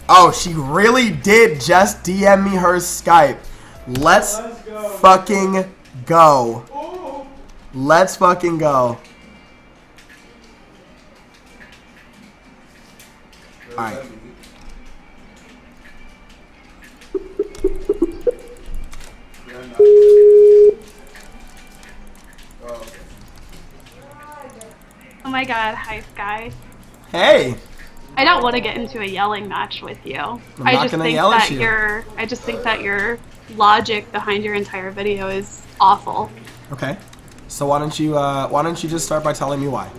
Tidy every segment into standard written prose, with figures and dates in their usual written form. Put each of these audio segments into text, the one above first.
Oh, she really did just DM me her Skype. Let's fucking go. Let's fucking go. Alright. Oh my god, hi Sky. Hey. I don't want to get into a yelling match with you. I'm not gonna yell at you. I just think that your logic behind your entire video is awful. Okay. So why don't you just start by telling me why?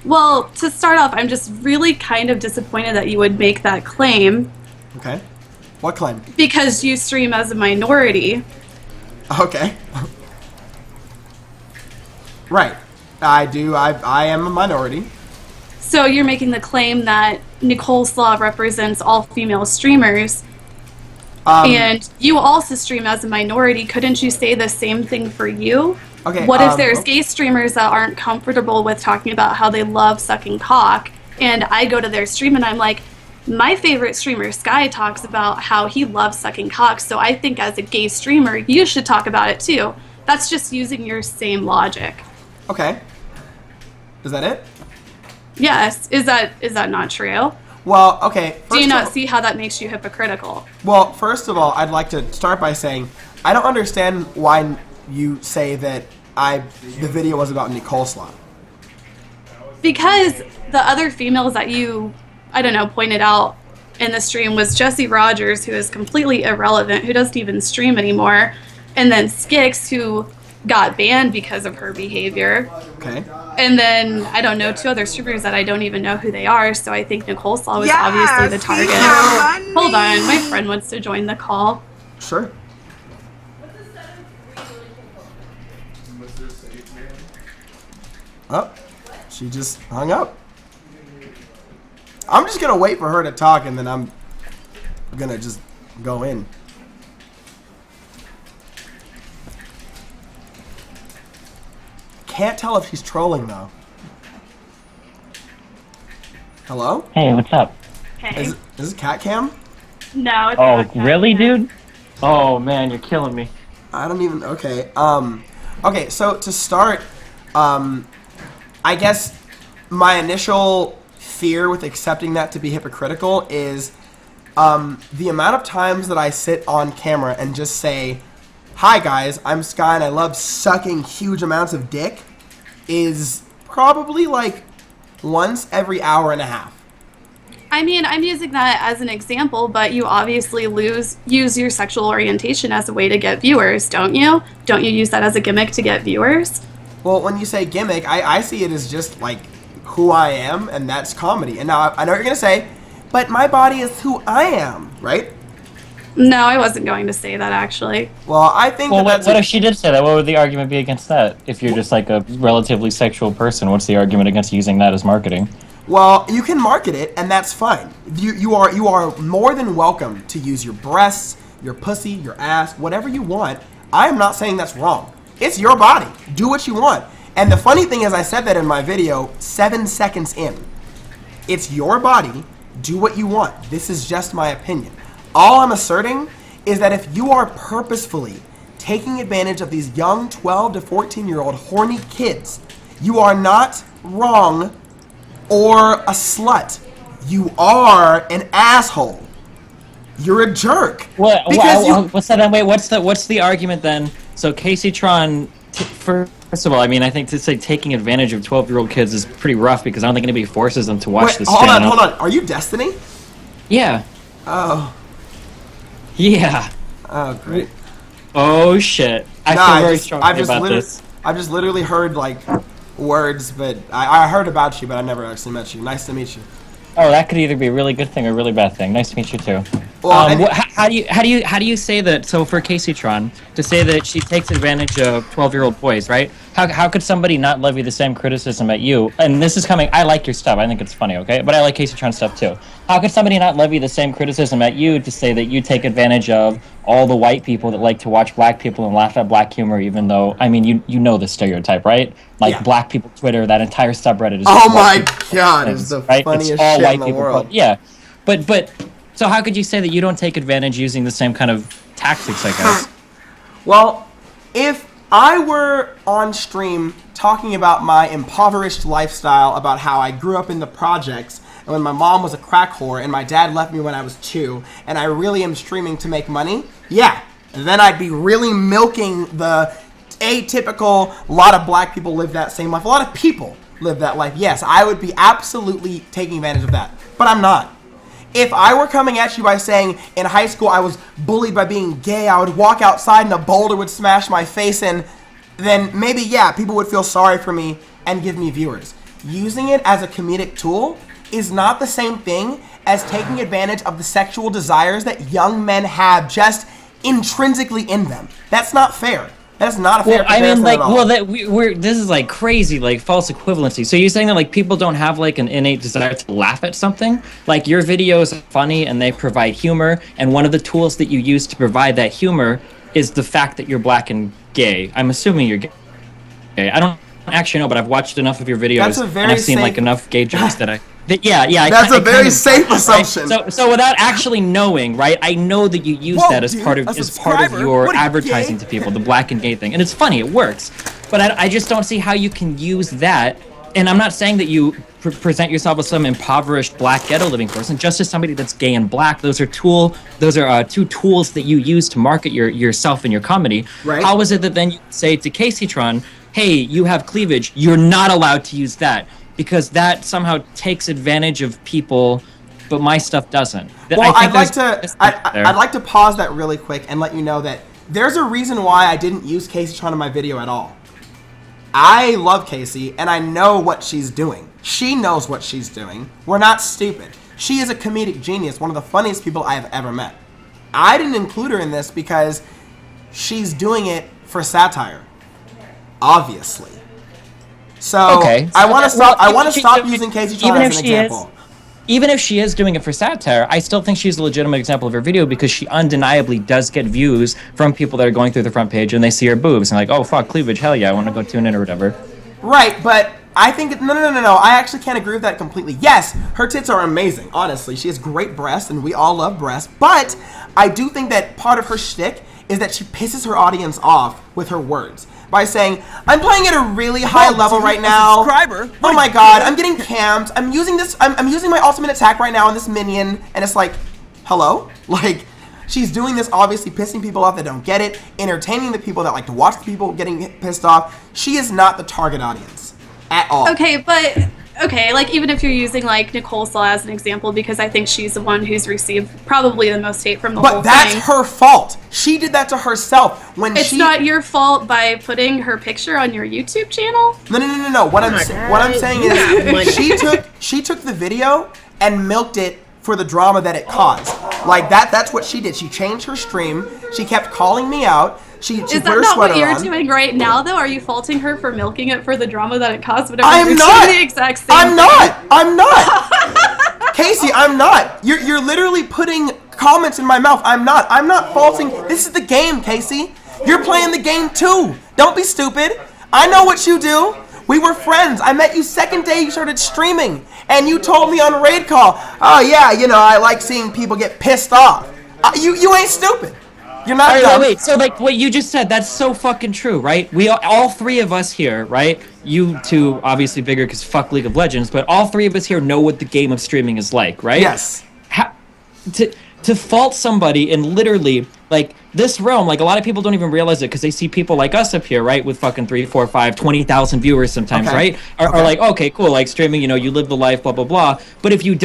Well, to start off, I'm just really kind of disappointed that you would make that claim. Okay. What claim? Because you stream as a minority. Okay. Right. I do. I am a minority. So you're making the claim that Nicole Slaw represents all female streamers. And you also stream as a minority. Couldn't you say the same thing for you? Okay. What if there's gay streamers that aren't comfortable with talking about how they love sucking cock, and I go to their stream and I'm like, my favorite streamer, Sky, talks about how he loves sucking cock, so I think as a gay streamer, you should talk about it too. That's just using your same logic. Okay. Is that it? Yes. Is that not true? Well, okay. Do you not see how that makes you hypocritical? Well, first of all, I'd like to start by saying I don't understand why you say that the video was about Nicole Slaw. Because the other females that you, I don't know, pointed out in the stream was Jessie Rogers, who is completely irrelevant, who doesn't even stream anymore, and then Skix, who got banned because of her behavior. Okay. And then, I don't know, 2 other streamers that I don't even know who they are, so I think Nicole Slaw was obviously the target. Hold on, my friend wants to join the call. Sure. Oh, she just hung up. I'm just gonna wait for her to talk and then I'm gonna just go in. Can't tell if she's trolling though. Hello? Hey, what's up? Hey. Is this cat cam? No, it's Oh, not really, Kat. dude? Oh, man, you're killing me. I don't even, okay. Okay, so to start, I guess my initial fear with accepting that to be hypocritical is the amount of times that I sit on camera and just say, hi guys, I'm Sky and I love sucking huge amounts of dick is probably like once every hour and a half. I mean, I'm using that as an example, but you obviously use your sexual orientation as a way to get viewers, don't you? Don't you use that as a gimmick to get viewers? Well, when you say gimmick, I see it as just like who I am, and that's comedy. And now I know what you're going to say, but my body is who I am, right? No, I wasn't going to say that, actually. Well, I think Well, that's what if she did say that? What would the argument be against that? If you're just like a relatively sexual person, what's the argument against using that as marketing? Well, you can market it, and that's fine. You are more than welcome to use your breasts, your pussy, your ass, whatever you want. I am not saying that's wrong. It's your body. Do what you want. And the funny thing is, I said that in my video 7 seconds in. It's your body. Do what you want. This is just my opinion. All I'm asserting is that if you are purposefully taking advantage of these young 12 to 14-year-old horny kids, you are not wrong or a slut. You are an asshole. You're a jerk. What? What's that? Wait, what's the argument then? So Kaceytron, first of all, I mean, I think to say taking advantage of 12-year-old kids is pretty rough because I don't think anybody forces them to watch this channel. Hold on. Are you Destiny? Yeah. Oh. Yeah. Oh, great. Oh shit. I feel very strongly about this. I've just literally heard like words, but I heard about you, but I never actually met you. Nice to meet you. Oh, that could either be a really good thing or a really bad thing. Nice to meet you too. Well, and- how do you say that? So for Kaceytron to say that she takes advantage of 12-year-old boys, right? How could somebody not levy the same criticism at you? And this is coming. I like your stuff. I think it's funny, okay? But I like Kaceytron stuff too. How could somebody not levy the same criticism at you to say that you take advantage of all the white people that like to watch black people and laugh at black humor? Even though, I mean, you know the stereotype, right? Like Yeah. black people Twitter, that entire subreddit is. Oh just white my people god, things, it's the right? funniest It's all shit white in the people. world. Yeah, but. So how could you say that you don't take advantage using the same kind of tactics, I guess? Well, if I were on stream talking about my impoverished lifestyle, about how I grew up in the projects, and when my mom was a crack whore, and my dad left me when I was 2, and I really am streaming to make money, yeah, then I'd be really milking the atypical, a lot of black people live that same life, a lot of people live that life. Yes, I would be absolutely taking advantage of that, but I'm not. If I were coming at you by saying in high school I was bullied by being gay, I would walk outside and a boulder would smash my face in, then maybe, yeah, people would feel sorry for me and give me viewers. Using it as a comedic tool is not the same thing as taking advantage of the sexual desires that young men have just intrinsically in them. That's not fair. That's not a fair comparison at all. This is like crazy, like false equivalency. So you're saying that like people don't have like an innate desire to laugh at something? Like your videos are funny and they provide humor, and one of the tools that you use to provide that humor is the fact that you're black and gay. I'm assuming you're gay. I don't actually know, but I've watched enough of your videos and I've seen like enough gay jokes that I. That's a very safe assumption. Right? So without actually knowing, right? I know that you use that as part of your advertising to people, the black and gay thing, and it's funny, it works. But I just don't see how you can use that. And I'm not saying that you present yourself as some impoverished black ghetto living person, just as somebody that's gay and black. Those are two tools that you use to market yourself and your comedy. Right. How is it that then you say to Kaceytron, hey, you have cleavage, you're not allowed to use that? Because that somehow takes advantage of people, but my stuff doesn't. Well, I'd like to pause that really quick and let you know that there's a reason why I didn't use Kaceytron in my video at all. I love Casey, and I know what she's doing. She knows what she's doing. We're not stupid. She is a comedic genius, one of the funniest people I have ever met. I didn't include her in this because she's doing it for satire, obviously. So okay. I want to stop. I want to stop using Kaceytron as an example. Even if she is doing it for satire, I still think she's a legitimate example of her video because she undeniably does get views from people that are going through the front page and they see her boobs and like, oh fuck, cleavage, hell yeah, I want to go tune in or whatever. Right, but I think no. I actually can't agree with that completely. Yes, her tits are amazing. Honestly, she has great breasts, and we all love breasts. But I do think that part of her shtick is that she pisses her audience off with her words. By saying, I'm playing at a really high level right now. Oh my god, I'm getting camped. I'm using this. I'm using my ultimate attack right now on this minion, and it's like, hello? Like, she's doing this obviously pissing people off that don't get it, entertaining the people that like to watch the people getting pissed off. She is not the target audience at all. Okay, like even if you're using like Nicole Saw as an example, because I think she's the one who's received probably the most hate from the whole thing. But that's her fault. She did that to herself when It's not your fault by putting her picture on your YouTube channel? No. What I'm saying is she took the video and milked it for the drama that it caused. Like that's what she did. She changed her stream. She kept calling me out. She Is that not what you're doing right now, though? Are you faulting her for milking it for the drama that it caused? Whatever. I am not. The exact same I'm not. Casey, I'm not. You're literally putting comments in my mouth. I'm not faulting. This is the game, Casey. You're playing the game too. Don't be stupid. I know what you do. We were friends. I met you second day you started streaming, and you told me on raid call, oh yeah, I like seeing people get pissed off. You ain't stupid. You're not dumb. Wait, so like what you just said, that's so fucking true, right? We all three of us here, right? You two obviously bigger because fuck League of Legends, but all three of us here know what the game of streaming is like, right? Yes. To fault somebody in literally like this realm, like a lot of people don't even realize it because they see people like us up here, right, with fucking 3, 4, 5, 20,000 viewers sometimes, okay. Right? Are like, okay, cool, like streaming, you live the life, blah blah blah. But if you're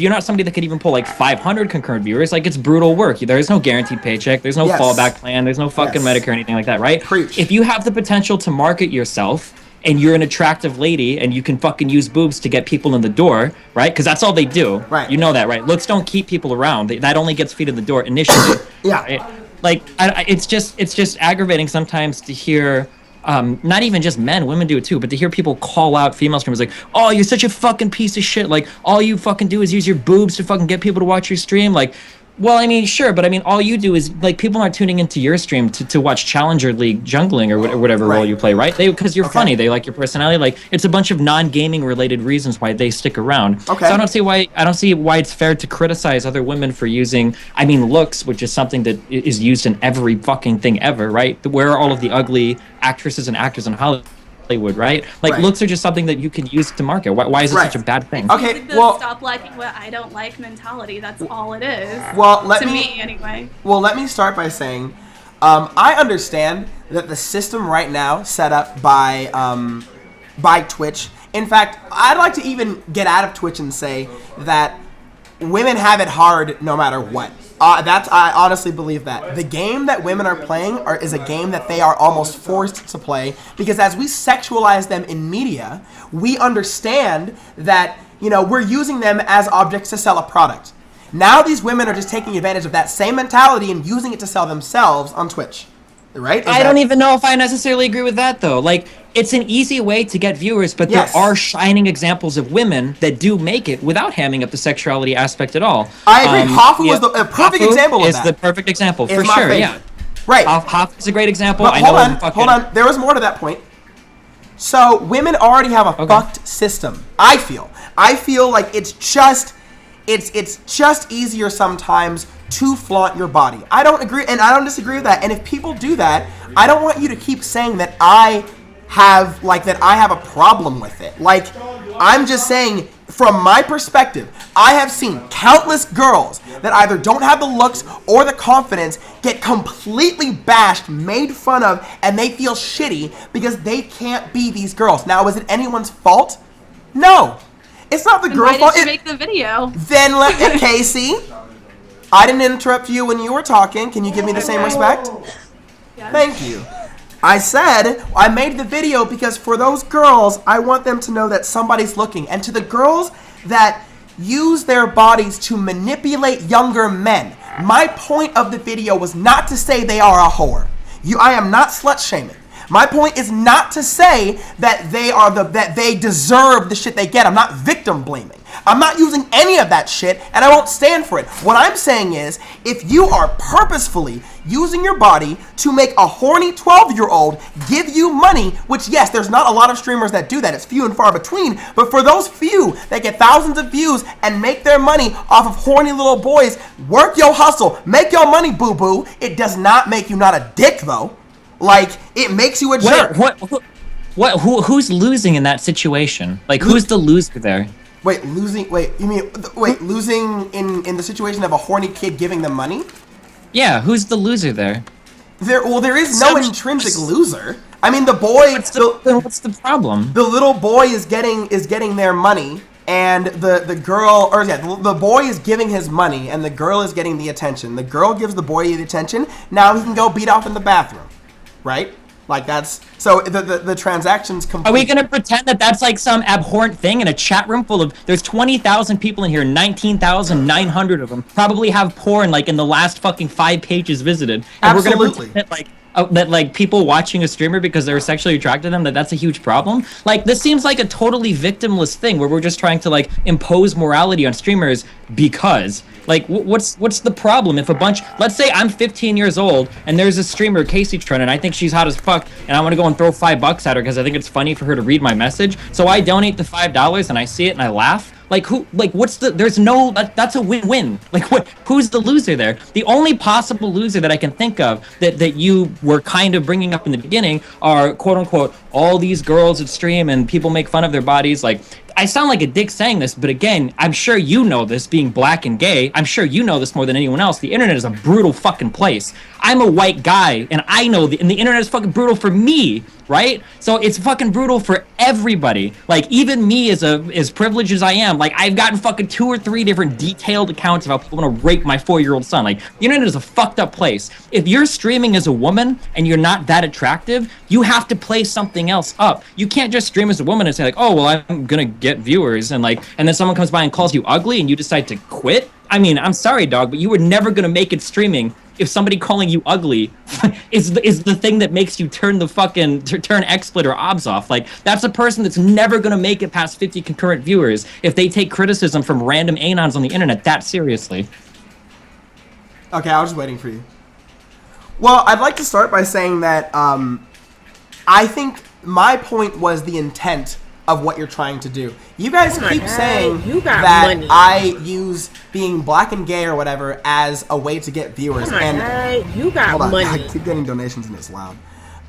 not somebody that could even pull like 500 concurrent viewers, like it's brutal work. There is no guaranteed paycheck, there's no fallback plan, there's no fucking Medicare or anything like that, right? Preach. If you have the potential to market yourself and you're an attractive lady and you can fucking use boobs to get people in the door, right? Because that's all they do. Right. You know that, right? Looks don't keep people around. That only gets feet in the door initially. Yeah. Right? Like, it's just aggravating sometimes to hear. Not even just men, women do it too, but to hear people call out female streamers like, oh, you're such a fucking piece of shit. Like, all you fucking do is use your boobs to fucking get people to watch your stream. Like, well, I mean, sure, but I mean, all you do is, like, people aren't tuning into your stream to watch Challenger League jungling or whatever role you play, right? Because you're funny, they like your personality. Like, it's a bunch of non-gaming related reasons why they stick around. Okay. So I don't see why it's fair to criticize other women for using, I mean, looks, which is something that is used in every fucking thing ever, right? Where are all of the ugly actresses and actors in Hollywood, right? Like, looks are just something that you can use to market. Why is it such a bad thing? Okay, the well, stop liking what I don't like mentality. That's all it is. Well, to me anyway. Well, let me start by saying, I understand that the system right now set up by Twitch. In fact, I'd like to even get out of Twitch and say that women have it hard no matter what. I honestly believe that. The game that women are playing is a game that they are almost forced to play, because as we sexualize them in media, we understand that, you know, we're using them as objects to sell a product. Now these women are just taking advantage of that same mentality and using it to sell themselves on Twitch. Right? I don't even know if I necessarily agree with that, though. Like, it's an easy way to get viewers, but there are shining examples of women that do make it without hamming up the sexuality aspect at all. I agree. Hoffa was a perfect example of that. Is the perfect example, for my sure, favorite. yeah. Right. Hoffa is a great example. But hold on. There was more to that point. So, women already have a fucked system, I feel. I feel like it's just easier sometimes to flaunt your body. I don't agree, and I don't disagree with that. And if people do that, I don't want you to keep saying that I have a problem with it. Like, I'm just saying, from my perspective, I have seen countless girls that either don't have the looks or the confidence get completely bashed, made fun of, and they feel shitty because they can't be these girls. Now, is it anyone's fault? No. It's not the girl's fault. Why did you make the video? Then Casey, I didn't interrupt you when you were talking. Can you give me the same respect? Yes. Thank you. I said I made the video because for those girls, I want them to know that somebody's looking. And to the girls that use their bodies to manipulate younger men, my point of the video was not to say they are a whore. I am not slut shaming. My point is not to say that they deserve the shit they get. I'm not victim blaming. I'm not using any of that shit, and I won't stand for it. What I'm saying is, if you are purposefully using your body to make a horny 12-year-old give you money, which, yes, there's not a lot of streamers that do that. It's few and far between. But for those few that get thousands of views and make their money off of horny little boys, work your hustle. Make your money, boo-boo. It does not make you not a dick, though. Like, it makes you a jerk. Who's losing in that situation? Like, who's the loser there? Losing in the situation of a horny kid giving them money? Yeah, who's the loser there? There is no intrinsic loser. I mean, the boy. What's the problem? The little boy is getting their money, and the girl, the boy is giving his money, and the girl is getting the attention. The girl gives the boy the attention. Now he can go beat off in the bathroom, right? Like, that's so the transaction's complete. Are we gonna pretend that that's like some abhorrent thing in a chat room full of there's 20,000 people in here, 19,900 of them probably have porn like in the last fucking 5 pages visited, and Absolutely. we're gonna pretend that people watching a streamer because they're sexually attracted to them, that's a huge problem? Like, this seems like a totally victimless thing where we're just trying to like impose morality on streamers because like what's the problem if let's say I'm 15 years old and there's a streamer, Kaceytron, and I think she's hot as fuck and I want to go and throw $5 at her because I think it's funny for her to read my message, so I donate the $5 and I see it and I laugh. Like, that's a win-win. Like, who's the loser there? The only possible loser that I can think of that you were kind of bringing up in the beginning are, quote-unquote, all these girls that stream and people make fun of their bodies. Like, I sound like a dick saying this, but again, I'm sure you know this, being black and gay. I'm sure you know this more than anyone else. The internet is a brutal fucking place. I'm a white guy, and I know and the internet is fucking brutal for me, right? So it's fucking brutal for everybody. Like, even me, as privileged as I am, like, I've gotten fucking 2 or 3 different detailed accounts of how people want to rape my 4-year-old son. Like, the internet is a fucked up place. If you're streaming as a woman and you're not that attractive, you have to play something else up. You can't just stream as a woman and say, like, oh, well, I'm gonna get viewers, and then someone comes by and calls you ugly and you decide to quit. I mean, I'm sorry, dog, but you were never gonna make it streaming if somebody calling you ugly is the thing that makes you turn the fucking turn XSplit or OBS off. Like, that's a person that's never gonna make it past 50 concurrent viewers if they take criticism from random anons on the internet that seriously. Okay, I was just waiting for you. Well, I'd like to start by saying that I think my point was the intent of what you're trying to do. You guys keep saying that money. I use being black and gay or whatever as a way to get viewers. You got money. I keep getting donations and it's loud.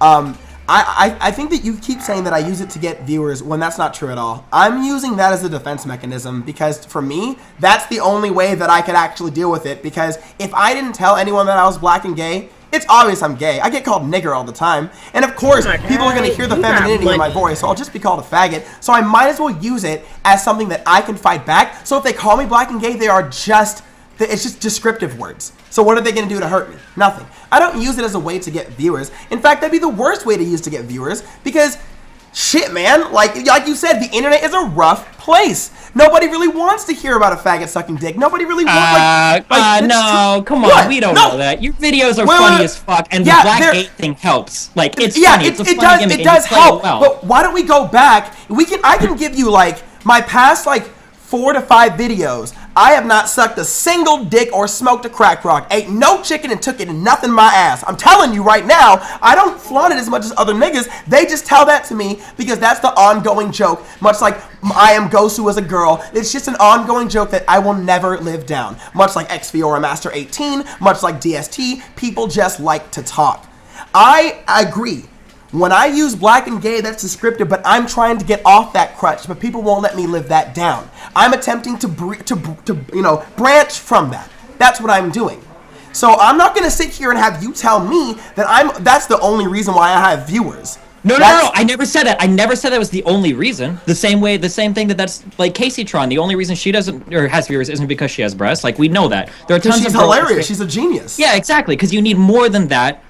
I think that you keep saying that I use it to get viewers when that's not true at all. I'm using that as a defense mechanism because for me, that's the only way that I could actually deal with it, because if I didn't tell anyone that I was black and gay, it's obvious I'm gay. I get called nigger all the time. And of course, people are going to hear the femininity in my voice, so I'll just be called a faggot. So I might as well use it as something that I can fight back. So if they call me black and gay, it's just descriptive words. So what are they going to do to hurt me? Nothing. I don't use it as a way to get viewers. In fact, that'd be the worst way to use to get viewers, because shit, man, like you said, the internet is a rough place. Nobody really wants to hear about a faggot sucking dick. Nobody really wants no, come on, we don't know that. Your videos are funny as fuck, and the black gay thing helps. Like, it's funny. It does help. Well. But why don't we go back? I can give you like my past 4 to 5 videos. I have not sucked a single dick or smoked a crack rock. Ate no chicken and took it in nothing my ass. I'm telling you right now, I don't flaunt it as much as other niggas. They just tell that to me because that's the ongoing joke. Much like I am Gosu as a girl. It's just an ongoing joke that I will never live down. Much like XViora Master 18, much like DST, people just like to talk. I agree. When I use black and gay, that's descriptive, but I'm trying to get off that crutch, but people won't let me live that down. I'm attempting to branch from that. That's what I'm doing. So I'm not going to sit here and have you tell me that that's the only reason why I have viewers. No, I never said that. I never said that was the only reason. The same thing that's like Kaceytron. The only reason she doesn't or has viewers isn't because she has breasts. Like, we know that. There are tons of hilarious. She's a genius. Yeah, exactly. Because you need more than that.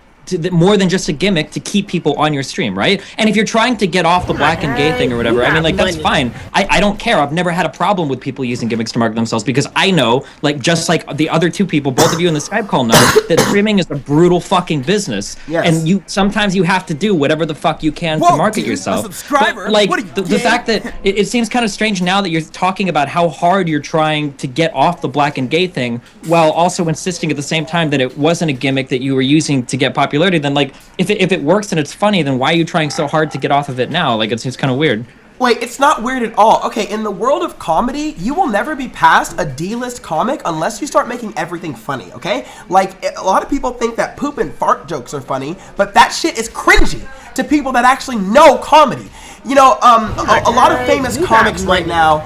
More than just a gimmick to keep people on your stream, right? And if you're trying to get off the black and gay thing or whatever, I mean, like, that's fine. I don't care. I've never had a problem with people using gimmicks to market themselves, because I know, like, just like the other 2 people, both of you in the Skype call know, that streaming is a brutal fucking business. Yes. And sometimes you have to do whatever the fuck you can to market yourself. A subscriber. But, like, the fact that it seems kind of strange now that you're talking about how hard you're trying to get off the black and gay thing, while also insisting at the same time that it wasn't a gimmick that you were using to get popularity. Then, like, if it works and it's funny, then why are you trying so hard to get off of it now? Like, it seems kind of weird. Wait, it's not weird at all. Okay, in the world of comedy, you will never be past a D-list comic unless you start making everything funny, okay? Like, a lot of people think that poop and fart jokes are funny, but that shit is cringy to people that actually know comedy. You know, a lot of famous comics right now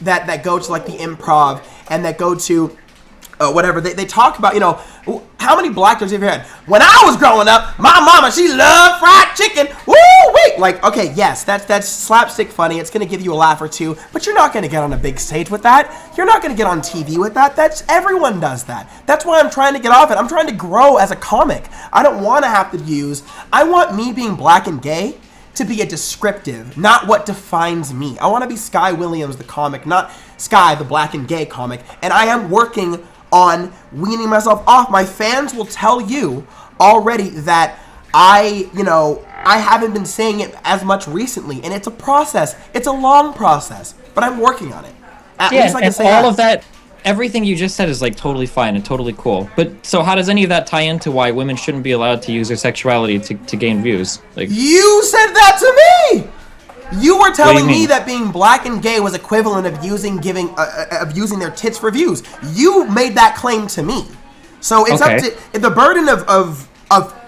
that go to, like, the improv and that go to whatever, they talk about, how many black jokes have you had? When I was growing up, my mama, she loved fried chicken. Woo, wait. Like, okay, yes, that's slapstick funny. It's going to give you a laugh or two, but you're not going to get on a big stage with that. You're not going to get on TV with that. Everyone does that. That's why I'm trying to get off it. I'm trying to grow as a comic. I don't want to have to I want me being black and gay to be a descriptive, not what defines me. I want to be Sky Williams, the comic, not Sky, the black and gay comic, and I am working on weaning myself off. My fans will tell you already that I haven't been saying it as much recently, and it's a process. It's a long process, but I'm working on it. At least I can say all of that, everything you just said is, like, totally fine and totally cool. But so how does any of that tie into why women shouldn't be allowed to use their sexuality to gain views? Like, you said that to me. You were telling me that being black and gay was equivalent of using their tits for views. You made that claim to me. So it's up to the burden of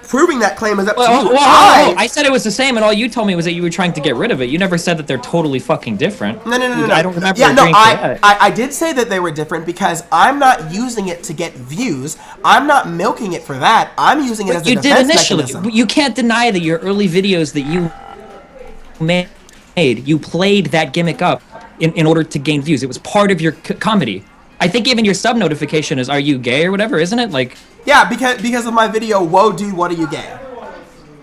proving that claim is up to you. I said it was the same, and all you told me was that you were trying to get rid of it. You never said that they're totally fucking different. No. I don't remember. Yeah, no, I did say that they were different because I'm not using it to get views. I'm not milking it for that. I'm using it as a defense mechanism. You can't deny that your early videos that you made, you played that gimmick up in order to gain views. It was part of your comedy. I think even your sub notification is "Are you gay?" or whatever, isn't it? Like, yeah, because of my video, "Whoa, dude, what are you gay?"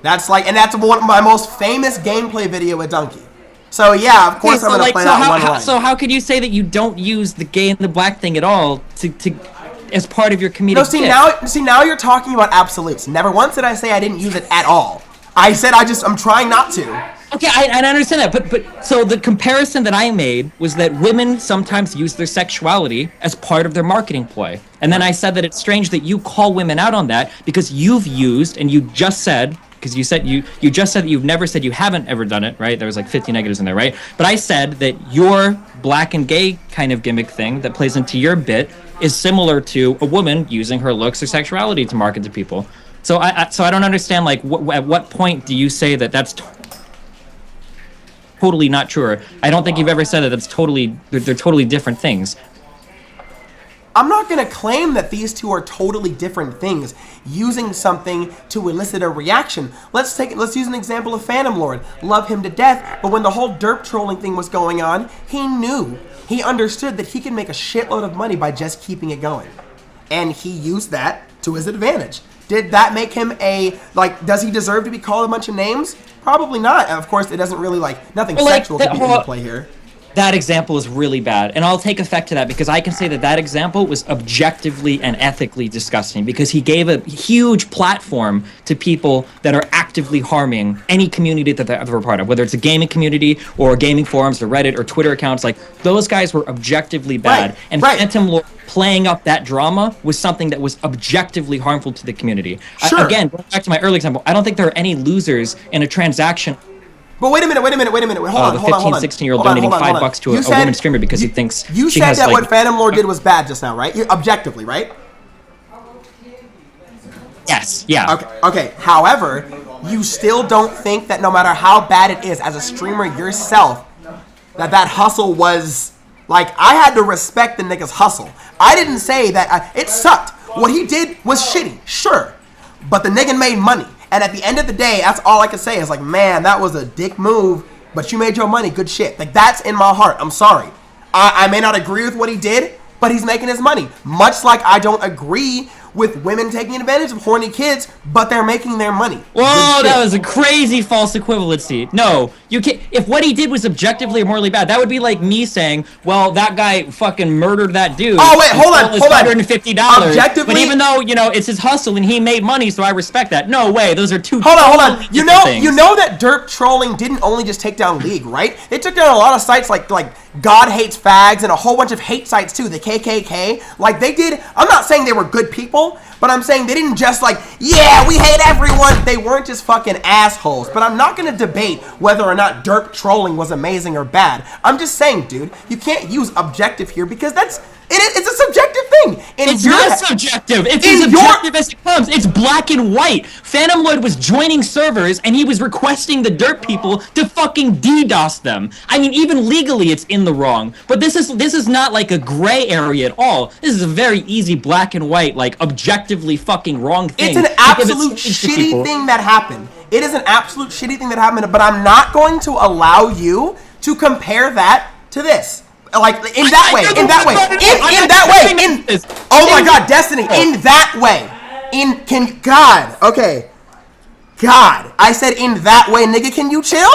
That's like, and that's one of my most famous gameplay video with Donkey. So yeah, of course I'm gonna play that one line. So how could you say that you don't use the gay and the black thing at all to as part of your comedic? No, now you're talking about absolutes. Never once did I say I didn't use it at all. I said I'm trying not to. Okay, I understand that, but so the comparison that I made was that women sometimes use their sexuality as part of their marketing ploy. And then I said that it's strange that you call women out on that because you've used, and you just said, because you said you just said that you've never said you haven't ever done it, right? There was like 50 negatives in there, right? But I said that your black and gay kind of gimmick thing that plays into your bit is similar to a woman using her looks or sexuality to market to people. So I don't understand, like, at what point do you say that that's totally not true? I don't think you've ever said that they're totally different things. I'm not going to claim that these two are totally different things, using something to elicit a reaction. Let's use an example of Phantom Lord. Love him to death, but when the whole derp trolling thing was going on, he understood that he can make a shitload of money by just keeping it going. And he used that to his advantage. Did that make him does he deserve to be called a bunch of names? Probably not. And of course, it doesn't really, nothing sexual could be into play here. That example is really bad, and I'll take effect to that because I can say that example was objectively and ethically disgusting because he gave a huge platform to people that are actively harming any community that they're ever part of, whether it's a gaming community or gaming forums or Reddit or Twitter accounts. Like, those guys were objectively bad, Phantom Lord playing up that drama was something that was objectively harmful to the community. Sure. Again, going back to my early example, I don't think there are any losers in a transaction. But wait a minute. Hold on. The 16-year-old donating $5 to a woman streamer because he thinks you she said has, that what Phantom Lord did was bad just now, right? Objectively, right? Yes. Yeah. Okay. However, you still don't think that no matter how bad it is, as a streamer yourself, that hustle was I had to respect the nigga's hustle. I didn't say that it sucked. What he did was shitty, sure, but the nigga made money. And at the end of the day, that's all I can say is man, that was a dick move, but you made your money, good shit. That's in my heart. I'm sorry. I may not agree with what he did, but he's making his money. Much like I don't agree with women taking advantage of horny kids, but they're making their money. Whoa, that was a crazy false equivalency. No, you can't. If what he did was objectively or morally bad, that would be like me saying, well, that guy fucking murdered that dude. Oh, wait, hold on. $150. Objectively, but even though, it's his hustle and he made money, so I respect that. No way, those are two Hold on. things. You know that derp trolling didn't only just take down League, right? It took down a lot of sites like God Hates Fags and a whole bunch of hate sites too, the KKK. They did, I'm not saying they were good people, but I'm saying they didn't just yeah, we hate everyone. They weren't just fucking assholes. But I'm not going to debate whether or not derp trolling was amazing or bad. I'm just saying, dude, you can't use objective here because it's a subjective thing. It's not subjective. It's as objective as it comes. It's black and white. Phantom Lord was joining servers and he was requesting the dirt people to fucking DDoS them. I mean, even legally it's in the wrong. But this is not a gray area at all. This is a very easy black and white, objectively fucking wrong thing. It's an absolute shitty thing that happened. It is an absolute shitty thing that happened, but I'm not going to allow you to compare that to this. In that way. Oh my God, Destiny. In that way. God. I said in that way, nigga. Can you chill?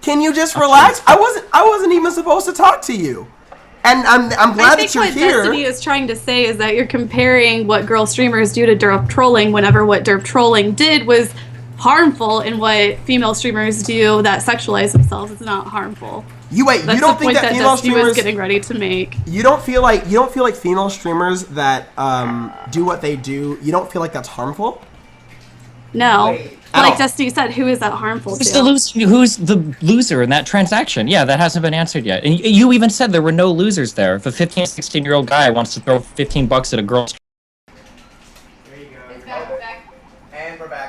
Can you just relax? I wasn't even supposed to talk to you. And I'm glad that you're here. I think what Destiny is trying to say is that you're comparing what girl streamers do to derp trolling whenever what derp trolling did was harmful and what female streamers do that sexualize themselves is not harmful. You don't think that female streamers was getting ready to make? You don't feel like female streamers that do what they do, you don't feel like that's harmful? No. Like Destiny said, who is that harmful to? Who's the loser in that transaction? Yeah, that hasn't been answered yet. And you even said there were no losers there. If a 15, 16-year-old guy wants to throw $15 at a girl... There you go. And we're back.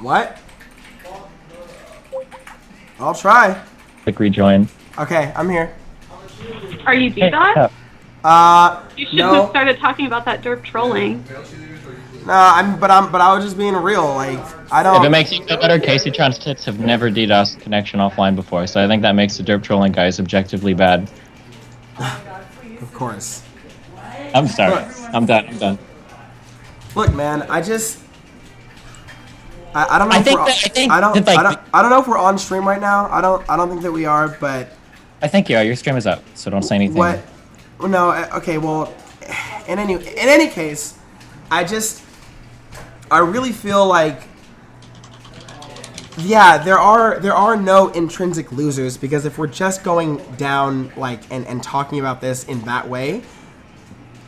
What? I'll try. Click rejoin. Okay, I'm here. Are you Bebop? You should No. have started talking about that derp trolling. No, but I was just being real. Like, I don't. If it makes you feel better, Kaceytron's tits have never DDoSed connection offline before, so I think that makes the derp trolling guys objectively bad. Of course. I'm sorry. I'm done. Look, man, I don't know. I don't know if we're on stream right now. I don't think that we are, but I think you are. Your stream is up, so don't say anything. what? No. Okay. Well, in any case, I really feel like, yeah, there are no intrinsic losers, because if we're just going down like and talking about this in that way,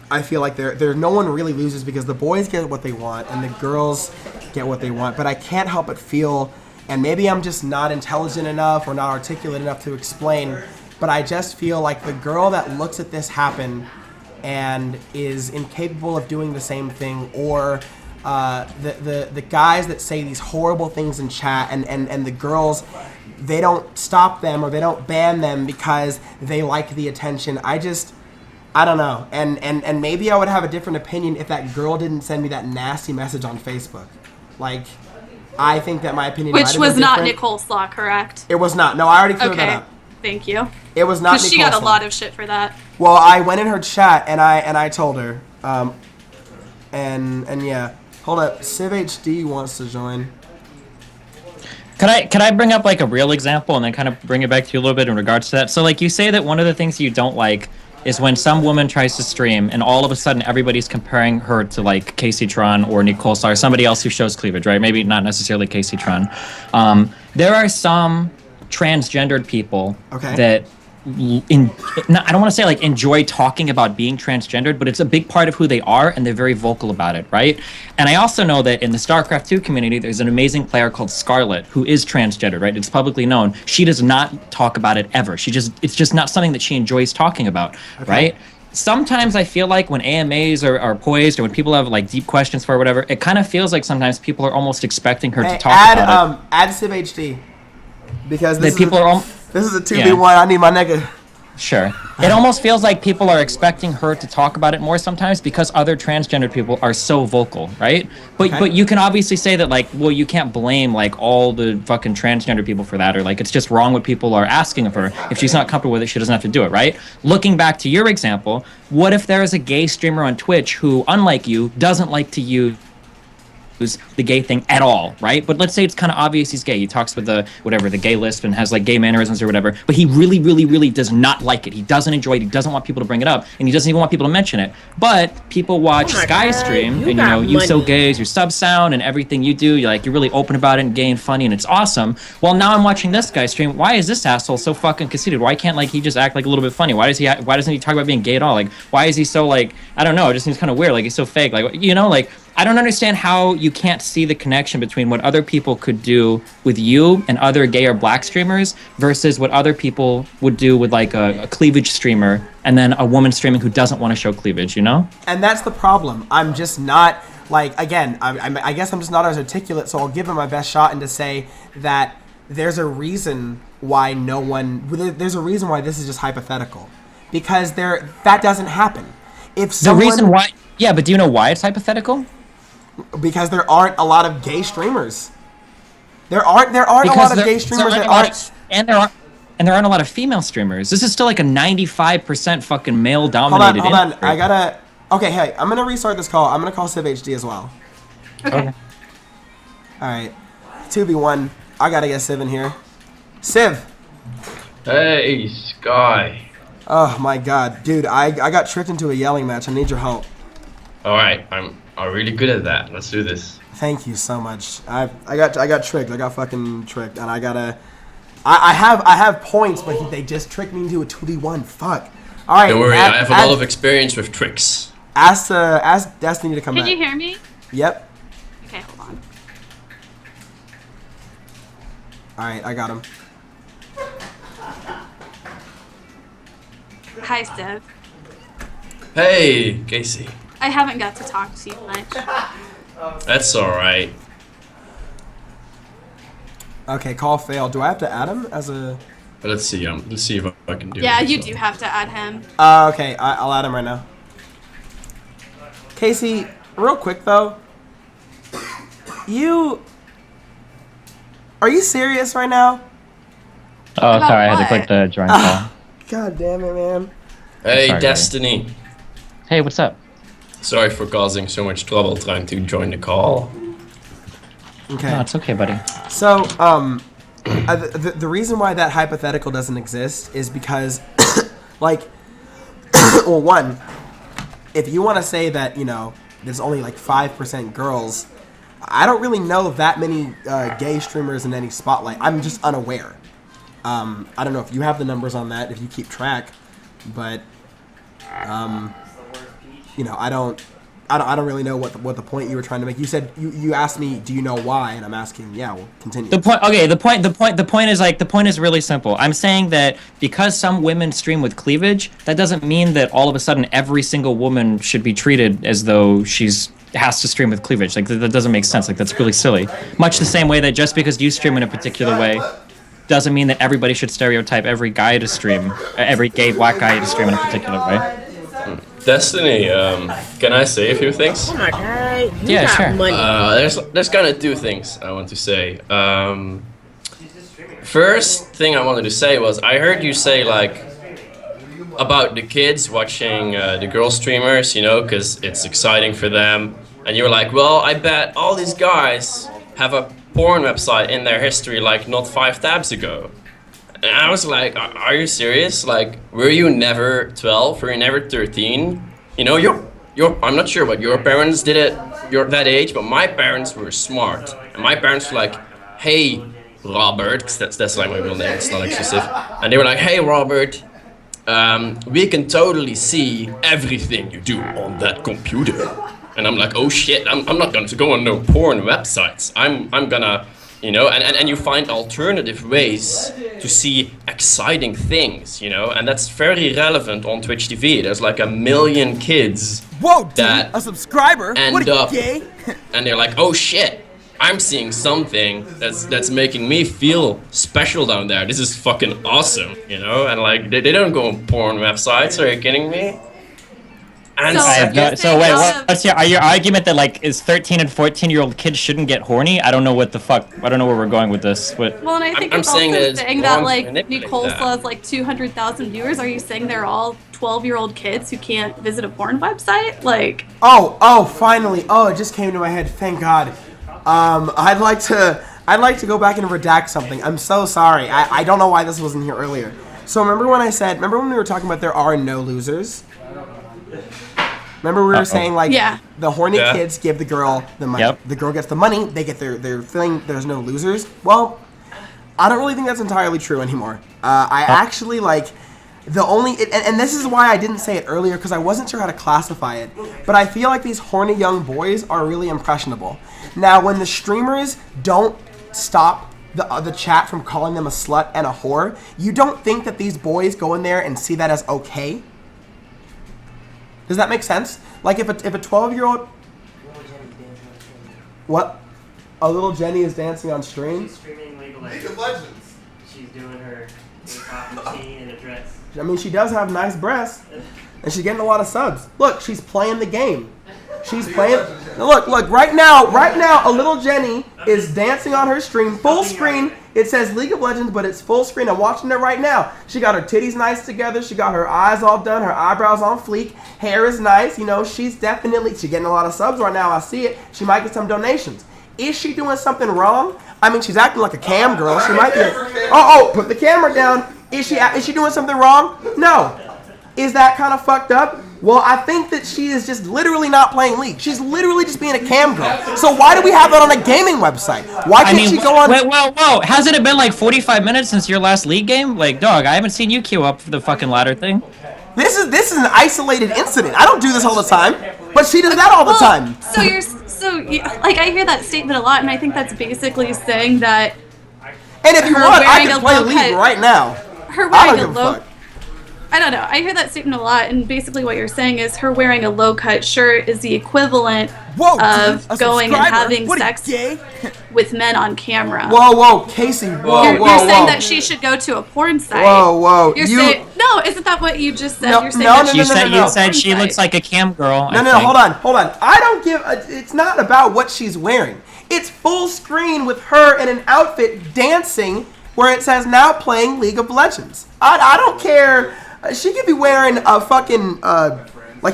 I feel like there no one really loses, because the boys get what they want and the girls get what they want. But I can't help but feel, and maybe I'm just not intelligent enough or not articulate enough to explain, but I just feel like the girl that looks at this happen and is incapable of doing the same thing, or the guys that say these horrible things in chat, and the girls, they don't stop them or they don't ban them because they like the attention. I don't know, and maybe I would have a different opinion if that girl didn't send me that nasty message on Facebook. Like, I think that my opinion Which was not different. Nicole Slaw, correct? It was not. No, I already cleared that Okay, up. thank you. It was not Nicole Because she got a Slaw. lot of shit for that. Well, I went in her chat and I told her, and yeah. Hold up, SivHD wants to join. Can I bring up like a real example and then kind of bring it back to you a little bit in regards to that? So like you say that one of the things you don't like is when some woman tries to stream and all of a sudden everybody's comparing her to like Kaceytron or Nicole Star, somebody else who shows cleavage, right? Maybe not necessarily Kaceytron. There are some transgendered people that I don't want to say like enjoy talking about being transgendered, but it's a big part of who they are and they're very vocal about it, right? And I also know that in the StarCraft 2 community, there's an amazing player called Scarlet who is transgendered, right? It's publicly known. She does not talk about it ever. It's just not something that she enjoys talking about, right? Sometimes I feel like when AMAs are poised or when people have like deep questions for her or whatever, it kind of feels like sometimes people are almost expecting her to talk about it. Add SivHD, because this is a 2v1. Yeah. I need my nigga. Sure. It almost feels like people are expecting her to talk about it more sometimes because other transgender people are so vocal, right? But you can obviously say that, like, well, you can't blame, like, all the fucking transgender people for that, or, like, it's just wrong what people are asking of her. If she's not comfortable with it, she doesn't have to do it, right? Looking back to your example, what if there is a gay streamer on Twitch who, unlike you, doesn't like to use the gay thing at all, right? But let's say it's kind of obvious he's gay. He talks with the gay lisp and has like gay mannerisms or whatever, but he really, really, really does not like it. He doesn't enjoy it. He doesn't want people to bring it up, and he doesn't even want people to mention it. But people watch Sky stream, and you so gay is your sub sound and everything you do. You're really open about it and gay and funny, and it's awesome. Well, now I'm watching this guy stream. Why is this asshole so fucking conceited? Why can't he just act like a little bit funny? Why doesn't he talk about being gay at all? Like, why is he so I don't know. It just seems kind of weird. Like, he's so fake. I don't understand how you can't see the connection between what other people could do with you and other gay or black streamers versus what other people would do with like a cleavage streamer and then a woman streaming who doesn't want to show cleavage, you know? And that's the problem. I'm just not, again, I guess I'm just not as articulate, so I'll give it my best shot and to say that there's a reason why there's a reason why this is just hypothetical. Because that doesn't happen. The reason why, yeah, but do you know why it's hypothetical? Because there aren't a lot of gay streamers. There aren't a lot of gay streamers that aren't. And there aren't a lot of female streamers. This is still like a 95% fucking male dominated. Hold on. Okay, hey, I'm gonna restart this call. I'm gonna call SivHD as well. Okay. All right, 2v1. I gotta get Siv in here. Siv. Hey, Sky. Oh my God, dude, I got tricked into a yelling match. I need your help. All right, I'm really good at that. Let's do this. Thank you so much. I got tricked. I got fucking tricked, and I have points, but they just tricked me into a 2v1. Fuck. All right. Don't worry, I have a lot of experience with tricks. Ask Destiny to come back. Can you hear me? Yep. Okay, hold on. All right, I got him. Hi, Steph. Hey, Casey. I haven't got to talk to you much. That's all right. Okay, call failed. Do I have to add him as a? But let's see if I can do it. Yeah, you do have to add him. Okay, I'll add him right now. Casey, real quick though, are you serious right now? Oh, About sorry, I had to what? click the join call. God damn it, man. Hey, Sorry, Destiny. Hey, what's up? Sorry for causing so much trouble trying to join the call. Okay. No, it's okay, buddy. So, the reason why that hypothetical doesn't exist is because, like, well, one, if you want to say that, there's only like 5% girls, I don't really know that many gay streamers in any spotlight. I'm just unaware. I don't know if you have the numbers on that, if you keep track, but, I don't really know what the point you were trying to make. You said you asked me, do you know why? And I'm asking, yeah, well, continue. The point is really simple. I'm saying that because some women stream with cleavage, that doesn't mean that all of a sudden every single woman should be treated as though has to stream with cleavage. Like that doesn't make sense. Like that's really silly. Much the same way that just because you stream in a particular way doesn't mean that everybody should stereotype every guy to stream, every gay black guy to stream in a particular way. Destiny, can I say a few things? Oh my god, you Yeah, got sure. money. There's kind of two things I want to say. First thing I wanted to say was I heard you say like about the kids watching the girl streamers, because it's exciting for them, and you were like, well, I bet all these guys have a porn website in their history like not 5 tabs ago. And I was like, are you serious? Like, were you never 12? Were you never 13? I'm not sure what your parents did at that age, but my parents were smart. And my parents were like, hey, Robert, 'cause that's like my real name, it's not exclusive. And they were like, hey, Robert, we can totally see everything you do on that computer. And I'm like, oh shit, I'm not gonna go on no porn websites. I'm gonna, and you find alternative ways to see exciting things, and that's very relevant on Twitch TV. There's like 1 million kids that a subscriber? end up, and they're like, oh shit, I'm seeing something that's making me feel special down there. This is fucking awesome, and like they don't go on porn websites. Are you kidding me? And What's your argument that like is 13 and 14-year-old kids shouldn't get horny? I don't know what the fuck. I don't know where we're going with this. But Well, and I think I'm it's saying also that saying it's that wrong to like manipulate Nicole that. still has like 200,000 viewers. Are you saying they're all 12-year-old kids who can't visit a porn website? Like, Oh, finally. Oh, it just came to my head. Thank God. I'd like to go back and redact something. I'm so sorry. I don't know why this wasn't here earlier. So remember when we were talking about there are no losers? Remember we were saying like the horny kids give the girl the money. Yep. The girl gets the money, they get their thing, there's no losers. Well, I don't really think that's entirely true anymore. I actually like the only and this is why I didn't say it earlier because I wasn't sure how to classify it. But I feel like these horny young boys are really impressionable. Now when the streamers don't stop the chat from calling them a slut and a whore, you don't think that these boys go in there and see that as okay? Does that make sense? Like if a 12-year-old, what? A little Jenny is dancing on stream? She's streaming League of Legends. She's doing her K-pop routine in a dress. I mean, she does have nice breasts, and she's getting a lot of subs. Look, she's playing the game. She's playing. Look, right now, a little Jenny is dancing on her stream, full screen. It says League of Legends, but it's full screen. I'm watching her right now. She got her titties nice together. She got her eyes all done, her eyebrows on fleek. Hair is nice. she's getting a lot of subs right now. I see it. She might get some donations. Is she doing something wrong? I mean, she's acting like a cam girl. She might be. Put the camera down. Is she doing something wrong? No. Is that kind of fucked up? Well, I think that she is just literally not playing League. She's literally just being a cam girl. So why do we have that on a gaming website? Why can't she go on? Wait, whoa! Hasn't it been like 45 minutes since your last League game? Like, dog, I haven't seen you queue up for the fucking ladder thing. This is an isolated incident. I don't do this all the time, but she does that all the time. I hear that statement a lot, and I think that's basically saying that. And if you want, I can play League right now. Her I don't wearing a give a low. fuck. I don't know. I hear that statement a lot, and basically what you're saying is her wearing a low-cut shirt is the equivalent of going and having sex with men on camera. Whoa, Casey, whoa. You're saying that she should go to a porn site. Whoa. You're saying, no, isn't that what you just said? No, you're saying no, that You said she looks like a cam girl. No, hold on. I don't give it's not about what she's wearing. It's full screen with her in an outfit dancing where it says now playing League of Legends. I don't care. She could be wearing a fucking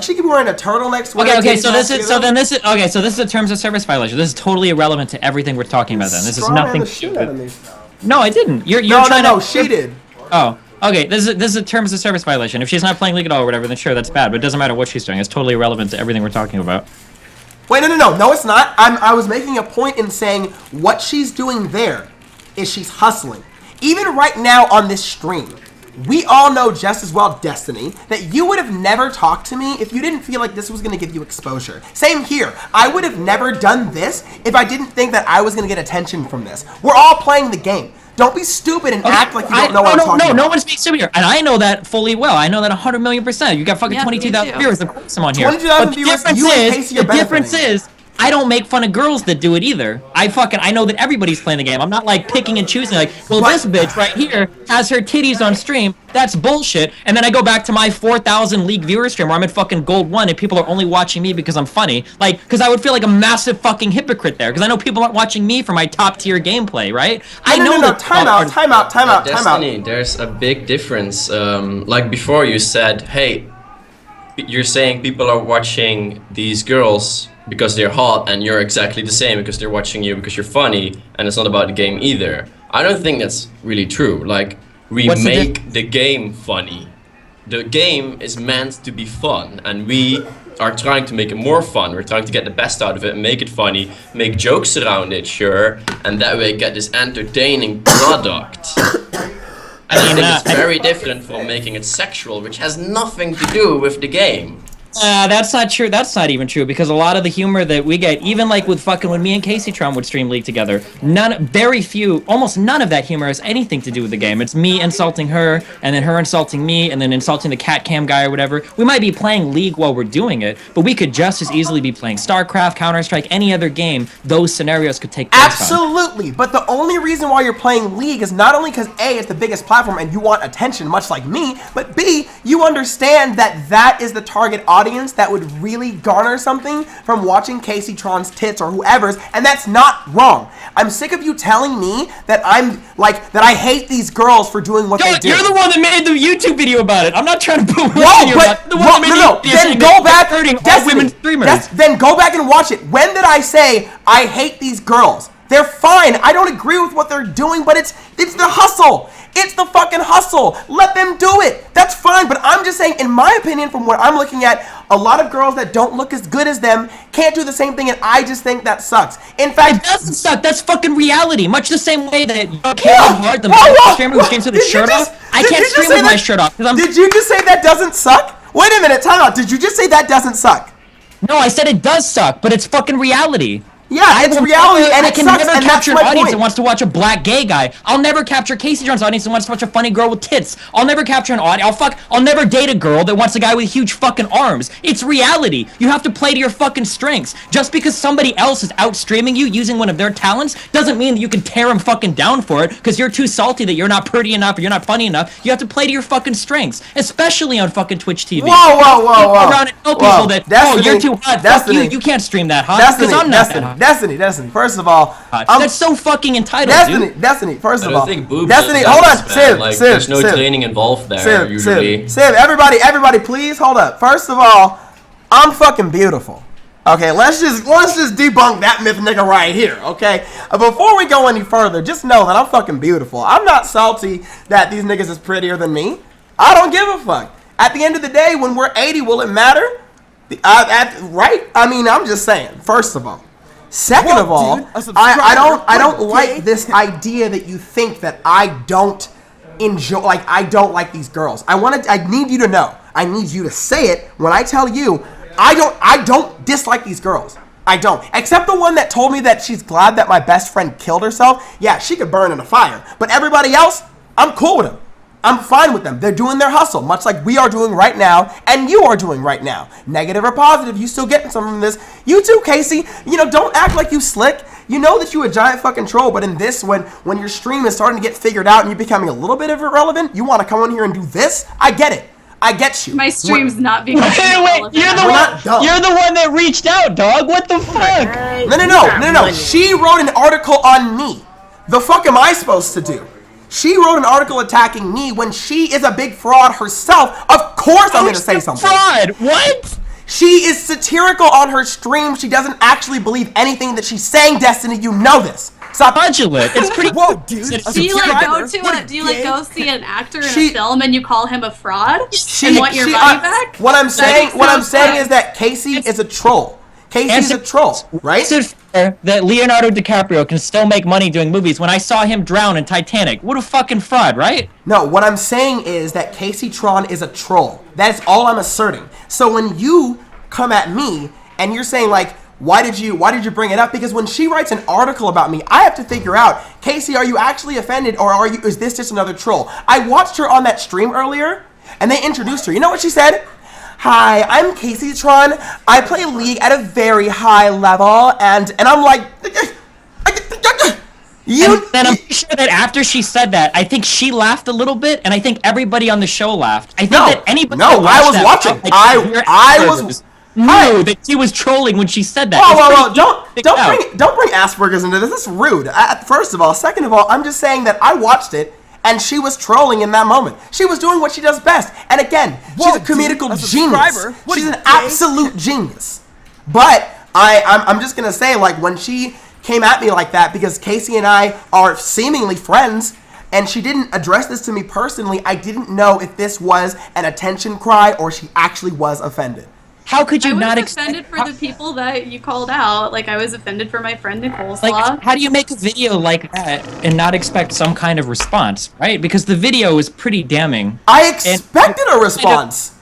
she could be wearing a turtleneck sweater. Okay. So this is a terms of service violation. This is totally irrelevant to everything we're talking about. Then this is nothing. No, I didn't. You're trying to. No, she did. Oh, okay. This is a terms of service violation. If she's not playing League at all or whatever, then sure, that's bad. But it doesn't matter what she's doing. It's totally irrelevant to everything we're talking about. Wait, no, it's not. I was making a point in saying what she's doing there is she's hustling. Even right now on this stream, we all know just as well, Destiny, that you would have never talked to me if you didn't feel like this was going to give you exposure. Same here. I would have never done this if I didn't think that I was going to get attention from this. We're all playing the game. Don't be stupid and act like you don't know what I'm talking about. No one's being stupid here. And I know that fully well. I know that 100 million%. You got fucking 22,000 viewers. Of course I'm on here. 22,000 viewers, you and Casey are benefiting. The difference is, I don't make fun of girls that do it either. I know that everybody's playing the game. I'm not like picking and choosing like, well, this bitch right here has her titties on stream. That's bullshit. And then I go back to my 4,000 league viewer stream where I'm at fucking gold 1 and people are only watching me because I'm funny. Like, because I would feel like a massive fucking hypocrite there. Because I know people aren't watching me for my top tier gameplay, right? No, time out. Destiny, there's a big difference. Like before you said, hey, you're saying people are watching these girls because they're hot, and you're exactly the same because they're watching you because you're funny, and it's not about the game either. I don't think that's really true. Like, we make the game funny. The game is meant to be fun, and we are trying to make it more fun. We're trying to get the best out of it and make it funny, make jokes around it, sure, and that way get this entertaining product. I think it's very different from making it sexual, which has nothing to do with the game. That's not true. That's not even true, because a lot of the humor that we get, even like with fucking when me and Kaceytron would stream League together, almost none of that humor has anything to do with the game. It's me insulting her, and then her insulting me, and then insulting the cat cam guy or whatever. We might be playing League while we're doing it, but we could just as easily be playing StarCraft, Counter-Strike, any other game. Those scenarios could take place. Absolutely, but the only reason why you're playing League is not only because A, it's the biggest platform and you want attention, much like me, but B, you understand that that is the target audience that would really garner something from watching Kaceytron's tits or whoever's, and that's not wrong. I'm sick of you telling me that I hate these girls for doing what they do. You're the one that made the YouTube video about it. I'm not trying to put then go back, hurting all women streamers. Then go back and watch it. When did I say I hate these girls? They're fine. I don't agree with what they're doing, but it's the hustle. It's the fucking hustle. Let them do it. That's fine. But I'm just saying, in my opinion, from what I'm looking at, a lot of girls that don't look as good as them can't do the same thing, and I just think that sucks. In fact, it doesn't suck. That's fucking reality. Much the same way that Kevin Hart, the streamer who streams with his shirt off, I can't stream with my shirt off. Did you just say that doesn't suck? Wait a minute, time out. Did you just say that doesn't suck? No, I said it does suck, but it's fucking reality. Yeah, it's reality, and I can never capture an audience that wants to watch a black gay guy. I'll never capture Kaceytron's audience that wants to watch a funny girl with tits. I'll never capture an audience. I'll never date a girl that wants a guy with huge fucking arms. It's reality. You have to play to your fucking strengths. Just because somebody else is out streaming you using one of their talents doesn't mean that you can tear them fucking down for it because you're too salty that you're not pretty enough or you're not funny enough. You have to play to your fucking strengths, especially on fucking Twitch TV. Whoa. Around and tell people that, Destiny, you're too hot. Fuck you. You can't stream that hot because I'm not that hot. Destiny. First of all, that's so fucking entitled, dude. Destiny. First of all, I don't think Boob Destiny. Hold on, Siv. There's no training involved there usually. Siv, everybody, please hold up. First of all, I'm fucking beautiful. Okay, let's just debunk that myth, nigga, right here. Okay, before we go any further, just know that I'm fucking beautiful. I'm not salty that these niggas is prettier than me. I don't give a fuck. At the end of the day, when we're 80, will it matter? Right? I mean, I'm just saying. First of all. Second of all, I don't like this idea that you think that I don't enjoy, like I don't like these girls. I need you to know. I need you to say it when I tell you I don't dislike these girls. I don't. Except the one that told me that she's glad that my best friend killed herself. Yeah, she could burn in a fire. But everybody else, I'm cool with them. I'm fine with them. They're doing their hustle, much like we are doing right now, and you are doing right now. Negative or positive, you still getting something from this. You too, Casey. You know, don't act like you slick. You know that you a giant fucking troll, but in this, when your stream is starting to get figured out and you're becoming a little bit of irrelevant, you want to come on here and do this? I get it. I get you. My stream's not being Wait, you're the one that reached out, dog. What the fuck? No. She wrote an article on me. The fuck am I supposed to do? She wrote an article attacking me when she is a big fraud herself. Of course I'm going to say something. Fraud? What? She is satirical on her stream. She doesn't actually believe anything that she's saying, Destiny. You know this. Stop. Fraudulent. It's pretty. Whoa, dude. Do you like go see an actor in a film and you call him a fraud and want your money back? What I'm saying is that Casey is a troll. Casey's a troll, right? Is it fair that Leonardo DiCaprio can still make money doing movies when I saw him drown in Titanic? What a fucking fraud, right? No, what I'm saying is that Kaceytron is a troll. That's all I'm asserting. So when you come at me and you're saying like, why did you bring it up? Because when she writes an article about me, I have to figure out, Casey, are you actually offended or is this just another troll? I watched her on that stream earlier and they introduced her. You know what she said? Hi, I'm Kaceytron. I play League at a very high level, and I'm like, And then I'm sure that after she said that, I think she laughed a little bit, and I think everybody on the show laughed. I think that anybody I was watching. I was knew that she was trolling when she said that. Whoa, don't bring Asperger's into this. This is rude. First of all, second of all, I'm just saying that I watched it. And she was trolling in that moment. She was doing what she does best. And again, she's a comedical genius. She's an absolute genius. But I'm just going to say, like, when she came at me like that, because Casey and I are seemingly friends, and she didn't address this to me personally, I didn't know if this was an attention cry or she actually was offended. How could you not offended for the people that you called out? Like, I was offended for my friend Nicole. Like, how do you make a video like that and not expect some kind of response, right? Because the video is pretty damning. I expected a response.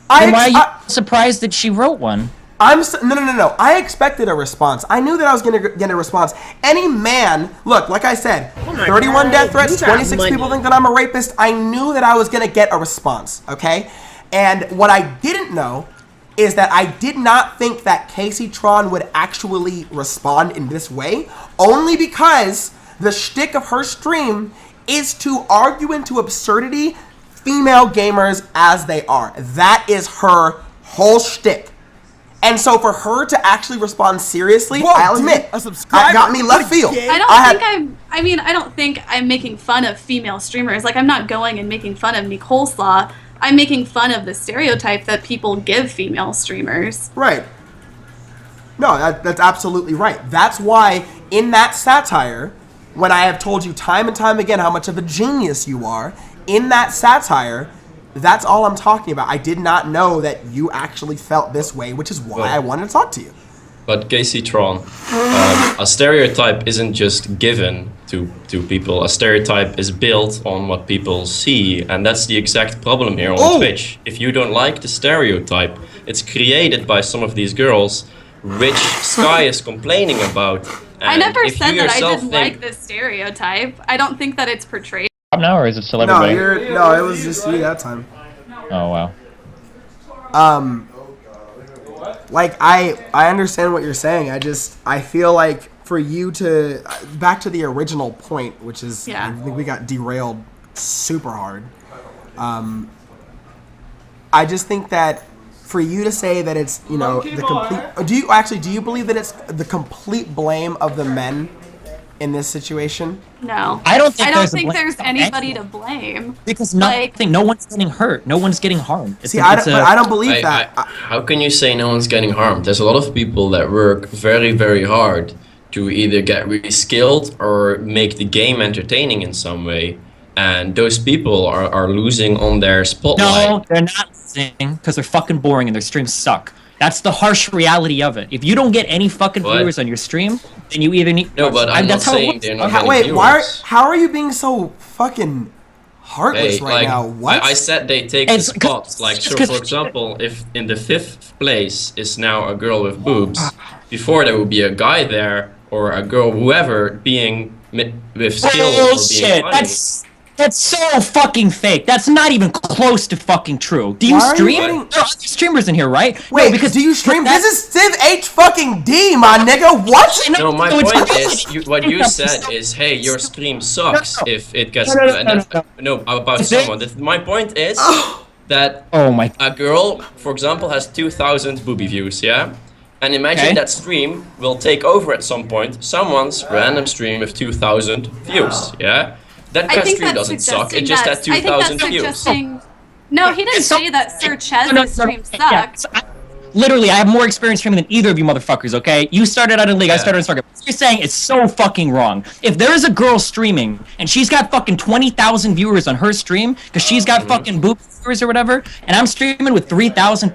Why are you surprised that she wrote one? No. I expected a response. I knew that I was going to get a response. Any man, look, like I said, 31 death threats, 26 people think that I'm a rapist. I knew that I was going to get a response, okay? And what I didn't know is that I did not think that Kaceytron would actually respond in this way, only because the shtick of her stream is to argue into absurdity female gamers as they are. That is her whole shtick. And so for her to actually respond seriously, I'll admit, that got me left field. I don't think I'm making fun of female streamers. Like, I'm not going and making fun of Nicole Slaw. I'm making fun of the stereotype that people give female streamers. Right. No, that's absolutely right. That's why in that satire, when I have told you time and time again how much of a genius you are, in that satire, that's all I'm talking about. I did not know that you actually felt this way, which is why I wanted to talk to you. But Kaceytron, a stereotype isn't just given to people. A stereotype is built on what people see, and that's the exact problem here on Twitch. If you don't like the stereotype, it's created by some of these girls, which Sky is complaining about. I never said that I didn't like this stereotype. I don't think that it's portrayed. Now, or is it still everybody? No, it was just you that time. Oh wow. Like, I understand what you're saying. I feel like for you to, back to the original point, which is, I think we got derailed super hard. I just think that for you to say that it's, the complete, do you believe that it's the complete blame of the men in this situation? No. I don't think there's anybody to blame. Because no one's getting hurt. No one's getting harmed. I don't believe that. How can you say no one's getting harmed? There's a lot of people that work very, very hard to either get really skilled or make the game entertaining in some way. And those people are losing on their spotlight. No, they're not losing because they're fucking boring and their streams suck. That's the harsh reality of it. If you don't get any fucking viewers on your stream, then you either need... No, but I'm not saying they're not getting viewers. How are you being so fucking heartless now? What? I said they take the spots. Like, so for example, if in the 5th place is now a girl with boobs, before there would be a guy there, or a girl, whoever, being with skill or being funny. That's so fucking fake. That's not even close to fucking true. Do you Why are you stream? getting- There are other streamers in here, right? Wait, No, because do you stream? that- This is SivHD, my nigga. What? No, my it's point not- is, what you said is, hey, your stream sucks No. if it gets No. no, about someone. My point is that Oh my. a girl, for example, has 2,000 booby views, yeah? And imagine Okay. that stream will take over at some point someone's random stream with 2,000 views, yeah? That I think stream that's doesn't suck, suggesting it just that. had 2,000 views. Suggesting. No, he didn't say that Sir Chez's stream Yeah, sucked. literally, I have more experience streaming than either of you motherfuckers, okay? You started out in League, I started in StarCraft. What you're saying is so fucking wrong. If there is a girl streaming, and she's got fucking 20,000 viewers on her stream, because she's got fucking boob viewers or whatever, and I'm streaming with 3,000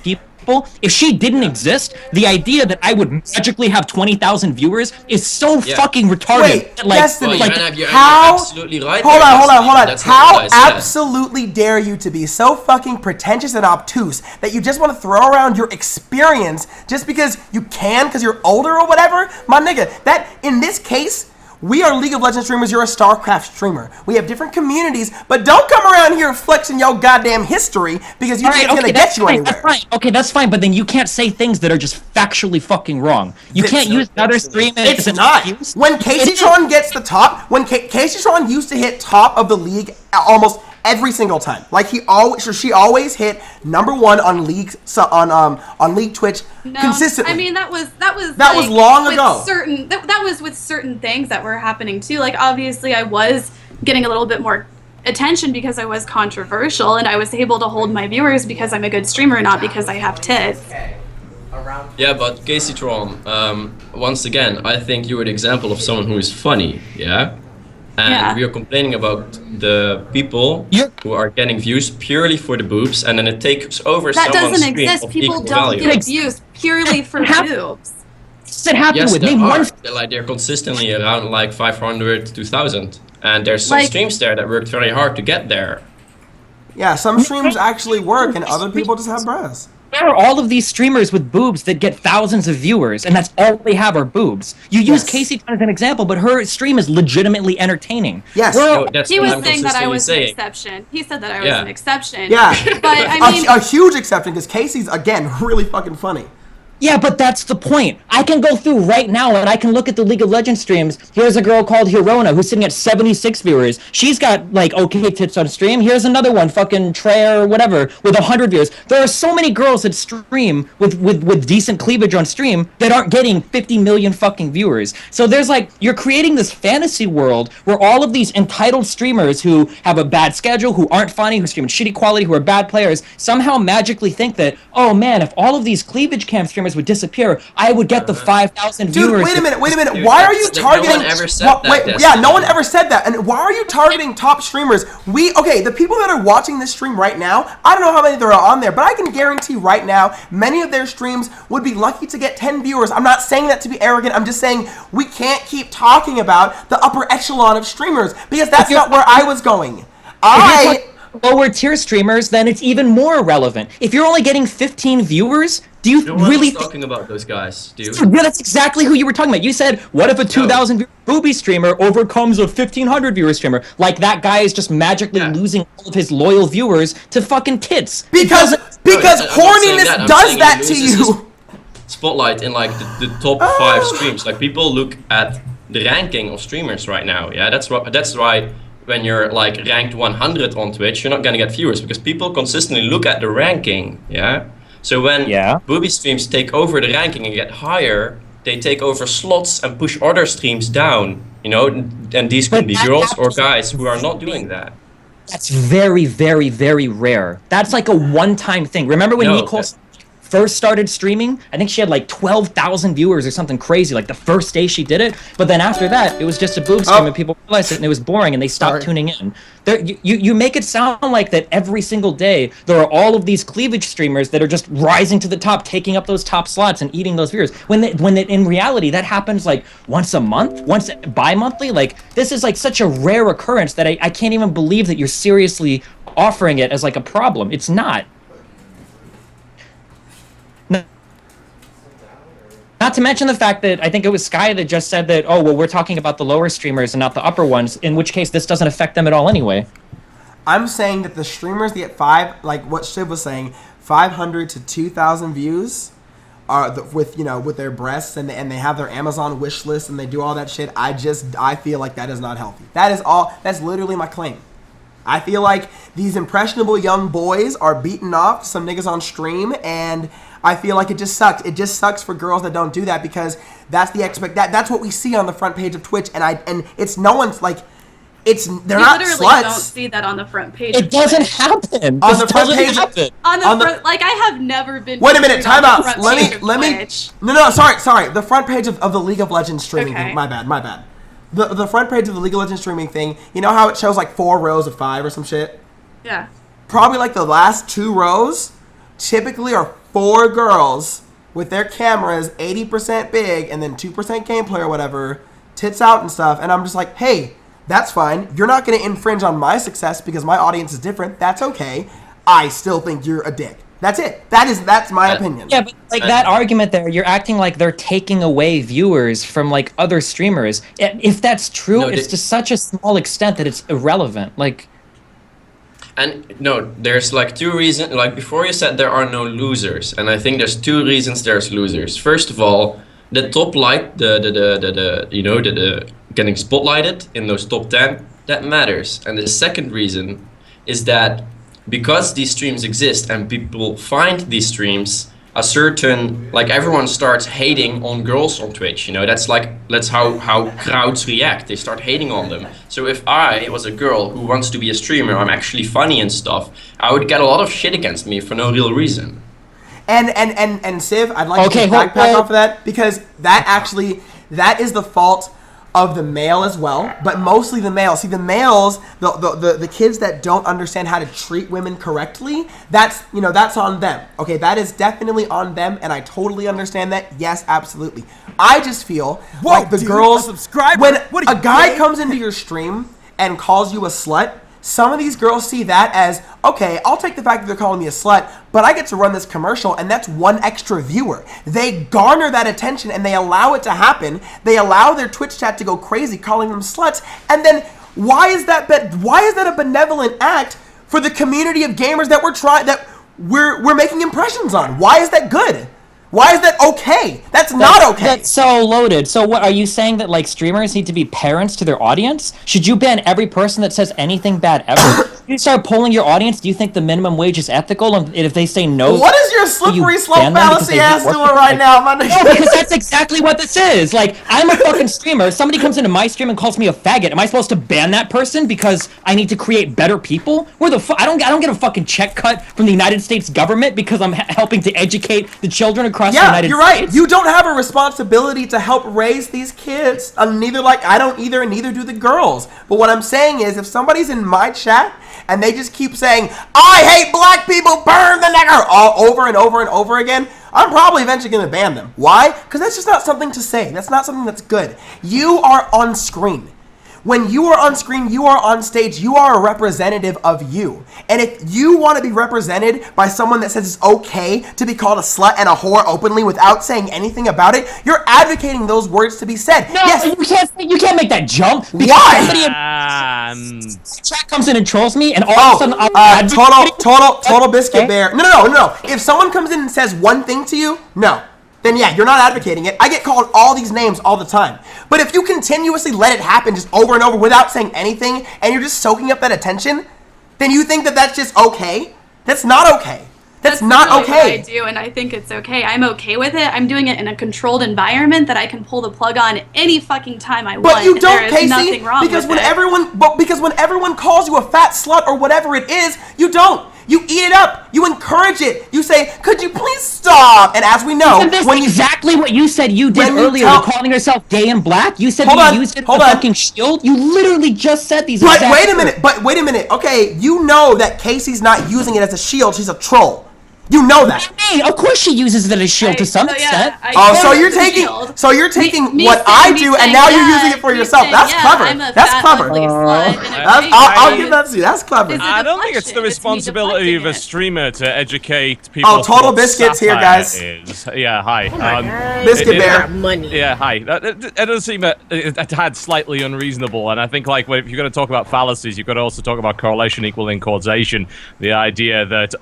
people, if she didn't exist, the idea that I would magically have 20,000 viewers is so Yeah. fucking retarded. Wait, that, like, Destiny. Well, you're How? absolutely right. Hold there, on. Destiny. That's not How what I said. absolutely dare you to be so fucking pretentious and obtuse that you just want to throw around your experience just because you can, because you're older or whatever? My nigga, that in this case, we are League of Legends streamers, you're a StarCraft streamer. We have different communities, but don't come around here flexing your goddamn history because you all think right, it's gonna that's get you fine, anywhere. that's fine. Okay, that's fine, but then you can't say things that are just factually fucking wrong. You can't use another stream as It's an not. excuse. When Kaceytron gets the top, when Kaceytron used to hit top of the league almost every single time. Like she always hit #1 on league on league Twitch No, consistently. I mean that was was long with ago. That was with certain things that were happening too. Like obviously, I was getting a little bit more attention because I was controversial, and I was able to hold my viewers because I'm a good streamer, not because I have tits. Yeah, but Kaceytron, once again, I think you're the example of someone who is funny, yeah? And Yeah. we are complaining about the people who are getting views purely for the boobs, and then it takes over That someone's doesn't stream exist. of People equal don't value. get views purely for boobs. What's that happen Yes, with? there Name are. one. They're consistently around like 500 to 2,000. And there's some Like- streams there that worked very hard to get there. yeah, some streams actually work, and other people just have breasts. There are all of these streamers with boobs that get thousands of viewers, and that's all they have are boobs. You use Yes. Kaceytron as an example, but her stream is legitimately entertaining. Yes. We're- No, that's He what was I'm saying that I consistently was an saying. exception. He said that I was Yeah. an exception. Yeah, But I mean, a huge exception because Casey's again really fucking funny. Yeah, but that's the point. I can go through right now and I can look at the League of Legends streams. Here's a girl called Hirona who's sitting at 76 viewers. She's got like okay tits on stream. Here's another one, fucking Treya or whatever, with 100 viewers. There are so many girls that stream with decent cleavage on stream that aren't getting 50 million fucking viewers. So there's like, you're creating this fantasy world where all of these entitled streamers who have a bad schedule, who aren't funny, who stream in shitty quality, who are bad players, somehow magically think that, oh man, if all of these cleavage cam streamers would disappear, I would get the 5,000 Dude, viewers. wait a minute. Dude, Why are you no targeting? one ever said that, Wait, Destiny. yeah, no one ever said that. And why are you targeting top streamers? The people that are watching this stream right now, I don't know how many there are on there, but I can guarantee right now, many of their streams would be lucky to get 10 viewers. I'm not saying that to be arrogant. I'm just saying we can't keep talking about the upper echelon of streamers because that's not where I was going. Lower tier streamers, then it's even more relevant. If you're only getting 15 viewers, do you No one really was talking about those guys, dude. Yeah, that's exactly who you were talking about. You said, what if a 2,000 viewer booby streamer overcomes a 1,500 viewer streamer? Like that guy is just magically losing all of his loyal viewers to fucking tits. Because I'm not saying horniness that. I'm does saying that it to loses you. its spotlight in like the top 5 streams. Like people look at the ranking of streamers right now. Yeah, that's why when you're like ranked 100 on Twitch, you're not gonna get viewers because people consistently look at the ranking. Yeah. So when booby streams take over the ranking and get higher, they take over slots and push other streams down. You know, and these could be girls or guys who are not doing that. That's very, very, very rare. That's like a one-time thing. Remember when Nicole first started streaming? I think she had like 12,000 viewers or something crazy, like the first day she did it. But then after that, it was just a boob stream and people realized it and it was boring and they stopped tuning in. You make it sound like that every single day there are all of these cleavage streamers that are just rising to the top, taking up those top slots and eating those viewers. When in reality, that happens like once a month, once bi-monthly. Like this is like such a rare occurrence that I can't even believe that you're seriously offering it as like a problem. It's not. Not to mention the fact that I think it was Sky that just said that, oh, well, we're talking about the lower streamers and not the upper ones, in which case this doesn't affect them at all anyway. I'm saying that the streamers that get like what Shiv was saying, 500 to 2,000 views are with their breasts and they have their Amazon wish list and they do all that shit. I feel like that is not healthy. That's literally my claim. I feel like these impressionable young boys are beating off some niggas on stream, and I feel like it just sucks. It just sucks for girls that don't do that, because that's the that's what we see on the front page of Twitch, and it's no one's like, they're not literally sluts. don't see that on the front page. It doesn't happen. On the front page. On the front, like I have never been. Wait a minute, time out. Let me. No, sorry. The front page of the League of Legends streaming thing. My bad. The front page of the League of Legends streaming thing. You know how it shows like 4 rows of 5 or some shit? Yeah. Probably like the last 2 rows typically are 4 girls with their cameras 80% big and then 2% gameplay or whatever, tits out and stuff. And I'm just like, hey, that's fine. You're not going to infringe on my success because my audience is different. That's okay. I still think you're a dick. That's it. That's my opinion. Yeah, but like that argument there, you're acting like they're taking away viewers from like other streamers. If that's true, it's to such a small extent that it's irrelevant. Like, and no, there's like 2 reasons. Like before you said there are no losers, and I think there's 2 reasons there's losers. First of all, the top light, the getting spotlighted in those top 10, that matters. And the second reason is that because these streams exist and people find these streams, a certain, like everyone starts hating on girls on Twitch, that's how crowds react. They start hating on them. So if I was a girl who wants to be a streamer, I'm actually funny and stuff, I would get a lot of shit against me for no real reason. And Siv, I'd like to backpack off of that, because that is the fault of the male as well, but mostly the male. See, the males, the kids that don't understand how to treat women correctly, that's on them. Okay, that is definitely on them, and I totally understand that. Yes, absolutely. I just feel like the girls, when a guy comes into your stream and calls you a slut, some of these girls see that as, okay, I'll take the fact that they're calling me a slut, but I get to run this commercial, and that's 1 extra viewer. They garner that attention, and they allow it to happen. They allow their Twitch chat to go crazy, calling them sluts. And then why is that a benevolent act for the community of gamers that we're making impressions on? Why is that good? Why is that okay? That's not okay. That's so loaded. So what, are you saying that like streamers need to be parents to their audience? Should you ban every person that says anything bad ever? You start polling your audience, do you think the minimum wage is ethical? And if they say no, what is your slippery slope fallacy ass doing right now, my nigga? No, because that's exactly what this is. Like, I'm a fucking streamer. Somebody comes into my stream and calls me a faggot. Am I supposed to ban that person because I need to create better people? Where the I don't get a fucking check cut from the United States government because I'm helping to educate the children across the United States. Yeah, you're right. You don't have a responsibility to help raise these kids. I don't either, and neither do the girls. But what I'm saying is, if somebody's in my chat and they just keep saying, I hate black people, burn the nigger, all over and over and over again, I'm probably eventually going to ban them. Why? Because that's just not something to say. That's not something that's good. You are on screen. When you are on screen, you are on stage, you are a representative of you. And if you want to be represented by someone that says it's okay to be called a slut and a whore openly without saying anything about it, you're advocating those words to be said. No, yes. you can't make that jump. Why? Chat comes in and trolls me, and all of a sudden Total Biscuit Bear. No. If someone comes in and says one thing to you, no. Then yeah, you're not advocating it. I get called all these names all the time. But if you continuously let it happen just over and over without saying anything, and you're just soaking up that attention, then you think that that's just okay? That's not okay. That's not okay. What I do, and I think it's okay. I'm okay with it. I'm doing it in a controlled environment that I can pull the plug on any fucking time I want. But you don't, Casey, nothing wrong because with when everyone calls you a fat slut or whatever it is, you don't. You eat it up. You encourage it. You say, "Could you please stop?" And as we know, when exactly what you said you did earlier, calling yourself gay and black. You said you used it as a fucking shield. You literally just said these. But wait a minute. Okay, you know that Casey's not using it as a shield. She's a troll. You know that. Hey, of course she uses it as a shield to some extent. So you're taking what I do, and now you're using it for yourself. That's clever. That's clever. I'll give that to you. That's clever. I don't think it's the responsibility of a streamer to educate people. Oh, Total Biscuit's here, guys. Yeah, hi. Biscuit Bear. Yeah, hi. It does seem a tad slightly unreasonable, and I think like if you're going to talk about fallacies, you've got to also talk about correlation equaling causation. The idea that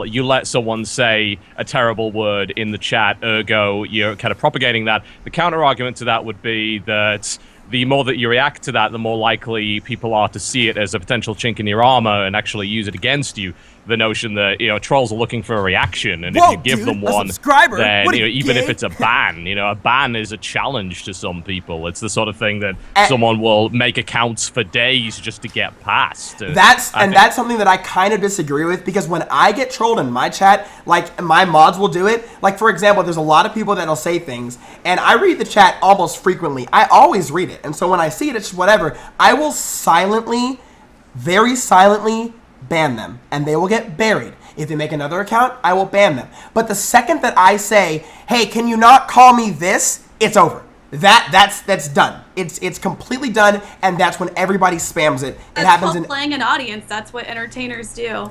you let someone say a terrible word in the chat, ergo you're kind of propagating that. The counter argument to that would be that the more that you react to that, the more likely people are to see it as a potential chink in your armor and actually use it against you. The notion that trolls are looking for a reaction, and if you give them one, then even if it's a ban, a ban is a challenge to some people. It's the sort of thing that someone will make accounts for days just to get past. That's something that I kind of disagree with, because when I get trolled in my chat, like my mods will do it. Like for example, there's a lot of people that'll say things, and I read the chat almost frequently. I always read it, and so when I see it, it's just whatever. I will very silently ban them, and they will get buried. If they make another account, I will ban them. But the second that I say, hey, can you not call me this, it's over. That's done. It's completely done, and that's when everybody spams it. It happens in playing an audience. That's what entertainers do.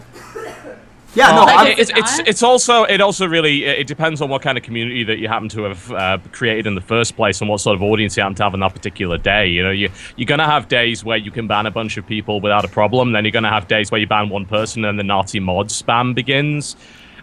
Yeah, no, it also really depends on what kind of community that you happen to have created in the first place, and what sort of audience you happen to have on that particular day. You're gonna have days where you can ban a bunch of people without a problem. Then you're gonna have days where you ban one person and the Nazi mod spam begins,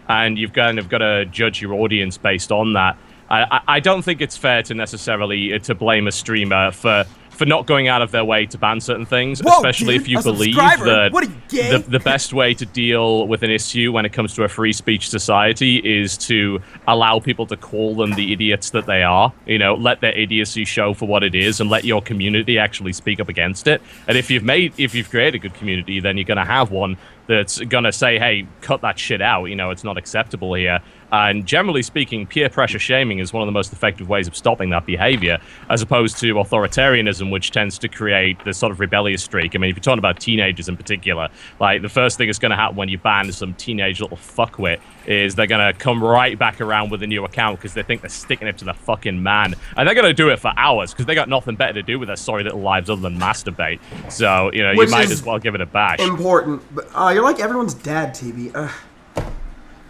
and you've kind of got to judge your audience based on that. I don't think it's fair to necessarily to blame a streamer for not going out of their way to ban certain things, especially if you believe that the best way to deal with an issue when it comes to a free speech society is to allow people to call them the idiots that they are. Let their idiocy show for what it is, and let your community actually speak up against it. And if you've created a good community, then you're going to have one that's going to say, hey, cut that shit out. It's not acceptable here. And generally speaking, peer pressure shaming is one of the most effective ways of stopping that behavior, as opposed to authoritarianism, which tends to create this sort of rebellious streak. I mean, if you're talking about teenagers in particular, like the first thing that's going to happen when you ban some teenage little fuckwit is they're going to come right back around with a new account because they think they're sticking it to the fucking man. And they're going to do it for hours because they got nothing better to do with their sorry little lives other than masturbate. So, you might as well give it a bash. Important. But you're like everyone's dad, TB. Ugh.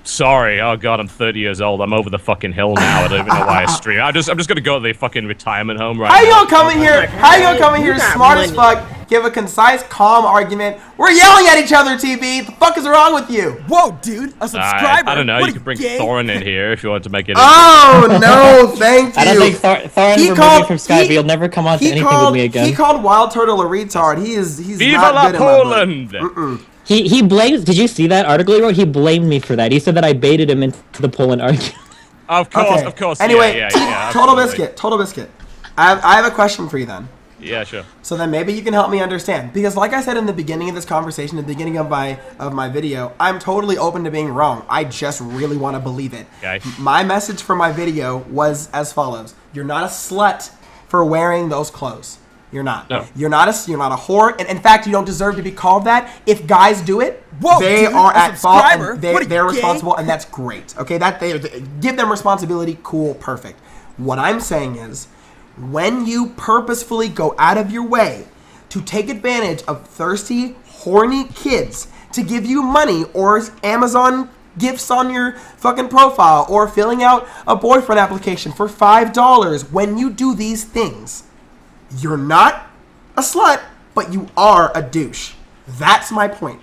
Sorry, oh god, I'm 30 years old. I'm over the fucking hill now. I don't even know why I stream. I'm just gonna go to the fucking retirement home right now. How you gonna come in here smart as fuck, give a concise, calm argument? We're yelling at each other, TB. The fuck is wrong with you? Whoa, dude, a subscriber. I don't know. You could bring Thorin in here if you want to make it. Oh no, thank you. I don't think Thorin removed me from Skype. He'll never come on to anything with me again. He called Wild Turtle a retard. He's Viva not la good Poland! in my book. He blamed. Did you see that article he wrote? He blamed me for that. He said that I baited him into the Poland argument. Of course. Anyway, yeah, Total Biscuit. I have a question for you then. Yeah, sure. So then maybe you can help me understand, because like I said in the beginning of this conversation, the beginning of my video, I'm totally open to being wrong. I just really want to believe it. Okay. My message for my video was as follows: you're not a slut for wearing those clothes. You're not. No. You're not a whore, and in fact, you don't deserve to be called that. If guys do it, they are at fault, and they're responsible, and that's great. Okay, they give them responsibility. Cool, perfect. What I'm saying is, when you purposefully go out of your way to take advantage of thirsty, horny kids to give you money or Amazon gifts on your fucking profile or filling out a boyfriend application for $5, when you do these things, you're not a slut, but you are a douche. That's my point.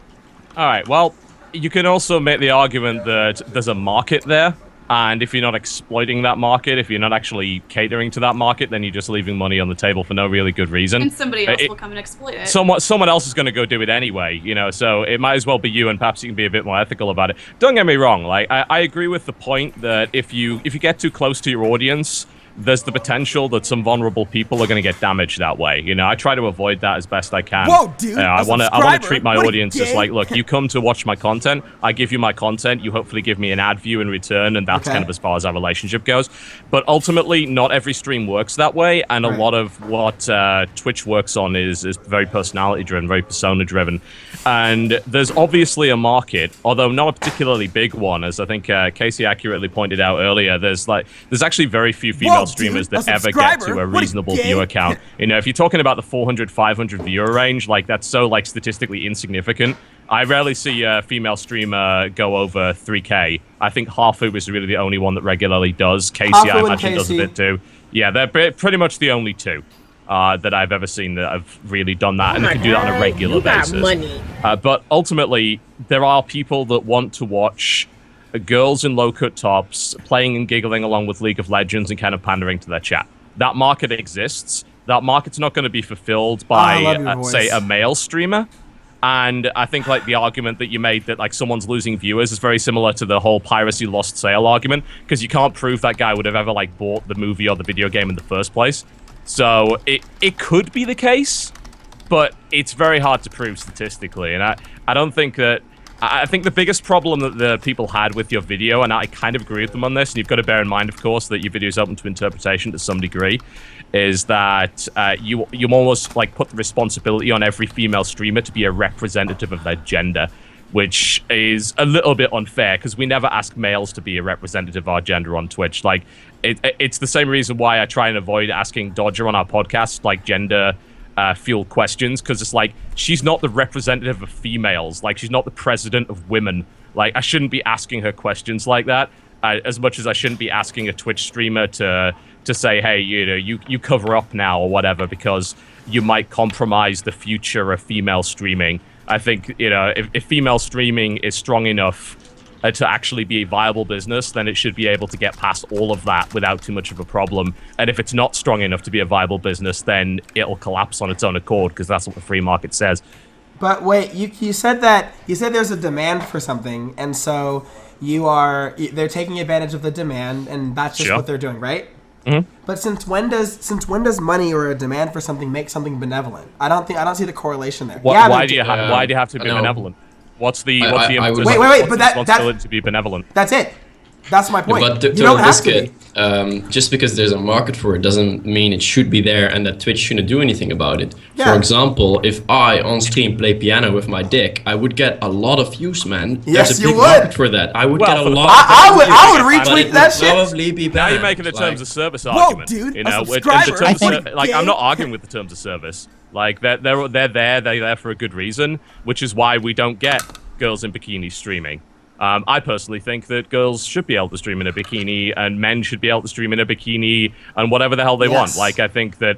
All right, well, you can also make the argument that there's a market there, and if you're not exploiting that market, if you're not actually catering to that market, then you're just leaving money on the table for no really good reason. And somebody else will come and exploit it. Someone else is going to go do it anyway, so it might as well be you, and perhaps you can be a bit more ethical about it. Don't get me wrong, like I agree with the point that if you get too close to your audience, there's the potential that some vulnerable people are going to get damaged that way. You know, I try to avoid that as best I can. Whoa, dude! I want to treat my audience as like, look, you come to watch my content, I give you my content, you hopefully give me an ad view in return, and that's kind of as far as our relationship goes. But ultimately, not every stream works that way, and a lot of what Twitch works on is very personality driven, very persona driven, and there's obviously a market, although not a particularly big one, as I think Casey accurately pointed out earlier. There's actually very few female streamers that ever get to a reasonable viewer count. You know, if you're talking about the 400, 500 viewer range, like that's so like statistically insignificant. I rarely see a female streamer go over 3K. I think Harfu is really the only one that regularly does. Casey, I imagine, does a bit too. Yeah, they're pretty much the only two that I've ever seen that have really done that, and they can do that on a regular basis. Money. But ultimately, there are people that want to watch girls in low-cut tops playing and giggling along with League of Legends and kind of pandering to their chat. That market exists. That market's not going to be fulfilled by, say, a male streamer. And I think like the argument that you made that like someone's losing viewers is very similar to the whole piracy lost sale argument, because you can't prove that guy would have ever like bought the movie or the video game in the first place. So it could be the case, but it's very hard to prove statistically. And I don't think that... I think the biggest problem that the people had with your video, and I kind of agree with them on this, and you've got to bear in mind, of course, that your video is open to interpretation to some degree, is that you almost like put the responsibility on every female streamer to be a representative of their gender, which is a little bit unfair because we never ask males to be a representative of our gender on Twitch. Like it's the same reason why I try and avoid asking Dodger on our podcast like gender fueled questions, because it's like she's not the representative of females, like she's not the president of women. Like I shouldn't be asking her questions like that, as much as I shouldn't be asking a Twitch streamer to say, hey, you know, you cover up now or whatever, because you might compromise the future of female streaming. I think, you know, if female streaming is strong enough to actually be a viable business, then it should be able to get past all of that without too much of a problem. And if it's not strong enough to be a viable business, then it'll collapse on its own accord, because that's what the free market says. But wait, you said there's a demand for something, and so they're taking advantage of the demand, and that's just what they're doing, right? Mm-hmm. But since when does money or a demand for something make something benevolent? I don't see the correlation there. Why do you have to be benevolent? What's the wait, but responsibility to be benevolent? That's it. That's my point. But TotalBiscuit, just because there's a market for it doesn't mean it should be there and that Twitch shouldn't do anything about it. Yeah. For example, if I on stream play piano with my dick, I would get a lot of views, man. Yes, there's a big market for that. I would get a lot. I would retweet that shit. Probably be banned. Now you're making the terms of service argument. Whoa, dude, you know, a subscriber. I'm not arguing with the terms of service. Like they're there for a good reason, which is why we don't get girls in bikinis streaming. I personally think that girls should be able to stream in a bikini, and men should be able to stream in a bikini, and whatever the hell they want. Like, I think that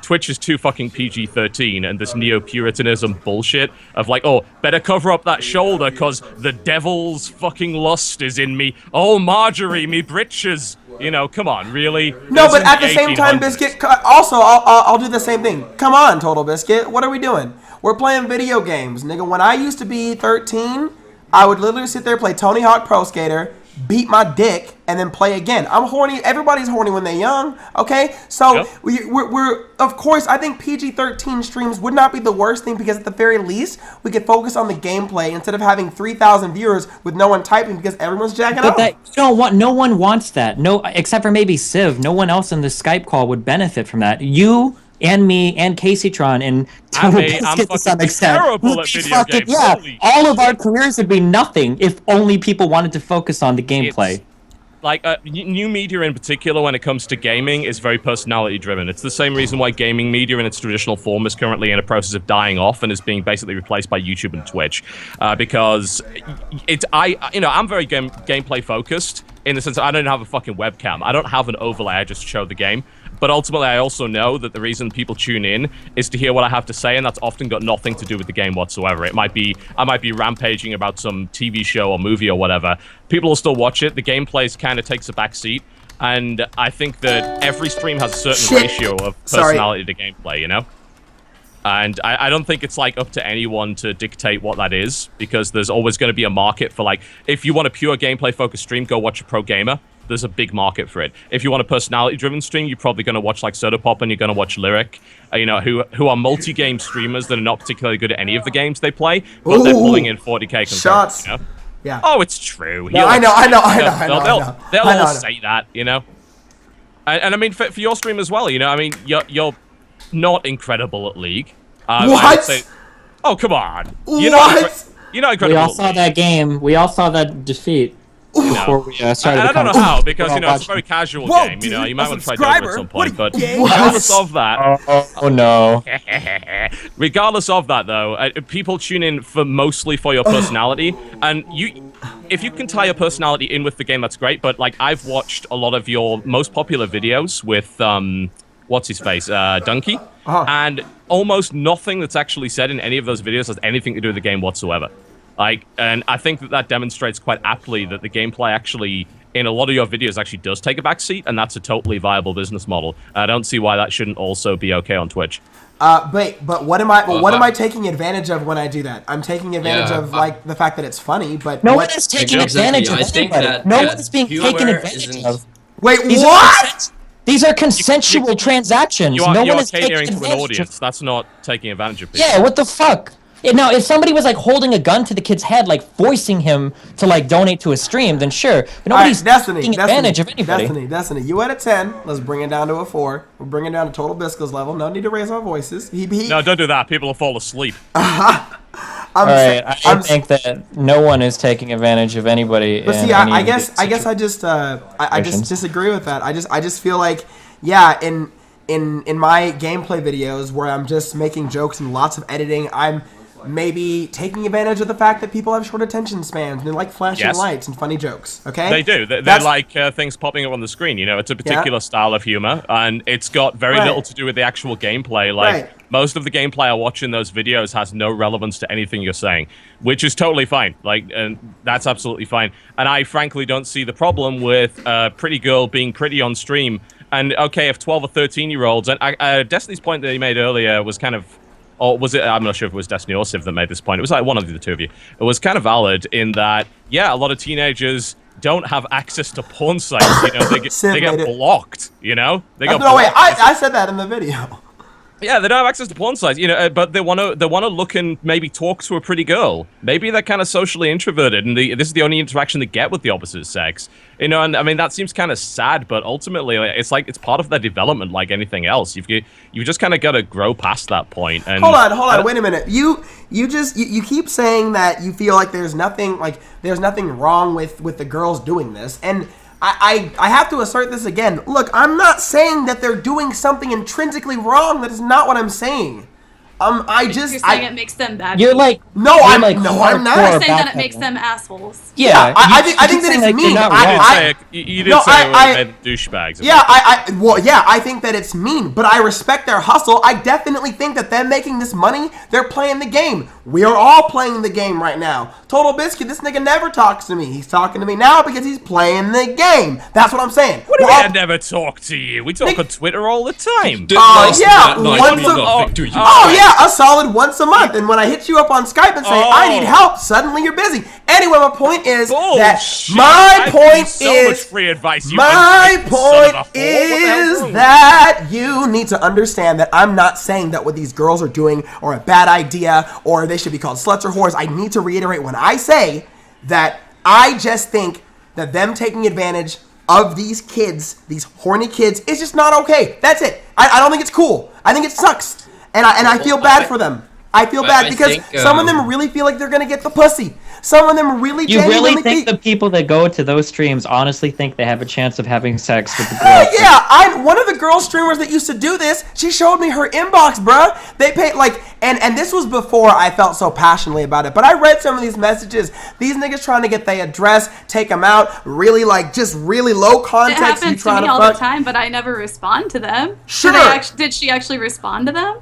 Twitch is too fucking PG-13, and this neo-Puritanism bullshit of like, oh, better cover up that shoulder because the devil's fucking lust is in me. Oh, Marjorie, me britches. You know, come on, really? No, but at the same time, Biscuit, also, I'll do the same thing. Come on, TotalBiscuit, what are we doing? We're playing video games, nigga. When I used to be 13... I would literally sit there, play Tony Hawk Pro Skater, beat my dick, and then play again. I'm horny. Everybody's horny when they're young, okay? So we're of course, I think PG-13 streams would not be the worst thing, because at the very least, we could focus on the gameplay instead of having 3,000 viewers with no one typing because everyone's jacking off. But no one wants that. No, except for maybe Civ. No one else in the Skype call would benefit from that. You and me and Kaceytron and TotalBiscuit to some extent. Terrible at video games. Yeah, all of our careers would be nothing if only people wanted to focus on the gameplay. Like, new media in particular, when it comes to gaming, is very personality driven. It's the same reason why gaming media in its traditional form is currently in a process of dying off and is being basically replaced by YouTube and Twitch. Because I'm very gameplay focused in the sense that I don't have a fucking webcam. I don't have an overlay. I just show the game. But ultimately, I also know that the reason people tune in is to hear what I have to say, and that's often got nothing to do with the game whatsoever. I might be rampaging about some TV show or movie or whatever. People will still watch it. The gameplay kind of takes a back seat, and I think that every stream has a certain ratio of personality to gameplay, you know? And I don't think it's like up to anyone to dictate what that is, because there's always going to be a market for, like, if you want a pure gameplay focused stream, go watch a pro gamer. there's a big market for it. If you want a personality-driven stream, you're probably going to watch like Soda Pop and you're going to watch Lyric, who are multi-game streamers that are not particularly good at any of the games they play, but they're pulling in 40K concurrent. Shots. You know? Yeah. Oh, it's true. No, I know. They'll all say that, you know. And I mean, for your stream as well, you know. I mean, you're not incredible at League. What? Oh, come on. What? You're not incredible. We all saw that game. We all saw that defeat. Before we started. I don't know how, because it's a very casual game. You know, you might want to try doing it at some point. But regardless of that, oh no. Regardless of that, though, people tune in mostly for your personality, and if you can tie your personality in with the game, that's great. But like, I've watched a lot of your most popular videos with what's his face, Donkey, and almost nothing that's actually said in any of those videos has anything to do with the game whatsoever. And I think that demonstrates quite aptly that the gameplay actually, in a lot of your videos, actually does take a back seat, and that's a totally viable business model. I don't see why that shouldn't also be okay on Twitch. But what am I taking advantage of when I do that? I'm taking advantage of like the fact that it's funny, but no one is taking advantage of anybody. No one is being taken advantage of. Wait, what? These are consensual transactions. No one is catering taking to an audience. That's not taking advantage of people. Yeah, what the fuck? Now, if somebody was like holding a gun to the kid's head, like forcing him to like donate to a stream, then sure. But nobody's taking advantage of anybody. Destiny, you at a 10. Let's bring it down to a 4. We're bringing it down to TotalBiscuit's level. No need to raise our voices. No, don't do that. People will fall asleep. I think that no one is taking advantage of anybody. But see, I guess I just disagree with that. I just feel like, yeah, in my gameplay videos where I'm just making jokes and lots of editing, I'm maybe taking advantage of the fact that people have short attention spans and they like flashing lights and funny jokes. Okay, they do. They're like things popping up on the screen. You know, it's a particular style of humor, and it's got very little to do with the actual gameplay. Like most of the gameplay I watch in those videos has no relevance to anything you're saying, which is totally fine. Like, and that's absolutely fine. And I frankly don't see the problem with a pretty girl being pretty on stream. And okay, if 12 or 13-year-olds, and Destiny's point that he made earlier was kind of. Or was it? I'm not sure if it was Destiny or Civ that made this point. It was like one of the two of you. It was kind of valid in that, yeah, a lot of teenagers don't have access to porn sites. You know, they get blocked. You know, they got. No, wait, I said that in the video. Yeah, they don't have access to porn sites, you know, but they want to look and maybe talk to a pretty girl. Maybe they're kind of socially introverted, and this is the only interaction they get with the opposite sex. You know, and I mean that seems kind of sad, but ultimately, it's like it's part of their development, like anything else. You've just kind of got to grow past that point. And hold on, wait a minute. You keep saying that you feel like there's nothing wrong with the girls doing this, and I have to assert this again. Look, I'm not saying that they're doing something intrinsically wrong. That is not what I'm saying. You're saying it makes them bad. You're like I'm not. You're saying that it makes them assholes. Yeah, I think that it's mean. You didn't say they were douchebags. Yeah, I think that it's mean, but I respect their hustle. I definitely think that them making this money, they're playing the game. We are all playing the game right now. TotalBiscuit, this nigga never talks to me. He's talking to me now because he's playing the game. That's what I'm saying. What do you mean I never talk to you? We talk on Twitter all the time. A solid once a month. And when I hit you up on Skype and say, I need help, suddenly you're busy. Anyway, my point is that you need to understand that I'm not saying that what these girls are doing are a bad idea or they should be called sluts or whores. I need to reiterate when I say that I just think that them taking advantage of these kids, these horny kids, is just not okay. That's it. I don't think it's cool. I think it sucks. And I feel bad for them. I feel bad because some of them really feel like they're going to get the pussy. Some of them really genuinely think the people that go to those streams honestly think they have a chance of having sex with the girls? Yeah, one of the girl streamers that used to do this, she showed me her inbox, bruh. They paid, like, and this was before I felt so passionately about it, but I read some of these messages. These niggas trying to get their address, take them out, really, like, just really low context. It happens to me all the time, but I never respond to them. Sure. Did she actually respond to them?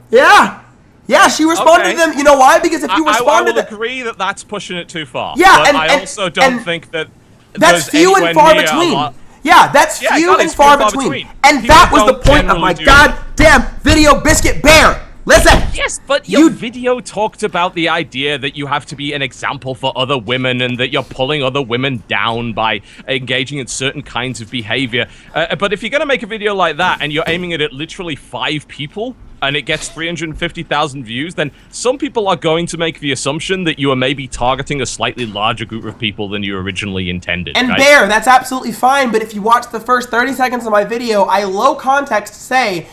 Yeah, she responded to them. You know why? Because if you respond to them... I will agree that that's pushing it too far. Yeah, but I also don't think that that's few and far between. Yeah, that's few and far between. And that was the point of my goddamn video, Biscuit Bear. Listen. Yes, but your video talked about the idea that you have to be an example for other women and that you're pulling other women down by engaging in certain kinds of behavior. But if you're going to make a video like that and you're aiming it at literally 5 people and it gets 350,000 views, then some people are going to make the assumption that you are maybe targeting a slightly larger group of people than you originally intended. And right? that's absolutely fine, but if you watch the first 30 seconds of my video, I low context say,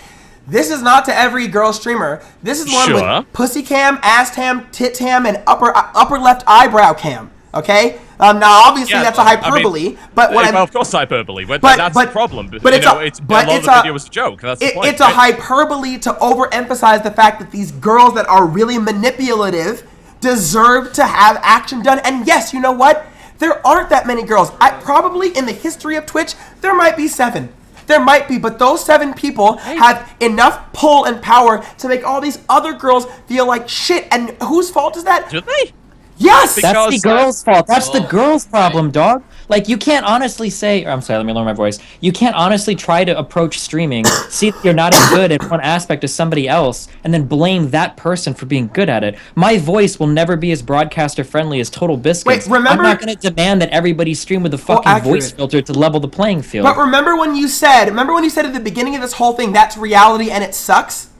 this is not to every girl streamer. This is one with pussy cam, ass cam, tit cam, and upper left eyebrow cam. Okay? Now, obviously, that's a hyperbole, but what of course, hyperbole, but that's the problem. But a lot of the video was a joke. That's the point. It's a hyperbole to overemphasize the fact that these girls that are really manipulative deserve to have action done. And yes, you know what? There aren't that many girls. Probably in the history of Twitch, there might be 7. There might be, but those 7 people have enough pull and power to make all these other girls feel like shit. And whose fault is that? Do they? Yes! That's the girl's fault. That's the girl's problem, dog. Like, you can't honestly say... I'm sorry, let me lower my voice. You can't honestly try to approach streaming, see that you're not as good at one aspect as somebody else, and then blame that person for being good at it. My voice will never be as broadcaster-friendly as TotalBiscuit. Wait, remember... I'm not going to demand that everybody stream with a fucking voice filter to level the playing field. But remember when you said at the beginning of this whole thing, that's reality and it sucks?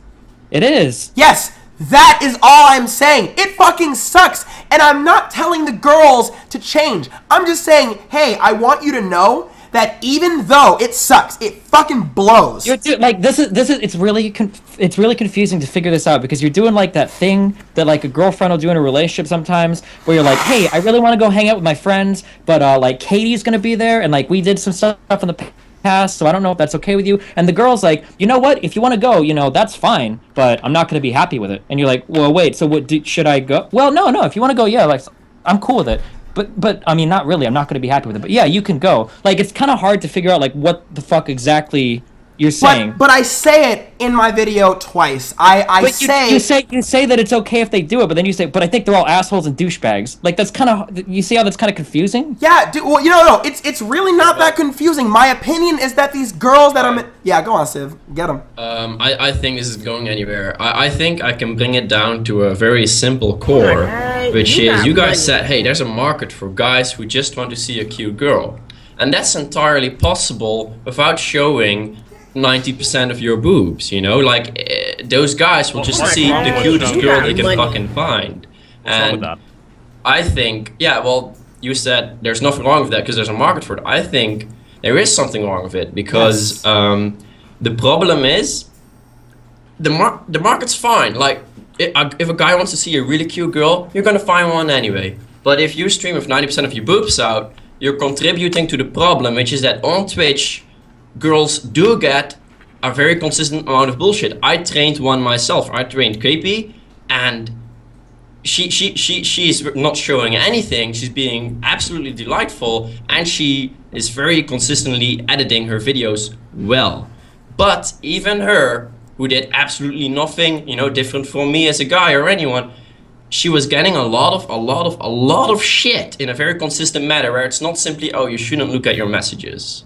It is. Yes! That is all I'm saying. It fucking sucks. And I'm not telling the girls to change. I'm just saying, hey, I want you to know that even though it sucks, it fucking blows. It's really confusing to figure this out because you're doing like that thing that like a girlfriend will do in a relationship sometimes where you're like, hey, I really want to go hang out with my friends, but like Katie's gonna be there and like we did some stuff in the past, so I don't know if that's okay with you. And the girl's like, you know what? If you want to go, that's fine, but I'm not going to be happy with it. And you're like, well, wait, so should I go? Well, no. If you want to go, yeah, like I'm cool with it. But I mean, not really. I'm not going to be happy with it. But yeah, you can go. Like, it's kind of hard to figure out like what the fuck exactly you're saying. But I say it in my video twice. You say that it's okay if they do it, but then you say, but I think they're all assholes and douchebags. Like that's kind of, you see how that's kind of confusing? Yeah, well, no, it's really not that confusing. My opinion is that these girls that go on, Siv, get them. I think this is going anywhere. I think I can bring it down to a very simple core, which is you guys said, hey, there's a market for guys who just want to see a cute girl, and that's entirely possible without showing 90% of your boobs, those guys will just see the cutest girl they can fucking find. And I think, you said there's nothing wrong with that because there's a market for it. I think there is something wrong with it because the problem is the market's fine. Like, if a guy wants to see a really cute girl, you're gonna find one anyway. But if you stream with 90% of your boobs out, you're contributing to the problem, which is that on Twitch, girls do get a very consistent amount of bullshit. I trained one myself. I trained KP, and she's not showing anything. She's being absolutely delightful, and she is very consistently editing her videos well. But even her, who did absolutely nothing, different from me as a guy or anyone, she was getting a lot of shit in a very consistent manner, where it's not simply, oh, you shouldn't look at your messages.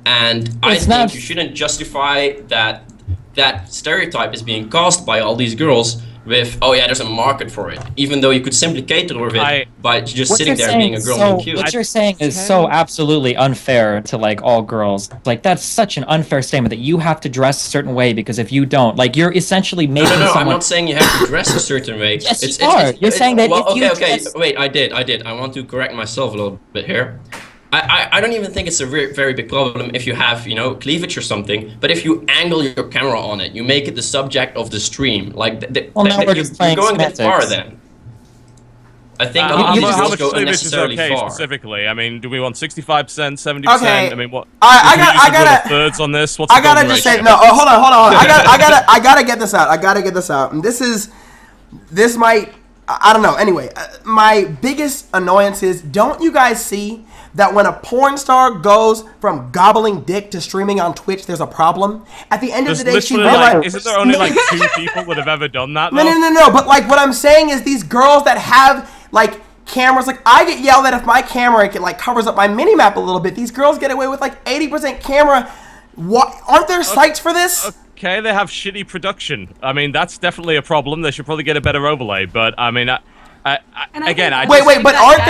And I think you shouldn't justify that stereotype is being cast by all these girls with, oh yeah, there's a market for it, even though you could simply cater with it by just sitting there being a girl and cute. What you're saying is so absolutely unfair to like all girls. Like that's such an unfair statement that you have to dress a certain way because if you don't, like you're essentially making someone... I'm not saying you have to dress a certain way. Yes, you are. You're saying that if you dress... Wait, I did. I want to correct myself a little bit here. I don't even think it's a very big problem if you have, cleavage or something. But if you angle your camera on it, you make it the subject of the stream. Like, you're going a bit far then. I think how much go cleavage is unnecessarily okay far. Specifically? I mean, do we want 65%, 70%? Okay. I mean, what? I gotta thirds on this. What's I gotta just say no. Oh, hold on. I gotta get this out. And this might. I don't know. Anyway, my biggest annoyance is, don't you guys see that when a porn star goes from gobbling dick to streaming on Twitch, there's a problem? At the end of the day, she realized... Isn't there only like 2 people that have ever done that, though? No. But like what I'm saying is these girls that have like cameras, like I get yelled at if my camera like covers up my mini-map a little bit. These girls get away with like 80% camera. What? Aren't there sites for this? okay, they have shitty production. I mean, that's definitely a problem. They should probably get a better overlay. But I mean, again, I wait, but aren't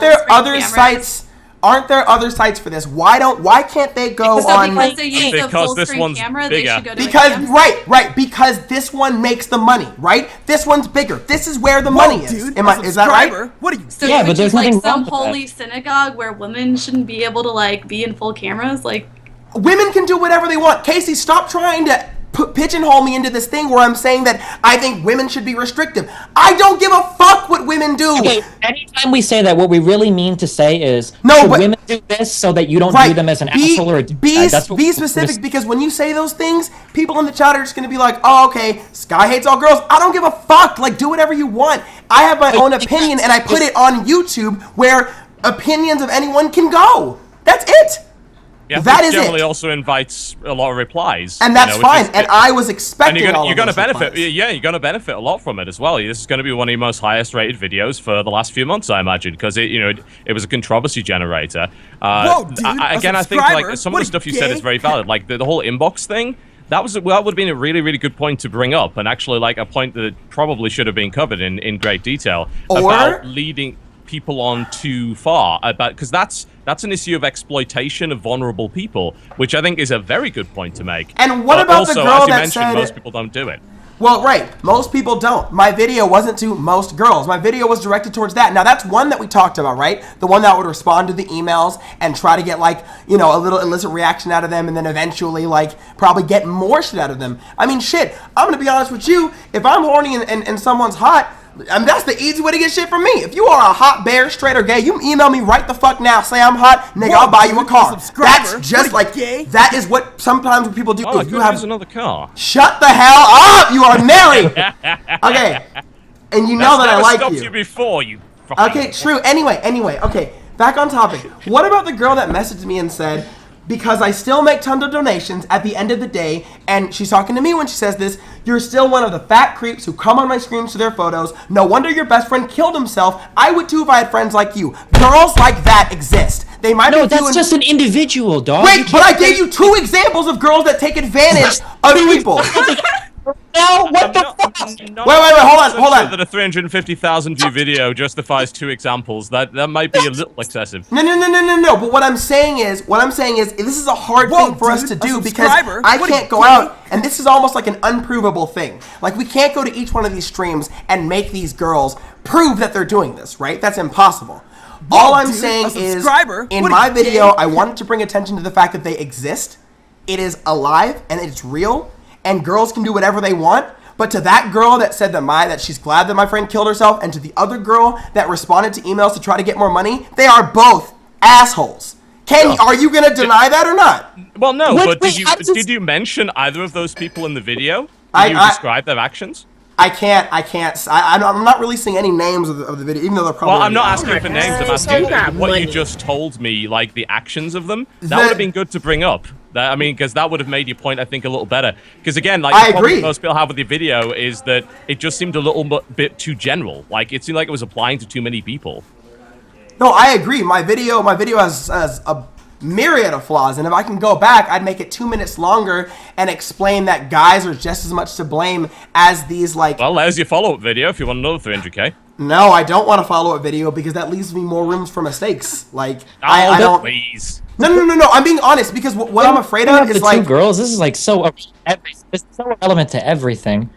there other cameras. sites? Aren't there other sites for this? Why can't they go on? Because they use the Because full this screen one's camera, bigger. they should go to Because a cam right, because this one makes the money, right? This one's bigger. This is where the money is. Dude, Is that right? What are you? So Yeah, which but there's is like nothing some wrong with that. holy synagogue where women shouldn't be able to like be in full cameras. Like, Women can do whatever they want. Casey, stop trying to pigeonhole me into this thing where I'm saying that I think women should be restrictive. I don't give a fuck what women do. Okay, anytime we say that, what we really mean to say is, No, should but- women do this so that you don't Right. view them as an asshole or a be douchebag? That's what be we're specific, because when you say those things, people in the chat are just going to be like, oh, okay, Sky hates all girls. I don't give a fuck. Like, do whatever you want. I have my own opinion, and I put it on YouTube where opinions of anyone can go. That's it. Yeah, that which is generally it. also invites a lot of replies. And that's which fine. is- And I was expecting and all you're of gonna those benefit. replies. Yeah, you're gonna benefit a lot from it as well. This is going to be one of your most highest rated videos for the last few months, I imagine, because it was a controversy generator. Whoa, dude, Again, I think subscriber? like some of What the are stuff you you said gay? is very valid. Like the whole inbox thing. That would have been a really, really good point to bring up, and actually like a point that probably should have been covered in great detail about leading people on too far, because that's an issue of exploitation of vulnerable people, which I think is a very good point to make. And what But about also, the girl as you that mentioned, said most people don't do it. Well, right. Most people don't. My video wasn't to most girls. My video was directed towards that. Now, that's one that we talked about, right? The one that would respond to the emails and try to get, like, a little illicit reaction out of them, and then eventually, like, probably get more shit out of them. I mean, shit, I'm going to be honest with you. If I'm horny and someone's hot, I mean, that's the easy way to get shit from me. If you are a hot bear, straight or gay, you email me right the fuck now. Say I'm hot, nigga, I'll buy you a car. That's just like, that is what sometimes what people do. Oh, I If you could have use another car. Shut the hell up! You are married! Okay. And you know that I like stopped you. you before, you fucking... Okay, true. Anyway, okay. Back on topic. What about the girl that messaged me and said, because I still make tons of donations at the end of the day, and she's talking to me when she says this, you're still one of the fat creeps who come on my screens to their photos. No wonder your best friend killed himself. I would too if I had friends like you. Girls like that exist. They might No, be that's doing... just an individual, dog. Wait, but I gave you 2 examples of girls that take advantage of people. No, what the fuck? Wait, hold on. That a 350,000 view video justifies 2 examples. That might be a little excessive. No. But what I'm saying is, this is a hard thing for us to do because subscriber? I What are can't you go out, and this is almost like an unprovable thing. Like, we can't go to each one of these streams and make these girls prove that they're doing this, right? That's impossible. All I'm dude, saying a is, subscriber? in What are my you, video, gay? I wanted to bring attention to the fact that they exist. It is alive, and it's real, and girls can do whatever they want. But to that girl that said that she's glad that my friend killed herself, and to the other girl that responded to emails to try to get more money, they are both assholes. Are you gonna deny that or not? Well, no, Wait, but wait, did you mention either of those people in the video? Did you describe their actions? I can't. I'm not releasing any names of the video, even though they're probably. Well, I'm not already asking out. for names. I'm So you got asking what money. you just told me, like the actions of them. That The- would have been good to bring up. Because that would have made your point, I think, a little better. Because again, like I the problem agree. most people have with the video is that it just seemed a little bit too general. Like it seemed like it was applying to too many people. No, I agree. My video has a myriad of flaws, and if I can go back, I'd make it 2 minutes longer and explain that guys are just as much to blame as these like. Well, there's your follow-up video if you want another 300k. No, I don't want a follow-up video because that leaves me more rooms for mistakes. Like I don't. Please. No. I'm being honest because what I'm afraid of is the like. two girls. This is like it's so irrelevant to everything.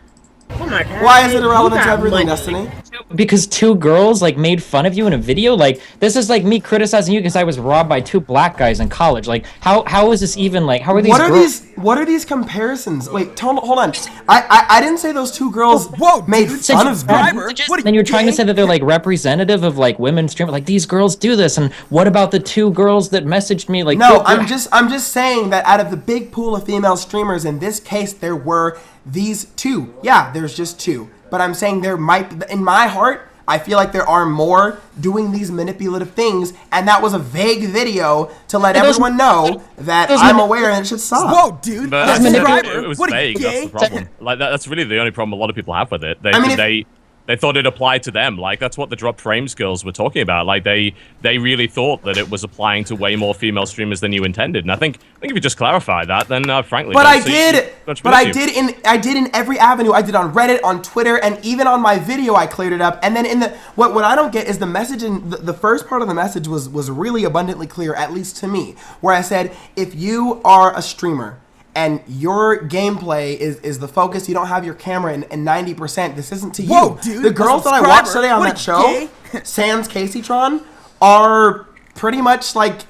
Oh my God. Why is it irrelevant You to got everything, money. Destiny? Because 2 girls like made fun of you in a video. Like this is like me criticizing you because I was robbed by 2 black guys in college. Like how is this even like? How are these? What are these comparisons? Wait, hold on. I didn't say those 2 girls made fun of me. Then you're trying to say that they're like representative of like women streamers. Like these girls do this, and what about the 2 girls that messaged me? Like No, I'm just saying that out of the big pool of female streamers, in this case, there were these 2. Yeah, there's just 2. But I'm saying there might, in my heart, I feel like there are more doing these manipulative things, and that was a vague video to let everyone know that I'm aware and it should stop. Whoa, dude! But Subscriber? it was What are you, vague. That's gay? the problem. Like that's really the only problem a lot of people have with it. I mean, They thought it applied to them. Like, that's what the drop frames girls were talking about. Like, they really thought that it was applying to way more female streamers than you intended. And I think if you just clarify that, then frankly, but I did in every avenue. I did on Reddit, on Twitter, and even on my video, I cleared it up. And then in the what I don't get is the message. In the first part of the message was really abundantly clear, at least to me, where I said, if you are a streamer and your gameplay is the focus, you don't have your camera in 90%, this isn't to you. Whoa, dude, the girls that I watched today on that show, sans Kaceytron, are pretty much like,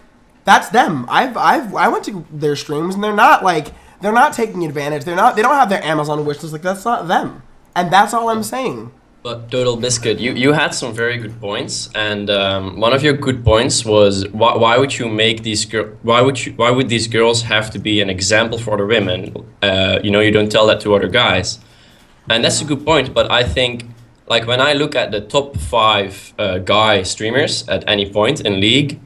that's them. I went to their streams and they're not taking advantage. They don't have their Amazon wishlist. Like, that's not them. And that's all I'm saying. But TotalBiscuit, you had some very good points, and one of your good points was why would you make these why would these girls have to be an example for other women? You don't tell that to other guys, and that's a good point. But I think, like, when I look at the top 5 guy streamers at any point in League,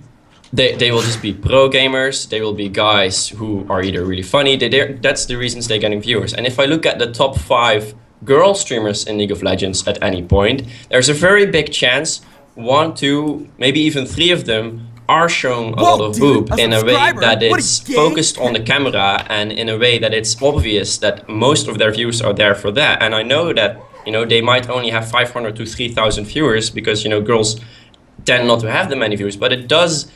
they will just be pro gamers. They will be guys who are either really funny. That's the reasons they're getting viewers. And if I look at the top 5 girl streamers in League of Legends at any point, there's a very big chance 1, 2, maybe even 3 of them are showing a lot of boob in a way that it's focused on the camera and in a way that it's obvious that most of their views are there for that. And I know that, they might only have 500 to 3,000 viewers because, girls tend not to have that many viewers, but it does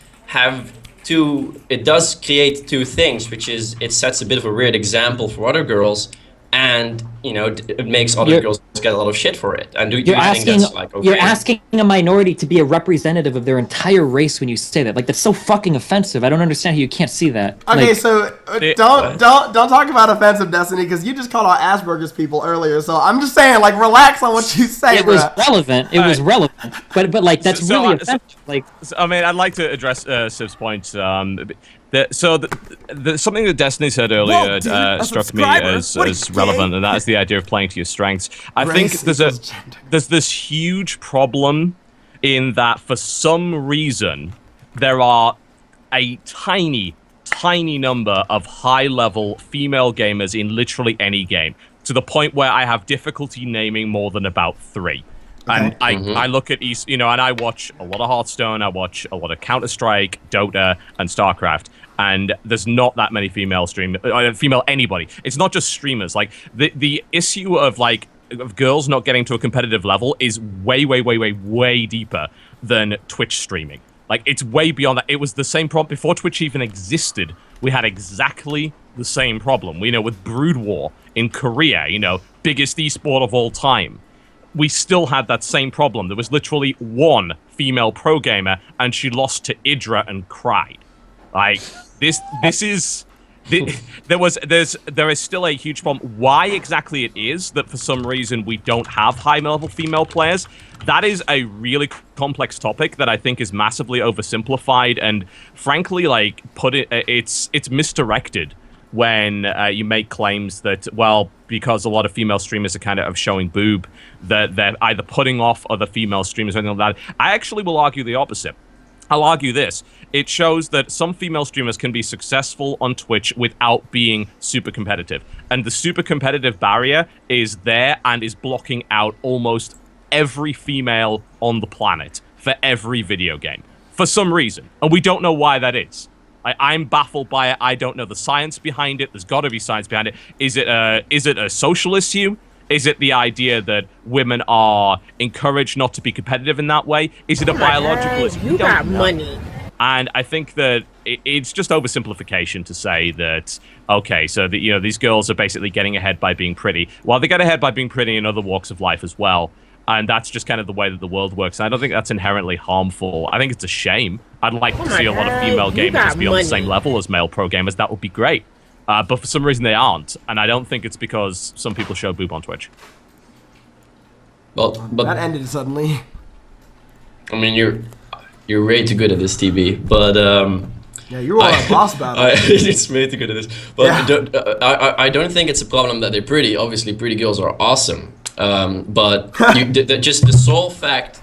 create 2 things, which is it sets a bit of a weird example for other girls, and it makes other girls get a lot of shit for it. And do you think that's like okay? You're asking a minority to be a representative of their entire race when you say that. Like, that's so fucking offensive. I don't understand how you can't see that. Okay, like, so don't talk about offensive, Destiny, because you just called out Asperger's people earlier. So I'm just saying, like, relax on what you say. It was relevant. It was relevant. But like, that's really offensive. Like, I mean, I'd like to address Siv's point. Something that Destiny said earlier struck me as relevant, and that is the idea of playing to your strengths. I think there's this huge problem in that for some reason there are a tiny number of high-level female gamers in literally any game, to the point where I have difficulty naming more than about 3. And I look at and I watch a lot of Hearthstone, I watch a lot of Counter-Strike, Dota, and StarCraft, and there's not that many female anybody. It's not just streamers. Like, the issue of girls not getting to a competitive level is way deeper than Twitch streaming. Like, it's way beyond that. It was the same problem before Twitch even existed. We had exactly the same problem. With Brood War in Korea, biggest esport of all time. We still had that same problem. There was literally 1 female pro gamer, and she lost to Idra and cried. Like, there is still a huge problem. Why exactly it is that for some reason we don't have high-level female players, that is a really complex topic that I think is massively oversimplified, and frankly, like, it's misdirected when you make claims that, well, because a lot of female streamers are kind of showing boob, that they're either putting off other female streamers or anything like that. I actually will argue the opposite. I'll argue this. It shows that some female streamers can be successful on Twitch without being super competitive. And the super competitive barrier is there and is blocking out almost every female on the planet for every video game, for some reason. And we don't know why that is. I'm baffled by it. I don't know the science behind it. There's got to be science behind it. Is it a social issue? Is it the idea that women are encouraged not to be competitive in that way? Is it a biological issue? You got money. And I think that it's just oversimplification to say that, okay, so that, these girls are basically getting ahead by being pretty. Well, they get ahead by being pretty in other walks of life as well. And that's just kind of the way that the world works. And I don't think that's inherently harmful. I think it's a shame. I'd like to see a lot of female gamers be on the same level as male pro gamers. That would be great. But for some reason they aren't. And I don't think it's because some people show boob on Twitch. But that ended suddenly. I mean, you're way too good at this, TB. But yeah, you are a boss about it. It's way too good at this. But yeah. I don't think it's a problem that they're pretty. Obviously, pretty girls are awesome. But just the sole fact,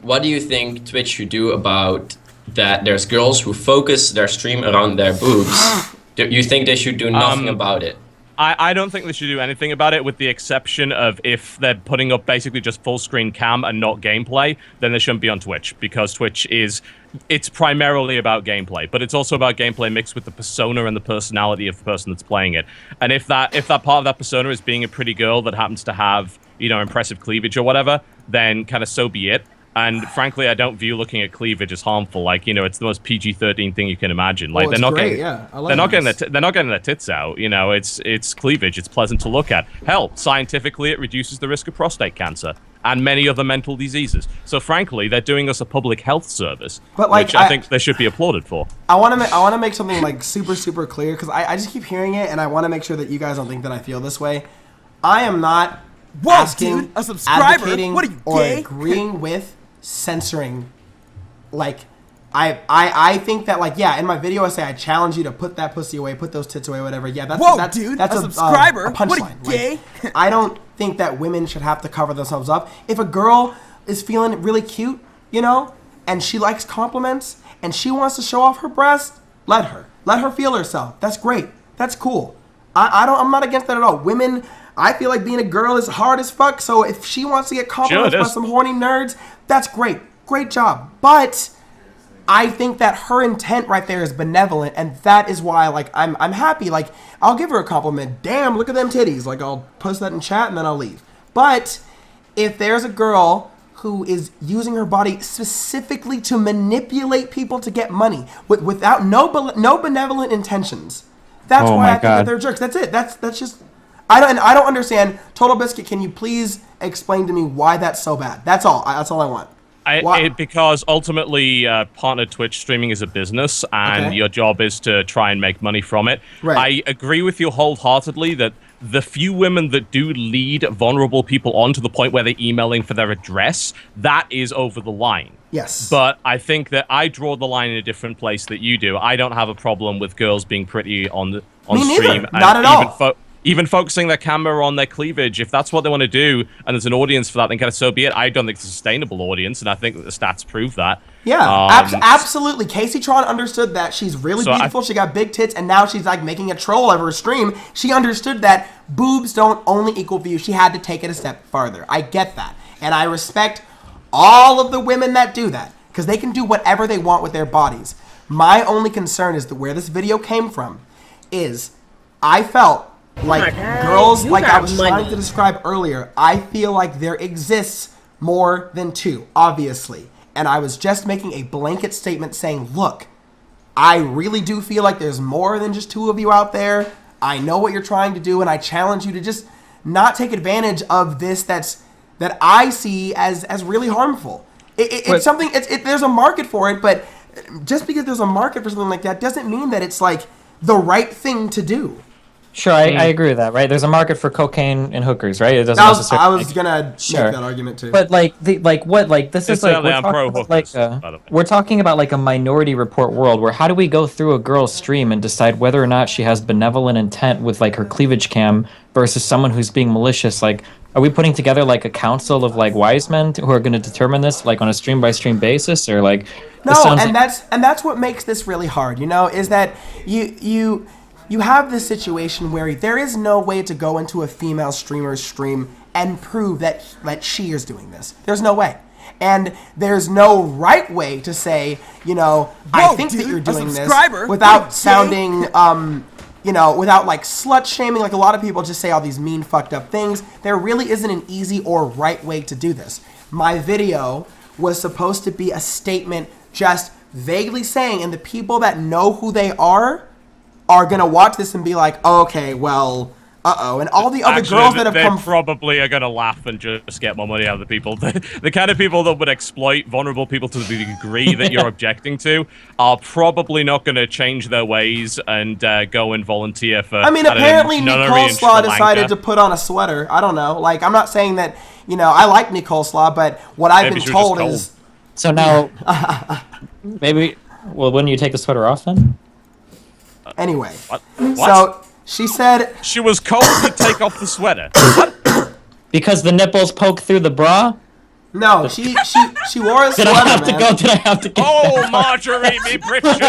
what do you think Twitch should do about that? There's girls who focus their stream around their boobs. Do you think they should do nothing about it? I don't think they should do anything about it, with the exception of if they're putting up basically just full screen cam and not gameplay, then they shouldn't be on Twitch, because Twitch it's primarily about gameplay, but it's also about gameplay mixed with the persona and the personality of the person that's playing it. And if that part of that persona is being a pretty girl that happens to have, you know, impressive cleavage or whatever, then kind of so be it. And frankly, I don't view looking at cleavage as harmful. Like, you know, it's the most PG-13 thing you can imagine. Like, they're not getting their tits out. You know, it's cleavage. It's pleasant to look at. Hell, scientifically, it reduces the risk of prostate cancer and many other mental diseases. So, frankly, they're doing us a public health service, but, like, which I think they should be applauded for. I want to make something like super clear, because I just keep hearing it, and I want to make sure that you guys don't think that I feel this way. I am not asking, a subscriber. advocating, What are you, or gay? agreeing with censoring. Like, I think that, like, yeah, in my video I say I challenge you to put that pussy away, put those tits away, whatever. Yeah, that's a subscriber. A punchline. What are you, gay? Like, I don't think that women should have to cover themselves up. If a girl is feeling really cute, you know, and she likes compliments and she wants to show off her breast, let her feel herself. That's great. That's cool. I'm not against that at all. Women, I feel like being a girl is hard as fuck, so if she wants to get compliments by some horny nerds, that's great. Great job. But I think that her intent right there is benevolent, and that is why, like, I'm happy. Like, I'll give her a compliment. Damn, look at them titties. Like, I'll post that in chat and then I'll leave. But if there's a girl who is using her body specifically to manipulate people to get money without no benevolent intentions, that's why I think that they're jerks. That's it. That's just... I don't understand. TotalBiscuit, can you please explain to me why that's so bad? That's all. That's all I want. Because ultimately, partner Twitch streaming is a business, and your job is to try and make money from it. Right. I agree with you wholeheartedly that the few women that do lead vulnerable people on to the point where they're emailing for their address, that is over the line. Yes. But I think that I draw the line in a different place that you do. I don't have a problem with girls being pretty on Me stream. Neither. Not at all. Even focusing their camera on their cleavage, if that's what they want to do, and there's an audience for that, then kind of so be it. I don't think it's a sustainable audience, and I think that the stats prove that. Yeah, absolutely. Kaceytron understood that. She's really beautiful. She got big tits, and now she's like making a troll over her stream. She understood that boobs don't only equal views. She had to take it a step farther. I get that, and I respect all of the women that do that, because they can do whatever they want with their bodies. My only concern is that where this video came from is I felt like girls, like I was trying to describe earlier, I feel like there exists more than two, obviously. And I was just making a blanket statement saying, look, I really do feel like there's more than just two of you out there. I know what you're trying to do, and I challenge you to just not take advantage of this that I see as really harmful. It's something, there's a market for it, but just because there's a market for something like that doesn't mean that it's like the right thing to do. Sure, I agree with that, right? There's a market for cocaine and hookers, right? It doesn't necessarily. I was gonna make that argument too. But we're talking about like a Minority Report world where how do we go through a girl's stream and decide whether or not she has benevolent intent with like her cleavage cam versus someone who's being malicious? Like, are we putting together like a council of like wise men who are going to determine this like on a stream by stream basis, or like? No, and that's what makes this really hard. You know, is that you have this situation where there is no way to go into a female streamer's stream and prove that she is doing this. There's no way. And there's no right way to say, you know, I think that you're doing this without sounding, without like slut shaming. Like a lot of people just say all these mean, fucked up things. There really isn't an easy or right way to do this. My video was supposed to be a statement just vaguely saying, and the people that know who they are gonna watch this and be like, oh, okay, well, and all the other girls that have come, probably are gonna laugh and just get more money out of the people. The kind of people that would exploit vulnerable people to the degree that you're objecting to are probably not gonna change their ways and go and volunteer for. I mean, apparently Nicole Slaw decided to put on a sweater. I don't know. Like, I'm not saying that, you know, I like Nicole Slaw, but what I've been told is. So now, maybe. Well, wouldn't you take the sweater off then? Anyway, what? So she said she was cold to take off the sweater. What? Because the nipples poke through the bra? No, she wore a sweater. Did I have to get Oh, Marjorie, me britches.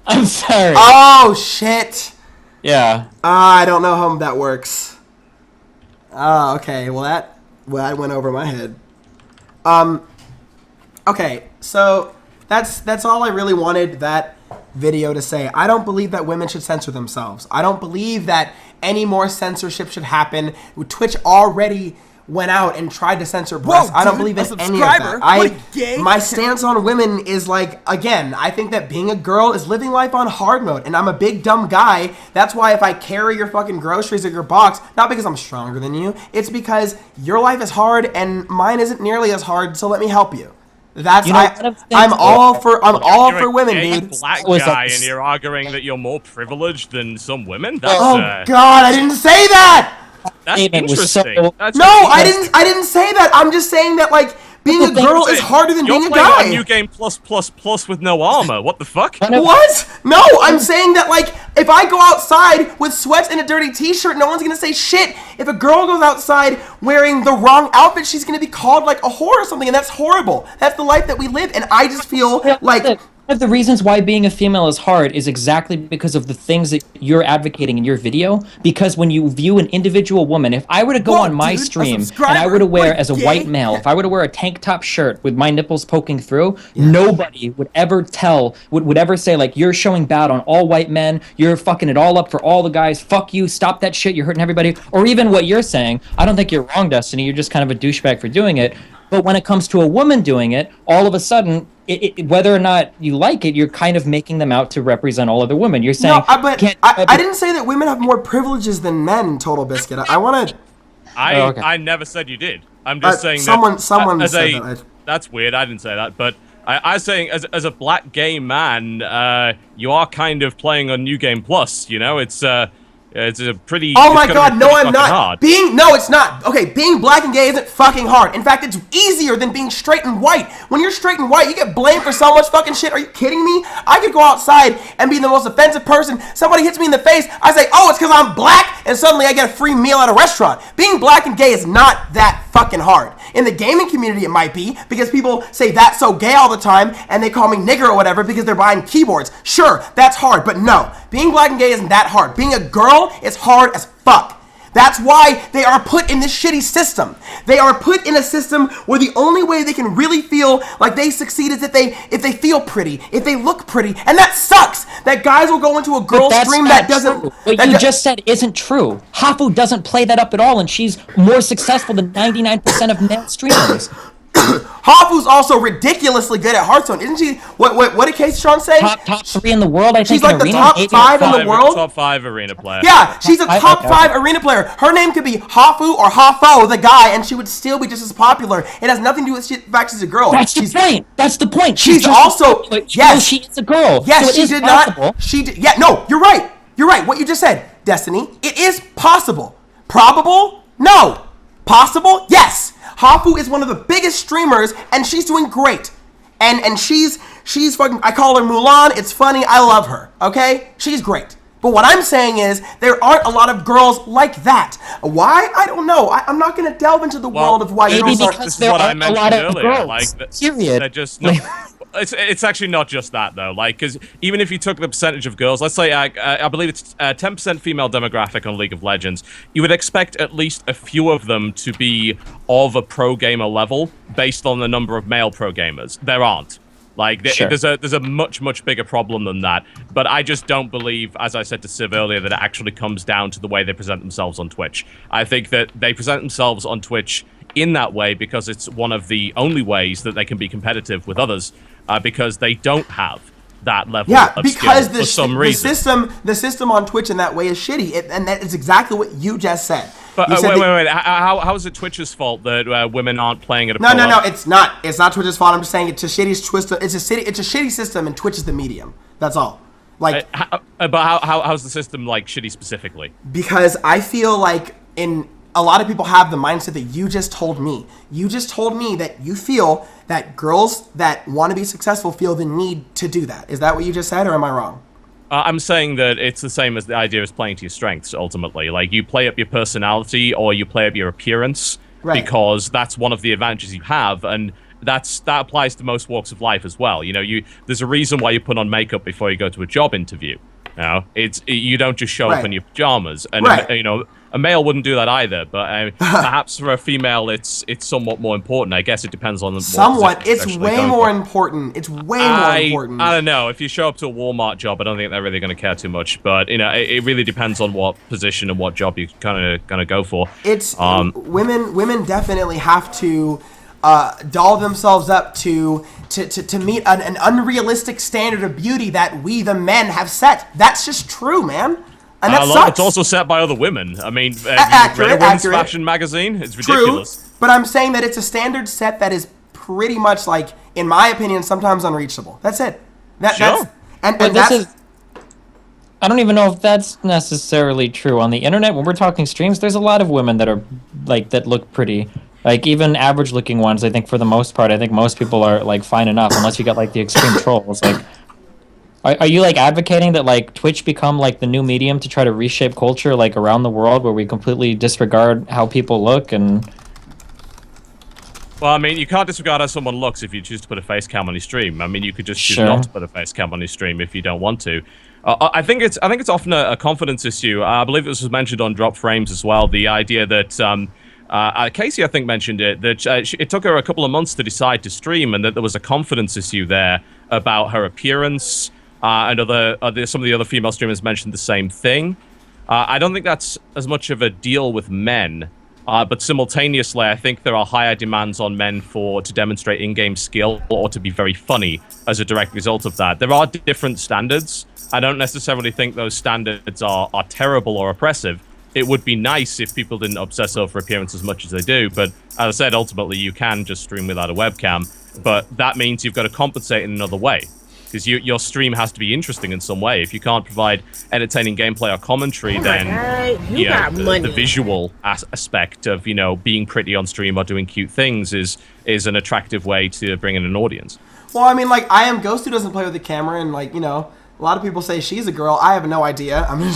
I'm sorry. Oh shit. Yeah. I don't know how that works. Oh, okay. Well, that went over my head. Okay, so that's all I really wanted that video to say. I don't believe that women should censor themselves. I don't believe that any more censorship should happen. Twitch already went out and tried to censor breasts. I don't believe in any of that. My stance on women is like, again, I think that being a girl is living life on hard mode, and I'm a big dumb guy. That's why if I carry your fucking groceries or your box, not because I'm stronger than you, it's because your life is hard and mine isn't nearly as hard, so let me help you. That's I'm all for women, dude. Black guy, and you're arguing that you're more privileged than some women. That's, God, I didn't say that. That's interesting. I didn't say that. I'm just saying that like being a girl is harder than being a guy. You're playing New Game plus with no armor. What the fuck? What? No, I'm saying that like if I go outside with sweats and a dirty t-shirt, no one's gonna say shit. If a girl goes outside wearing the wrong outfit, she's gonna be called like a whore or something, and that's horrible. That's the life that we live, and I just feel like one of the reasons why being a female is hard is exactly because of the things that you're advocating in your video. Because when you view an individual woman, if I were to go on my stream and I were to wear as a white male, if I were to wear a tank top shirt with my nipples poking through, nobody would ever would ever say like, you're showing bad on all white men, you're fucking it all up for all the guys, fuck you, stop that shit, you're hurting everybody. Or even what you're saying, I don't think you're wrong, Destiny, you're just kind of a douchebag for doing it. But when it comes to a woman doing it, all of a sudden, whether or not you like it, you're kind of making them out to represent all other women. You're saying, I didn't say that women have more privileges than men. TotalBiscuit. I want to. I never said you did. I'm just saying someone that said that. That's weird. I didn't say that, but I was saying as a black gay man, you are kind of playing on New Game Plus. You know, it's a pretty. Oh my God! No, I'm not. Hard. It's not. Okay, being black and gay isn't fucking hard. In fact, it's easier than being straight and white. When you're straight and white, you get blamed for so much fucking shit. Are you kidding me? I could go outside and be the most offensive person. Somebody hits me in the face. I say, "Oh, it's because I'm black," and suddenly I get a free meal at a restaurant. Being black and gay is not that fucking hard. In the gaming community, it might be because people say that's so gay all the time, and they call me nigger or whatever because they're buying keyboards. Sure, that's hard, but no, being black and gay isn't that hard. Being a girl is hard as fuck. That's why they are put in this shitty system. They are put in a system where the only way they can really feel like they succeed is if they feel pretty, if they look pretty, and that sucks. That guys will go into a girl stream that doesn't. True. What you just said isn't true. Hafu doesn't play that up at all, and she's more successful than 99% of male streamers. Hafu's also ridiculously good at Hearthstone, isn't she? What did Kaceytron say? Top 3 in the world, I think. She's like the top 5 in the world. Top 5 arena player. Yeah, she's a top 5 arena player. Her name could be Hafu or Hafo, the guy, and she would still be just as popular. It has nothing to do with the fact she's a girl. That's the point. That's the point. She's also she is a girl. Yes, so she did not. She did. Yeah, no, you're right. You're right. What you just said, Destiny. It is possible. Probable? No. Possible? Yes. Hafu is one of the biggest streamers, and she's doing great. And she's fucking, I call her Mulan. It's funny. I love her. Okay? She's great. But what I'm saying is there aren't a lot of girls like that. Why? I don't know. I'm not going to delve into the world of why girls aren't. This is what I mentioned earlier. Like, period. They're just not. It's actually not just that though, like, because even if you took the percentage of girls, let's say I believe it's 10% female demographic on League of Legends, you would expect at least a few of them to be of a pro gamer level based on the number of male pro gamers. There aren't. Like, there's a much bigger problem than that. But I just don't believe, as I said to Civ earlier, that it actually comes down to the way they present themselves on Twitch. I think that they present themselves on Twitch in that way because it's one of the only ways that they can be competitive with others. Because they don't have that level of because skill for some reason. The system on Twitch in that way is shitty, and that is exactly what you just said. But wait. How is it Twitch's fault that women aren't playing at a No, it's not. It's not Twitch's fault. I'm just saying it's a shitty twist. It's a shitty system, and Twitch is the medium. That's all. Like, but how's the system like shitty specifically? Because I feel like a lot of people have the mindset that you just told me. You just told me that you feel that girls that want to be successful feel the need to do that. Is that what you just said, or am I wrong? I'm saying that it's the same as the idea of playing to your strengths, ultimately. Like, you play up your personality or you play up your appearance because that's one of the advantages you have, and that applies to most walks of life as well. You know, there's a reason why you put on makeup before you go to a job interview. You don't just show up Right. in your pajamas, and Right. a male wouldn't do that either. But perhaps for a female, it's somewhat more important. I guess it depends on Somewhat. It's especially way going more for. important. It's way more important. I don't know. If you show up to a Walmart job, I don't think they're really going to care too much. But it really depends on what position and what job you're kind of going to go for. It's women definitely have to doll themselves up to meet an unrealistic standard of beauty that we the men have set. That's just true, man. And that sucks. It's also set by other women. I mean, Accurate. fashion magazine. It's ridiculous. True, but I'm saying that it's a standard set that is pretty much like, in my opinion, sometimes unreachable. That's it. Sure. And But that's, this is. I don't even know if that's necessarily true on the internet. When we're talking streams, there's a lot of women that are like that look pretty. Like even average-looking ones, I think for the most part, I think most people are like fine enough, unless you get like the extreme trolls. Like, are you like advocating that like Twitch become like the new medium to try to reshape culture like around the world, where we completely disregard how people look and? Well, I mean, you can't disregard how someone looks if you choose to put a face cam on your stream. I mean, you could just choose Sure. not to put a face cam on your stream if you don't want to. I think it's often a confidence issue. I believe this was mentioned on Drop Frames as well. The idea that Casey, I think, mentioned it, that it took her a couple of months to decide to stream, and that there was a confidence issue there about her appearance. And some of the other female streamers mentioned the same thing. I don't think that's as much of a deal with men, but simultaneously, I think there are higher demands on men to demonstrate in-game skill or to be very funny as a direct result of that. There are different standards. I don't necessarily think those standards are terrible or oppressive. It would be nice if people didn't obsess over appearance as much as they do, but as I said, ultimately you can just stream without a webcam, but that means you've got to compensate in another way. Because your stream has to be interesting in some way. If you can't provide entertaining gameplay or commentary, then you got money. The visual aspect of being pretty on stream or doing cute things is an attractive way to bring in an audience. well, I mean, like, I Am Ghost, who doesn't play with the camera, and like, a lot of people say she's a girl. I have no idea. I mean,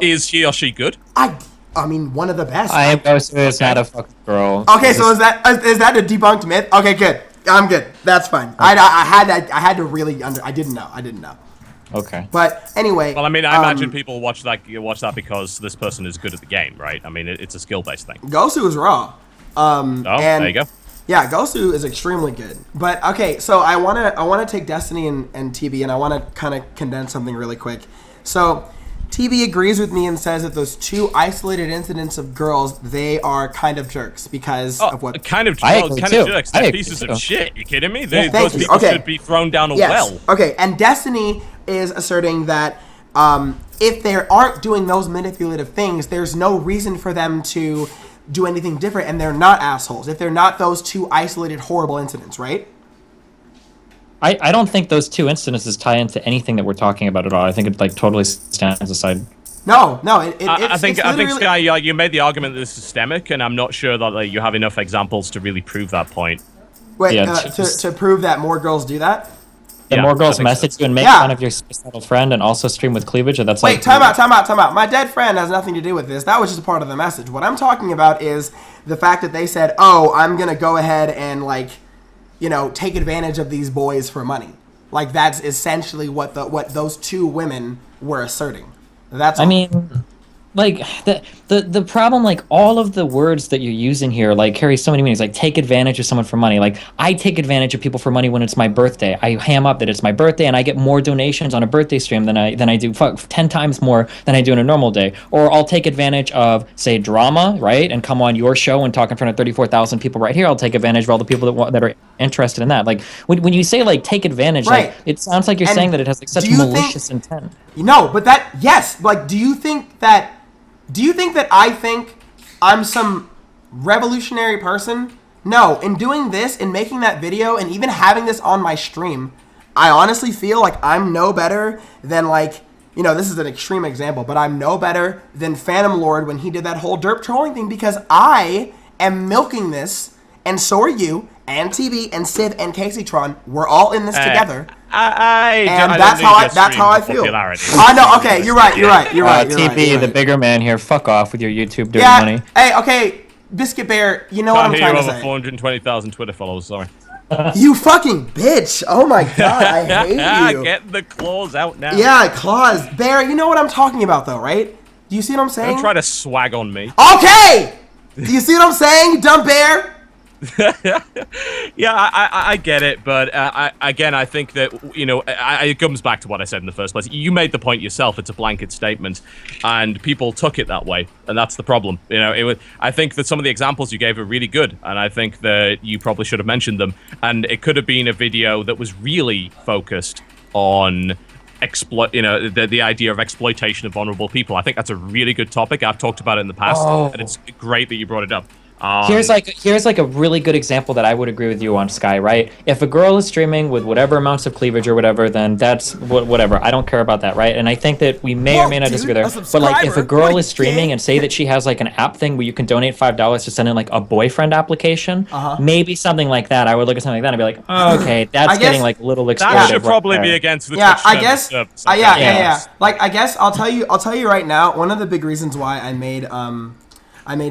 Is he or she good? I mean, one of the best. I Am Ghost is not a fucking girl. Okay, so is that a debunked myth? Okay, good. I'm good. That's fine. I had to really I didn't know. Okay. But anyway. Well, I mean, I imagine people watch that because this person is good at the game, right? I mean, it's a skill-based thing. Gosu is raw. There you go. Yeah, Gosu is extremely good. But okay, so I wanna take Destiny and TB, and I wanna kind of condense something really quick. So TB agrees with me and says that those two isolated incidents of girls, they are kind of jerks because of what kind of jerks. They're pieces of shit. You kidding me? Those people should be thrown down a well. Okay, and Destiny is asserting that if they aren't doing those manipulative things, there's no reason for them to do anything different, and they're not assholes. If they're not those two isolated horrible incidents, right? I don't think those two incidences tie into anything that we're talking about at all. I think it like totally stands aside. No. I think Sky, you made the argument that it's systemic, and I'm not sure that you have enough examples to really prove that point. Wait, Yeah, to prove that more girls do that? The more girls message you and make fun of your special friend and also stream with cleavage, and that's Wait, time out. My dead friend has nothing to do with this. That was just part of the message. What I'm talking about is the fact that they said, "Oh, I'm gonna go ahead and take advantage of these boys for money." Like that's essentially what those two women were asserting. That's all. I mean, like the problem, like all of the words that you're using here, like carry so many meanings. Like take advantage of someone for money. Like I take advantage of people for money when it's my birthday. I ham up that it's my birthday and I get more donations on a birthday stream than I do 10 times more than I do in a normal day. Or I'll take advantage of say drama, right, and come on your show and talk in front of 34,000 people right here. I'll take advantage of all the people that are interested in that. Like when you say like take advantage, right. like it sounds like you're saying that it has like such malicious intent. No, but yes. Like, do you think that I think I'm some revolutionary person? No. In doing this, in making that video, and even having this on my stream, I honestly feel like I'm no better than this is an extreme example, but I'm no better than Phantom Lord when he did that whole derp trolling thing, because I am milking this, and so are you, and TB, and Civ, and Kaceytron. We're all in this together. That's how I feel. I know. Okay, you're right. TB, the bigger man here. Fuck off with your YouTube dirty money. Hey, okay, Biscuit Bear. You know what I'm trying to say. Over 420,000 Twitter followers. Sorry. You fucking bitch! Oh my god, I hate you. Get the claws out now. Yeah, claws. Bear, you know what I'm talking about though, right? Do you see what I'm saying? Don't try to swag on me. Okay! Do you see what I'm saying, dumb bear? Yeah, I get it, but I think that, it comes back to what I said in the first place. You made the point yourself. It's a blanket statement, and people took it that way, and that's the problem. I think that some of the examples you gave are really good, and I think that you probably should have mentioned them, and it could have been a video that was really focused on the idea of exploitation of vulnerable people. I think that's a really good topic. I've talked about it in the past, and it's great that you brought it up. Here's like a really good example that I would agree with you on, Sky, right? If a girl is streaming with whatever amounts of cleavage or whatever, then that's whatever. I don't care about that, right? And I think that we may or may not disagree there. But like, if a girl is streaming and say that she has like an app thing where you can donate $5 to send in like a boyfriend application, maybe something like that. I would look at something like that and be like, oh, okay, that's getting like a little exploitive. That should probably be against the yeah, Twitch I guess. terms. Yeah. Like, I guess I'll tell you right now. One of the big reasons why I made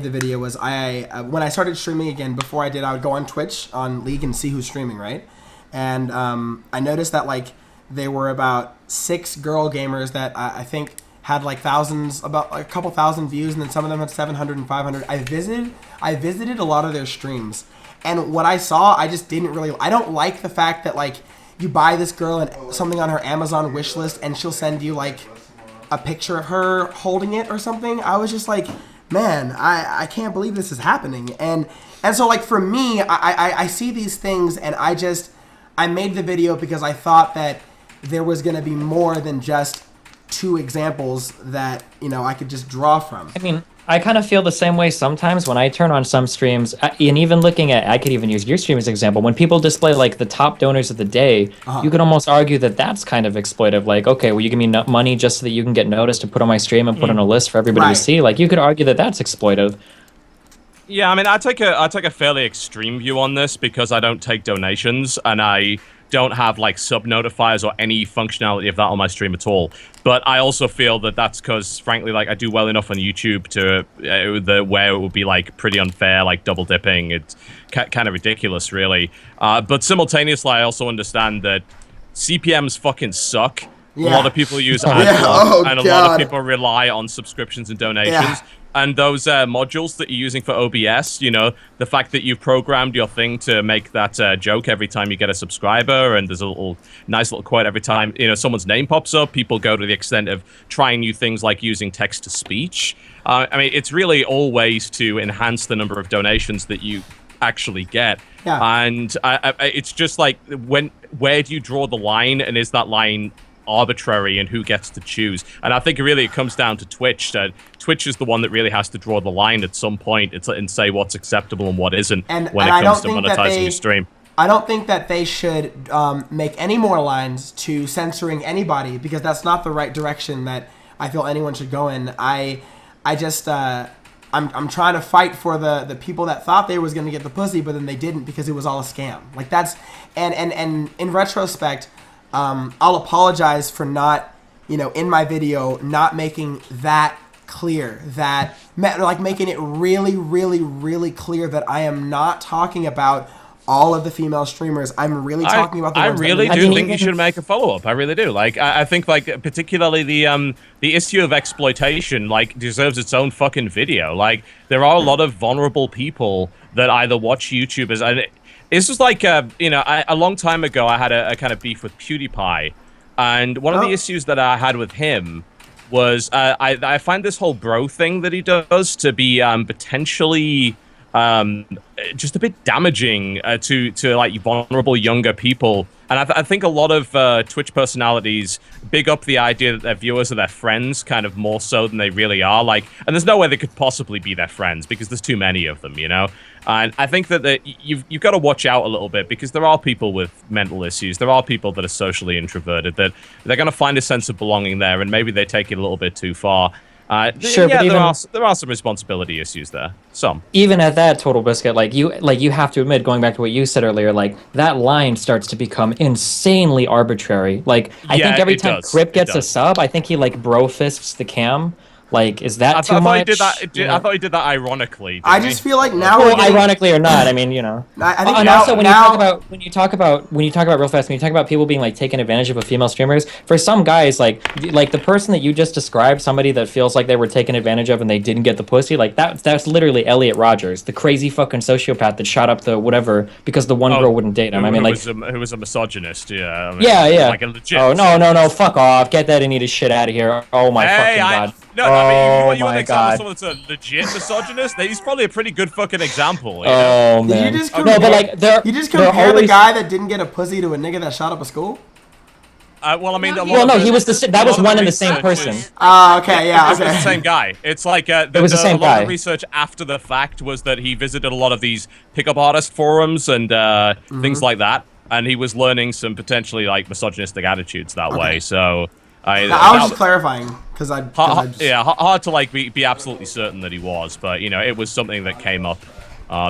the video was when I started streaming again. Before I did, I would go on Twitch on League and see who's streaming, right? And I noticed that like there were about 6 girl gamers that I think had like about a couple thousand views, and then some of them had 700 and 500. I visited a lot of their streams, and what I saw, I just didn't really. I don't like the fact that like you buy this girl and something on her Amazon wish list, and she'll send you like a picture of her holding it or something. I was just like, man, I can't believe this is happening. And so like for me, I see these things, and I made the video because I thought that there was going to be more than just 2 examples that, I could just draw from. I mean, I kind of feel the same way sometimes when I turn on some streams, and even looking at, I could even use your stream as an example, when people display like the top donors of the day, you could almost argue that that's kind of exploitive. Like, okay, well, you give me money just so that you can get noticed and put on my stream and put on a list for everybody to see. Like, you could argue that that's exploitive. Yeah, I mean, I take a fairly extreme view on this because I don't take donations, and I don't have like sub notifiers or any functionality of that on my stream at all. But I also feel that that's because, frankly, like I do well enough on YouTube to where it would be like pretty unfair, like double dipping. It's kind of ridiculous, really. But simultaneously, I also understand that CPMs fucking suck. Yeah. A lot of people use AdBlock, and a lot of people rely on subscriptions and donations. Yeah. And those modules that you're using for OBS, the fact that you've programmed your thing to make that joke every time you get a subscriber, and there's a nice little quote every time someone's name pops up, people go to the extent of trying new things like using text-to-speech. I mean, it's really all ways to enhance the number of donations that you actually get. Yeah. And it's just like, where do you draw the line, and is that line arbitrary, and who gets to choose? And I think it comes down to Twitch. Twitch is the one that really has to draw the line at some point and say what's acceptable and what isn't when it comes to monetizing your stream. I don't think that they should make any more lines to censoring anybody, because that's not the right direction that I feel anyone should go in. I'm trying to fight for the people that thought they was going to get the pussy, but then they didn't because it was all a scam. Like that's and in retrospect, I'll apologize for not, in my video, not making that clear, like making it really, really, really clear that I am not talking about all of the female streamers. I'm really talking about the ones I really do think you should make a follow-up. I really do. Like, I think, like, particularly the issue of exploitation, like, deserves its own fucking video. Like, there are a lot of vulnerable people that either watch YouTube as... This was like, a long time ago, I had a kind of beef with PewDiePie. And one of the issues that I had with him was I find this whole bro thing that he does to be potentially just a bit damaging to like vulnerable younger people. And I think a lot of Twitch personalities big up the idea that their viewers are their friends kind of more so than they really are. Like, and there's no way they could possibly be their friends because there's too many of them, And I think that you've got to watch out a little bit, because there are people with mental issues. There are people that are socially introverted, that they're going to find a sense of belonging there, and maybe they take it a little bit too far. Sure, yeah, but there are some responsibility issues there. Some. Even at that, TotalBiscuit, like you have to admit, going back to what you said earlier, like that line starts to become insanely arbitrary. Like I think every time Crip gets a sub, I think he like bro fists the cam. Like, is that I too thought much? he did that. You know? I thought he did that ironically. I didn't just he? feel like now Well, we're getting, ironically or not, I mean, you know. I think And now, also, when now, you talk about real fast, when you talk about people being like taking advantage of a female streamers, for some guys, like the person that you just described, somebody that feels like they were taken advantage of and they didn't get the pussy, like that's literally Elliot Rogers, the crazy fucking sociopath that shot up the whatever because the one girl wouldn't date him. I mean, like, who was a misogynist? Yeah. I mean, yeah. Like a legit. Oh no, fuck off, get that Anita shit out of here. Oh my fucking god. No, I mean, you Oh want my an example god. of someone that's a legit misogynist? He's probably a pretty good fucking example. You know? Oh did man. you just No, compare, but like you just they're compare the always- guy that didn't get a pussy to a nigga that shot up a school? Well, I mean, a lot Well, of no, the- he was that a was lot of one the and the same research person. is- Okay, yeah, It was okay. the same guy. It's like It was the same a lot guy. of the research after the fact was that he visited a lot of these pickup artist forums and things like that, and he was learning some potentially like misogynistic attitudes that way. So I was that- just clarifying because I just, hard to like be absolutely certain that he was, but you know, it was something that came up.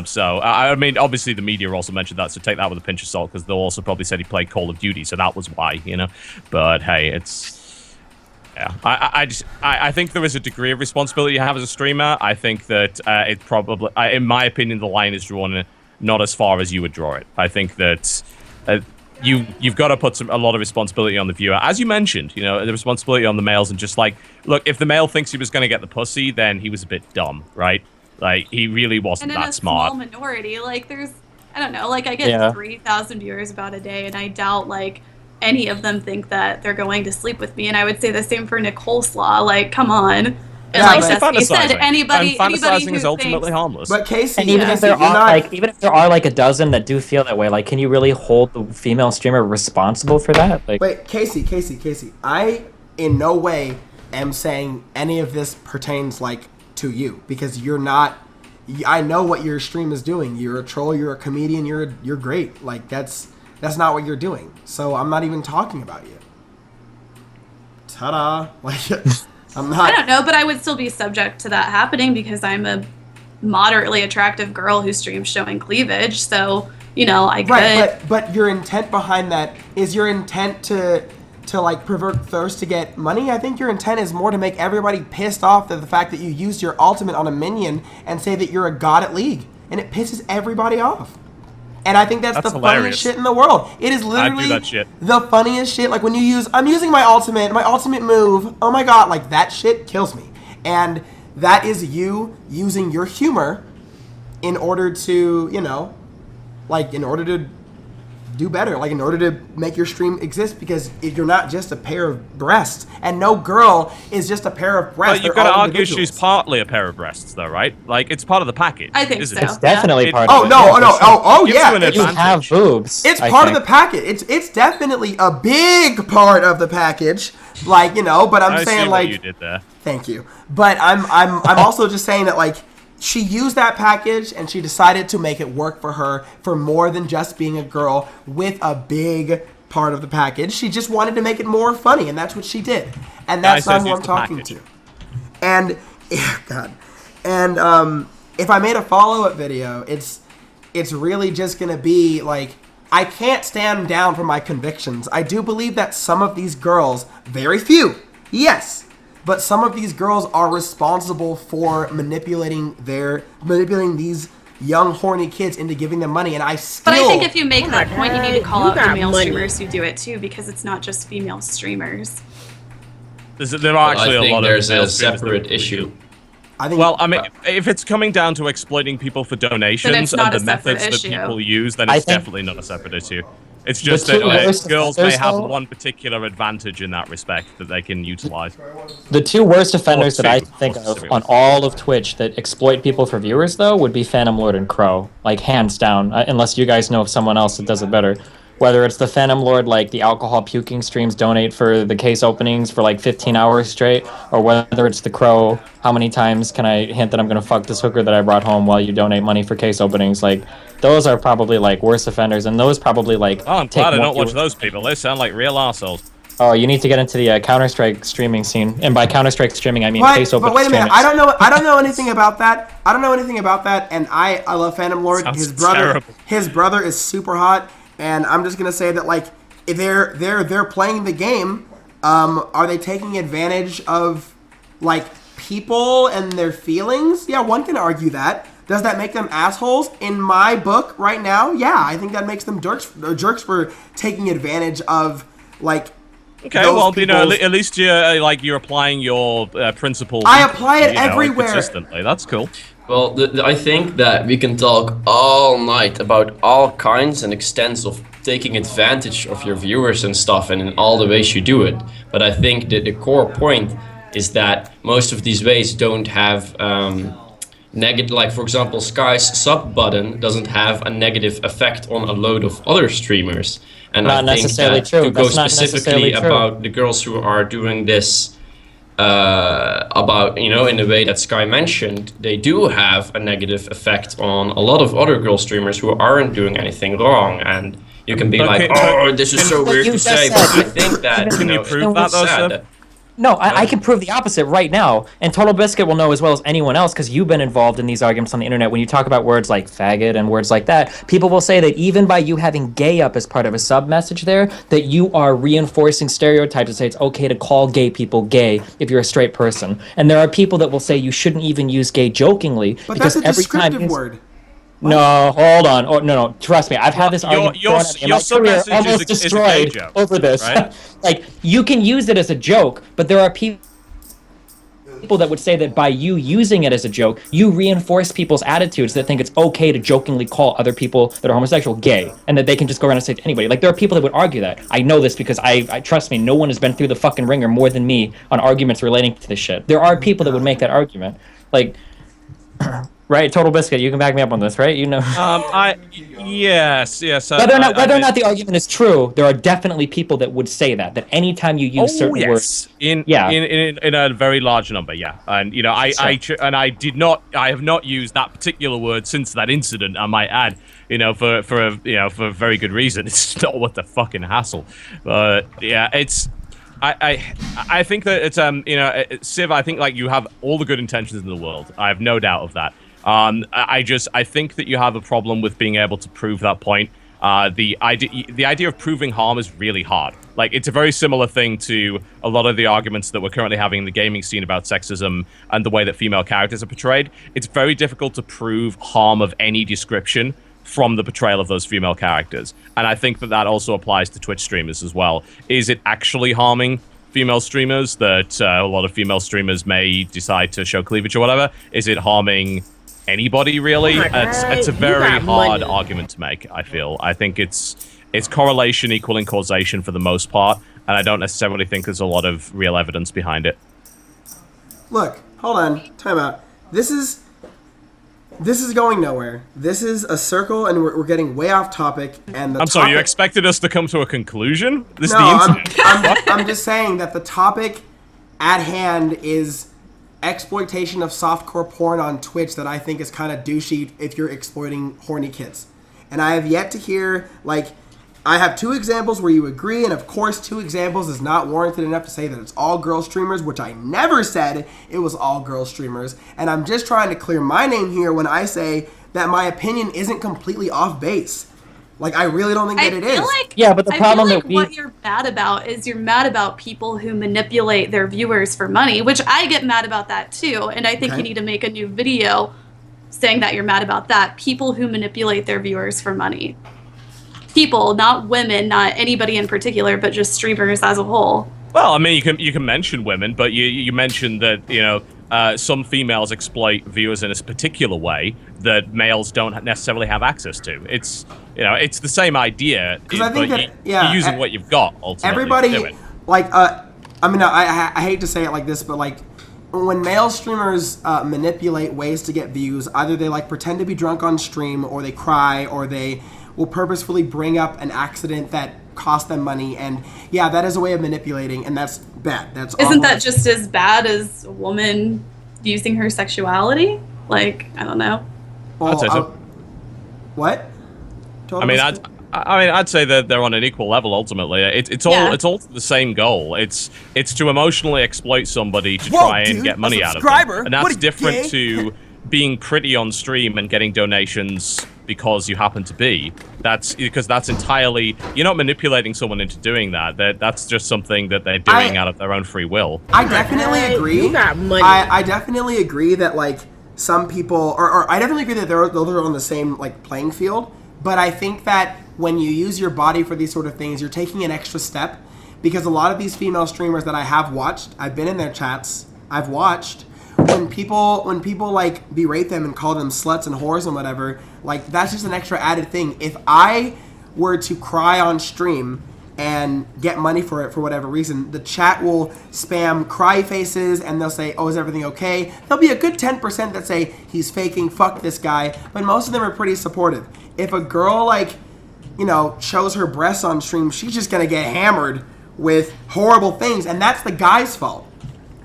So I mean, obviously the media also mentioned that, so take that with a pinch of salt because they'll also probably said he played Call of Duty, so that was why, you know. But hey, it's yeah. I think there is a degree of responsibility you have as a streamer. I think that it probably, in my opinion, the line is drawn not as far as you would draw it. I think that. You've got to put a lot of responsibility on the viewer, as you mentioned. You know, the responsibility on the males, and just like, look, if the male thinks he was going to get the pussy, then he was a bit dumb, right? Like, he really wasn't And in that a smart. small minority, like there's, I don't know, like I get 3,000 viewers about a day, and I doubt like any of them think that they're going to sleep with me. And I would say the same for Nicole Slaw. Like, come on. And Yeah, like but- Destiny said, Fantasizing. anybody And fantasizing who is ultimately thinks, harmless. But Casey, And even if Casey, there you're are not, even if there are like a dozen that do feel that way, like, can you really hold the female streamer responsible for that? Like, wait, Casey, I in no way am saying any of this pertains like to you because you're not. I know what your stream is doing. You're a troll. You're a comedian. You're great. Like that's not what you're doing. So I'm not even talking about you. Ta-da! Like I'm not. I don't know, but I would still be subject to that happening because I'm a moderately attractive girl who streams showing cleavage. So, you know, I could. Right, but your intent behind that is your intent to like pervert thirst to get money. I think your intent is more to make everybody pissed off at the fact that you used your ultimate on a minion and say that you're a god at League, and it pisses everybody off. And I think that's the hilarious. funniest shit in the world. It is literally that shit. the funniest shit. Like when you use, I'm using my ultimate move. Oh my god, like that shit kills me. And that is you using your humor in order to, you know, like in order to do better, like in order to make your stream exist, because if you're not just a pair of breasts, and no girl is just a pair of breasts. But you've they're got to all argue individuals. she's partly a pair of breasts, though, right? Like, it's part of the package. I think isn't so. it? it's definitely It- part Oh of it. no, Yeah, oh for no, sure. oh Gives yeah. you an You advantage. have boobs. It's I part of think. the package. It's definitely a big part of the package. Like, you know, but I'm I see saying what like you did there. thank you. But I'm also just saying that like she used that package and she decided to make it work for her for more than just being a girl with a big part of the package. She just wanted to make it more funny, and that's what she did. And that's Nice not who I'm use the talking package. to. And yeah, God. And if I made a follow-up video, it's really just gonna be like, I can't stand down for my convictions. I do believe that some of these girls, very few, yes, but some of these girls are responsible for manipulating these young horny kids into giving them money, and I still. But I think if you make Oh that my point, you need to God, call you out the got male money. streamers who do it too, because it's not just female streamers. There are actually I a think lot there's of male a streamers separate that- issue. I think. Well, I mean, if it's coming down to exploiting people for donations not and a the separate methods that issue. people use, then I it's think- definitely not a separate issue. It's just two that worst girls may offenders, have though- one particular advantage in that respect that they can utilize. The two worst offenders that I two. think Or of two. on all of Twitch that exploit people for viewers, though, would be Phantom Lord and Crow. Like, hands down. Unless you guys know of someone else that does it better. Whether it's the Phantom Lord, like, the alcohol puking streams donate for the case openings for, like, 15 hours straight, or whether it's the Crow, how many times can I hint that I'm gonna fuck this hooker that I brought home while you donate money for case openings? Like, those are probably, like, worst offenders, and those probably, like, Oh, I'm take glad I more don't watch viewers. those people. They sound like real assholes. Oh, you need to get into the Counter-Strike streaming scene. And by Counter-Strike streaming, I mean case But opening wait a minute, streaming. I don't know anything about that. I don't know anything about that, and I love Phantom Lord. Sounds terrible. His brother is super hot, and I'm just gonna say that like if they're playing the game, are they taking advantage of like people and their feelings, yeah, one can argue that. Does that make them assholes? In my book right now, yeah, I think that makes them jerks for taking advantage of, like, okay, well, you know, at least you're applying your principles. I apply it everywhere. Consistently. That's cool. Well, I think that we can talk all night about all kinds and extents of taking advantage of your viewers and stuff, and in all the ways you do it. But I think that the core point is that most of these ways don't have negative. Like, for example, Sky's sub button doesn't have a negative effect on a load of other streamers. And Not I think necessarily that true. to go That's not specifically necessarily true. about the girls who are doing this. About, you know, in the way that Sky mentioned, they do have a negative effect on a lot of other girl streamers who aren't doing anything wrong, and you can be like, oh, this is so weird to say, but I think that, you know, prove that, though, sad. Siv? No, I can prove the opposite right now. And TotalBiscuit will know as well as anyone else, because you've been involved in these arguments on the internet. When you talk about words like faggot and words like that, people will say that even by you having gay up as part of a sub-message there, that you are reinforcing stereotypes and say it's okay to call gay people gay if you're a straight person. And there are people that will say you shouldn't even use gay jokingly. But because that's a every descriptive time word. No, hold on. Oh, no. Trust me. I've had this argument your in my career sub-message almost is a gay destroyed joke, over this. right? Like, you can use it as a joke, but there are people that would say that by you using it as a joke, you reinforce people's attitudes that think it's okay to jokingly call other people that are homosexual gay, and that they can just go around and say to anybody. Like, there are people that would argue that. I know this because I trust me, no one has been through the fucking ringer more than me on arguments relating to this shit. There are people that would make that argument. Like, right, TotalBiscuit, you can back me up on this, right? You know. Yes. Whether or not the argument is true, there are definitely people that would say that anytime you use certain words, in a very large number, yeah. And you know, I have not used that particular word since that incident. I might add, you know, for a very good reason. It's not worth the fucking hassle. But yeah, it's. I think that it's Siv, I think like you have all the good intentions in the world. I have no doubt of that. I think that you have a problem with being able to prove that point. The idea of proving harm is really hard. Like, it's a very similar thing to a lot of the arguments that we're currently having in the gaming scene about sexism and the way that female characters are portrayed. It's very difficult to prove harm of any description from the portrayal of those female characters. And I think that also applies to Twitch streamers as well. Is it actually harming female streamers that a lot of female streamers may decide to show cleavage or whatever? Is it harming anybody, really? It's a very hard argument to make, I feel. I think it's correlation equaling causation for the most part, and I don't necessarily think there's a lot of real evidence behind it. Look, hold on, time out. This is going nowhere. This is a circle, and we're getting way off topic. And I'm sorry, you expected us to come to a conclusion? This no, is the incident. I'm just saying that the topic at hand is exploitation of softcore porn on Twitch that I think is kind of douchey if you're exploiting horny kids. And I have yet to hear, like, I have 2 examples where you agree, and of course 2 examples is not warranted enough to say that it's all girl streamers, which I never said it was all girl streamers. And I'm just trying to clear my name here when I say that my opinion isn't completely off base. Like, I really don't think that it is. Yeah, but the problem that what you're mad about is you're mad about people who manipulate their viewers for money, which I get mad about that too. And I think you need to make a new video saying that you're mad about that. People who manipulate their viewers for money. People, not women, not anybody in particular, but just streamers as a whole. Well, I mean, you can mention women, but you mentioned that, you know, some females exploit viewers in a particular way that males don't necessarily have access to. It's, you know, it's the same idea, but you're using what you've got, ultimately. Everybody, like, I mean, I hate to say it like this, but, like, when male streamers manipulate ways to get views, either they, like, pretend to be drunk on stream, or they cry, or they will purposefully bring up an accident that cost them money, and yeah, that is a way of manipulating, and that's bad. That's Isn't that just as bad as a woman using her sexuality? Like, I don't know. Well, I'd say so. What? I'd say that they're on an equal level. Ultimately, it's all the same goal. It's to emotionally exploit somebody to try and get money out of them, and that's different to being pretty on stream and getting donations because you happen to be. That's entirely, you're not manipulating someone into doing that. That's just something that they're doing out of their own free will. I definitely agree. You got money. I definitely agree that like some people, or I definitely agree that those are on the same like playing field. But I think that when you use your body for these sort of things, you're taking an extra step, because a lot of these female streamers that I have watched, I've been in their chats, I've watched. When people like berate them and call them sluts and whores and whatever, like that's just an extra added thing. If I were to cry on stream and get money for it for whatever reason, the chat will spam cry faces and they'll say, "Oh, is everything okay?" There'll be a good 10% that say he's faking, fuck this guy, but most of them are pretty supportive. If a girl like, you know, shows her breasts on stream, she's just gonna get hammered with horrible things, and that's the guy's fault.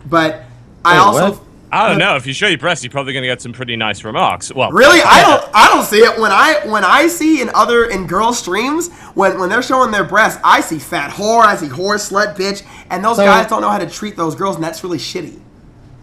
But I also. I don't know. If you show your breasts, you're probably going to get some pretty nice remarks. Well, really, I don't see it when I see in girl streams when they're showing their breasts, I see fat whore, I see whore, slut, bitch, and those guys don't know how to treat those girls, and that's really shitty.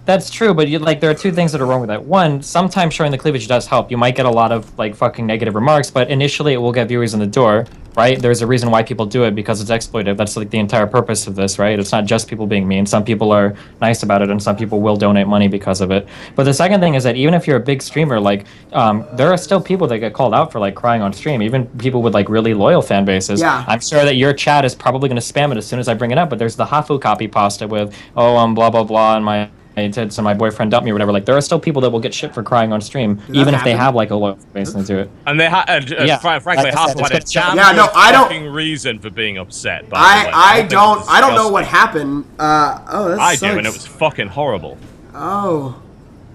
That's true, but there are two things that are wrong with that. One, sometimes showing the cleavage does help. You might get a lot of like fucking negative remarks, but initially it will get viewers in the door, right? There's a reason why people do it, because it's exploitive. That's like the entire purpose of this, right? It's not just people being mean. Some people are nice about it, and some people will donate money because of it. But the second thing is that even if you're a big streamer, like there are still people that get called out for like crying on stream, even people with like really loyal fan bases. Yeah. I'm sure that your chat is probably going to spam it as soon as I bring it up, but there's the Hafu copy pasta with, blah, blah, blah, and my tits and my boyfriend dumped me or whatever. Like there are still people that will get shit for crying on stream, even if they have like a loyal face into it. And they frankly, half of it. I don't. Reason for being upset. I don't know what happened. I do, and it was fucking horrible. Oh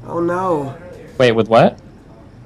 no. Wait, with what?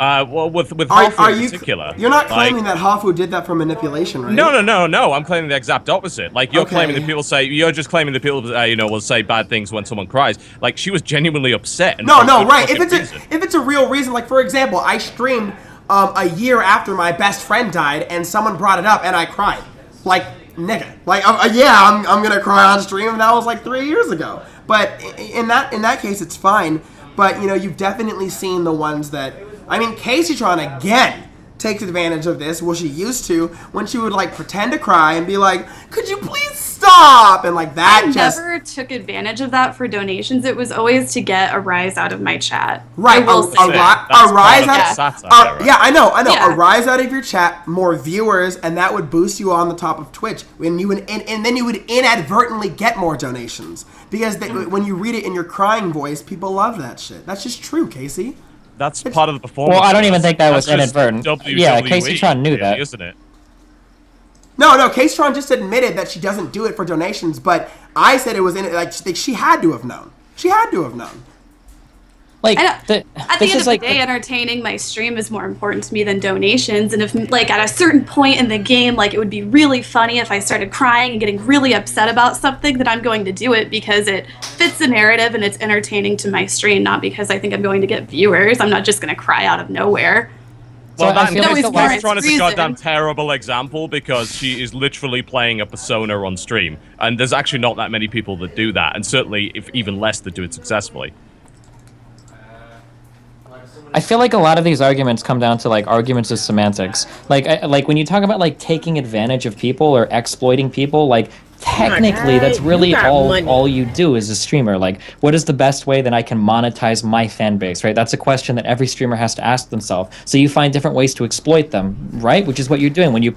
Well, with Hafu in particular. You're not claiming that Hafu did that for manipulation, right? No. I'm claiming the exact opposite. Like you're claiming that people say, you're just claiming that people, will say bad things when someone cries. Like she was genuinely upset. And no, right. If it's a real reason, like for example, I streamed a year after my best friend died, and someone brought it up, and I cried. Like nigga, like I'm gonna cry on stream, and that was like 3 years ago. But in that case, it's fine. But you've definitely seen the ones that. I mean, Kaceytron again takes advantage of this. Well, she used to when she would like pretend to cry and be like, "Could you please stop?" And like that. I never took advantage of that for donations. It was always to get a rise out of my chat. Right, a rise out. Yeah, I know. Yeah. A rise out of your chat, more viewers, and that would boost you on the top of Twitch. And then you would inadvertently get more donations because when you read it in your crying voice, people love that shit. That's just true, Casey. That's part of the performance. Well, I don't even think that was inadvertent. Yeah, Kaceytron knew that. Isn't it? No, Kaceytron just admitted that she doesn't do it for donations, but I said it was she had to have known. She had to have known. Like at the end of the day, entertaining my stream is more important to me than donations. And if like at a certain point in the game, like it would be really funny if I started crying and getting really upset about something, then I'm going to do it because it fits the narrative and it's entertaining to my stream, not because I think I'm going to get viewers. I'm not just going to cry out of nowhere. Well, Kaceytron is a reason. goddamn terrible example because she is literally playing a persona on stream, and there's actually not that many people that do that, and certainly if even less that do it successfully. I feel like a lot of these arguments come down to like arguments of semantics. Like when you talk about like taking advantage of people or exploiting people, like technically that's really all you do as a streamer. Like what is the best way that I can monetize my fan base, right? That's a question that every streamer has to ask themselves. So you find different ways to exploit them, right? Which is what you're doing when you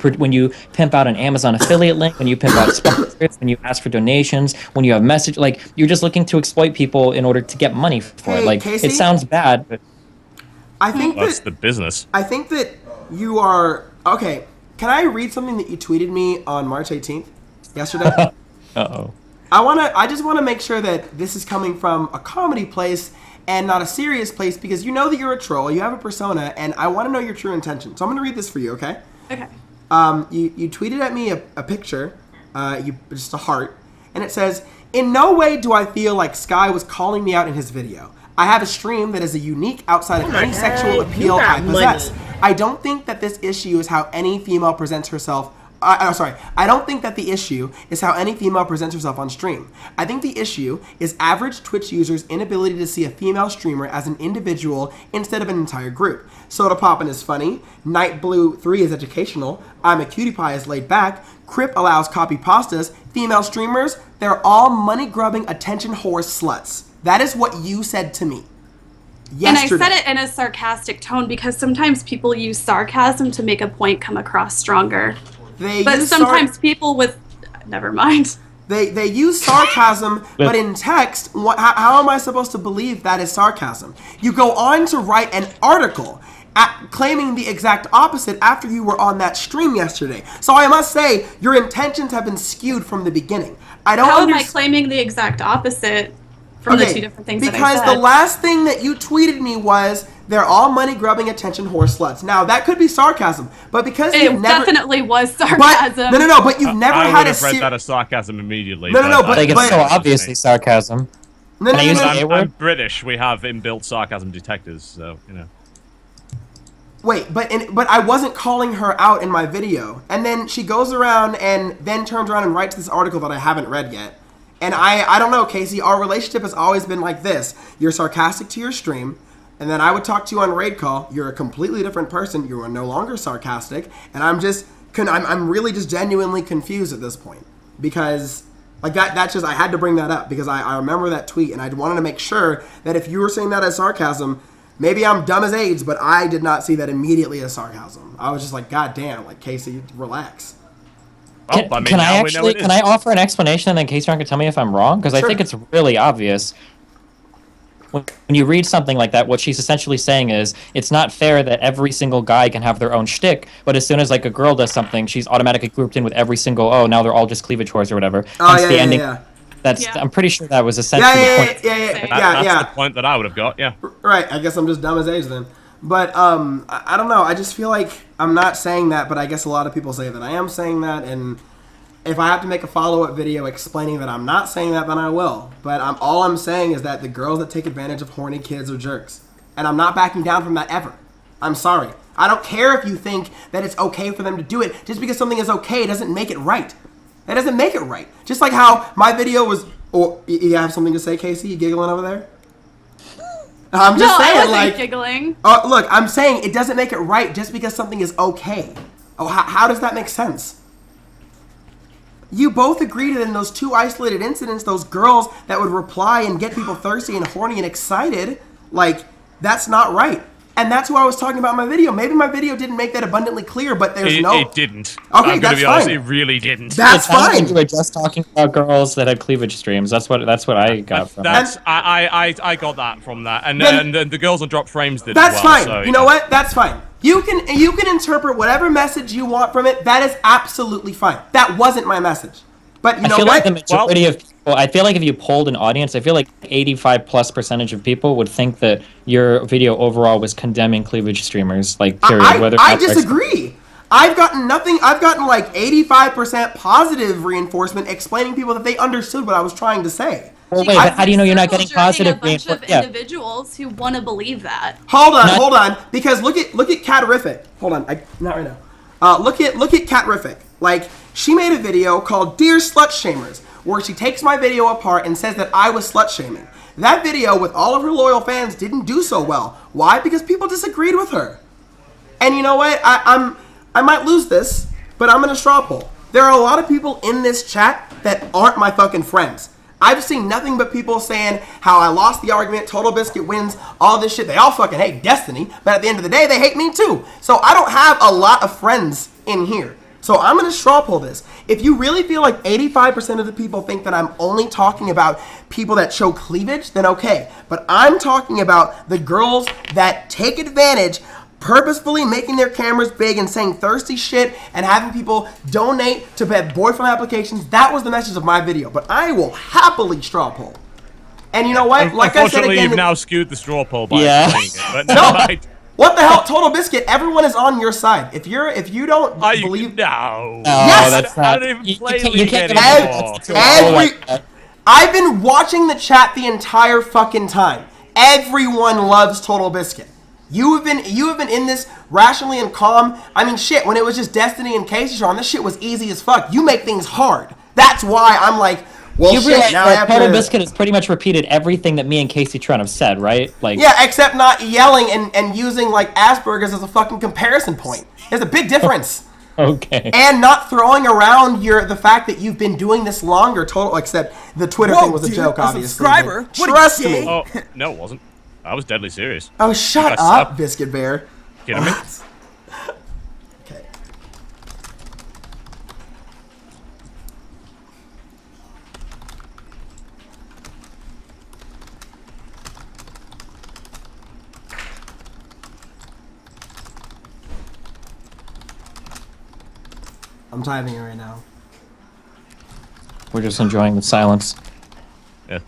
pimp out an Amazon affiliate link, when you pimp out sponsorships, when you ask for donations, when you have message, like you're just looking to exploit people in order to get money for it. Like Casey? It sounds bad, but I think that's the business. I think that you are okay. Can I read something that you tweeted me on March 18th, yesterday? Uh-oh. I just want to make sure that this is coming from a comedy place and not a serious place because you know that you're a troll, you have a persona, and I want to know your true intention. So I'm going to read this for you, okay? Okay. You tweeted at me a picture, just a heart, and it says, "In no way do I feel like Sky was calling me out in his video. I have a stream that is a unique outside of any sexual appeal I possess. I don't think that this issue is how any female presents herself I don't think that the issue is how any female presents herself on stream. I think the issue is average Twitch users' inability to see a female streamer as an individual instead of an entire group. Soda Poppin' is funny, Night Blue 3 is educational, I'm a Cutie Pie is laid back, Crip allows copy pastas, female streamers, they're all money-grubbing attention whore sluts. That is what you said to me yesterday. And I said it in a sarcastic tone because sometimes people use sarcasm to make a point come across stronger. But sometimes people with... Never mind. They use sarcasm, but in text, how am I supposed to believe that is sarcasm? You go on to write an article claiming the exact opposite after you were on that stream yesterday. So I must say, your intentions have been skewed from the beginning. How am I claiming the exact opposite from the two different things that I said? Because the last thing that you tweeted me was, they're all money-grubbing attention whore sluts. Now, that could be sarcasm, but because it definitely was sarcasm. But you've never I had would have read that as sarcasm immediately. But I think it's so obviously sarcasm. I'm British. We have inbuilt sarcasm detectors, so, you know. Wait, but I wasn't calling her out in my video. And then she goes around and then turns around and writes this article that I haven't read yet. And I don't know, Casey, our relationship has always been like this. You're sarcastic to your stream, and then I would talk to you on raid call. You're a completely different person. You are no longer sarcastic. And I'm really just genuinely confused at this point. Because, like, that's just, I had to bring that up. Because I remember that tweet, and I wanted to make sure that if you were saying that as sarcasm, maybe I'm dumb as AIDS, but I did not see that immediately as sarcasm. I was just like, God damn, like, Casey, relax. Can I offer an explanation and then Kaceytron can tell me if I'm wrong? Because I think it's really obvious. When you read something like that, what she's essentially saying is, it's not fair that every single guy can have their own shtick, but as soon as like a girl does something, she's automatically grouped in with every single, now they're all just cleavage whores or whatever. Hence the ending. I'm pretty sure that was essentially the point. That's the point that I would have got, yeah. Right, I guess I'm just dumb as age then. But, I don't know, I just feel like I'm not saying that, but I guess a lot of people say that I am saying that, and if I have to make a follow-up video explaining that I'm not saying that, then I will. But all I'm saying is that the girls that take advantage of horny kids are jerks. And I'm not backing down from that ever. I'm sorry. I don't care if you think that it's okay for them to do it. Just because something is okay doesn't make it right. That doesn't make it right. Just like how my video was... Oh, you have something to say, Casey? You giggling over there? I'm just saying, I wasn't giggling. Look, I'm saying it doesn't make it right just because something is okay. How does that make sense? You both agreed that in those two isolated incidents, those girls that would reply and get people thirsty and horny and excited, like, that's not right. And that's what I was talking about in my video. Maybe my video didn't make that abundantly clear, but it didn't. Okay, I'm gonna be honest, fine. it really didn't. That's fine. You were just talking about girls that had cleavage streams. That's what I got from that. I got that from that, and then the girls on Drop Frames did. That's as well, fine. So, you know what? That's fine. You can interpret whatever message you want from it. That is absolutely fine. That wasn't my message. But you know what? I feel like the majority of people, I feel like if you polled an audience, I feel like 85+% of people would think that your video overall was condemning cleavage streamers, like period. I disagree. I've gotten like 85% positive reinforcement explaining people that they understood what I was trying to say. Well, wait, but how do you know you're not getting positive reinforcement? A bunch of individuals who want to believe that. Hold on, because look at Caterific. Hold on, not right now. Look at Caterific. Like, she made a video called Dear Slut Shamers, where she takes my video apart and says that I was slut shaming. That video, with all of her loyal fans, didn't do so well. Why? Because people disagreed with her. And you know what? I might lose this, but I'm gonna straw poll. There are a lot of people in this chat that aren't my fucking friends. I've seen nothing but people saying how I lost the argument, TotalBiscuit wins, all this shit. They all fucking hate Destiny, but at the end of the day, they hate me too. So I don't have a lot of friends in here. So I'm going to straw poll this. If you really feel like 85% of the people think that I'm only talking about people that show cleavage, then okay. But I'm talking about the girls that take advantage, purposefully making their cameras big and saying thirsty shit and having people donate to boyfriend applications. That was the message of my video. But I will happily straw poll. And you know what? Like I said unfortunately, again, you've now skewed the straw poll by saying it. But no. What the hell, TotalBiscuit? Everyone is on your side. If you don't believe, no, yes, that's not. I don't even play League anymore. I've been watching the chat the entire fucking time. Everyone loves TotalBiscuit. You have been in this rationally and calm. I mean, shit, when it was just Destiny and Kaceytron, this shit was easy as fuck. You make things hard. That's why I'm like, well, You shit, realize now I that have to... TotalBiscuit has pretty much repeated everything that me and Kaceytron have said, right? Like, Yeah, except not yelling and using, like, Asperger's as a fucking comparison point. There's a big difference. okay. And not throwing around the fact that you've been doing this longer, except the Twitter thing was a joke, obviously. Subscriber? But trust me. Oh, no, it wasn't. I was deadly serious. Oh, shut up, Biscuit Bear. Kidding me? Okay. I'm typing it right now. We're just enjoying the silence. Yeah.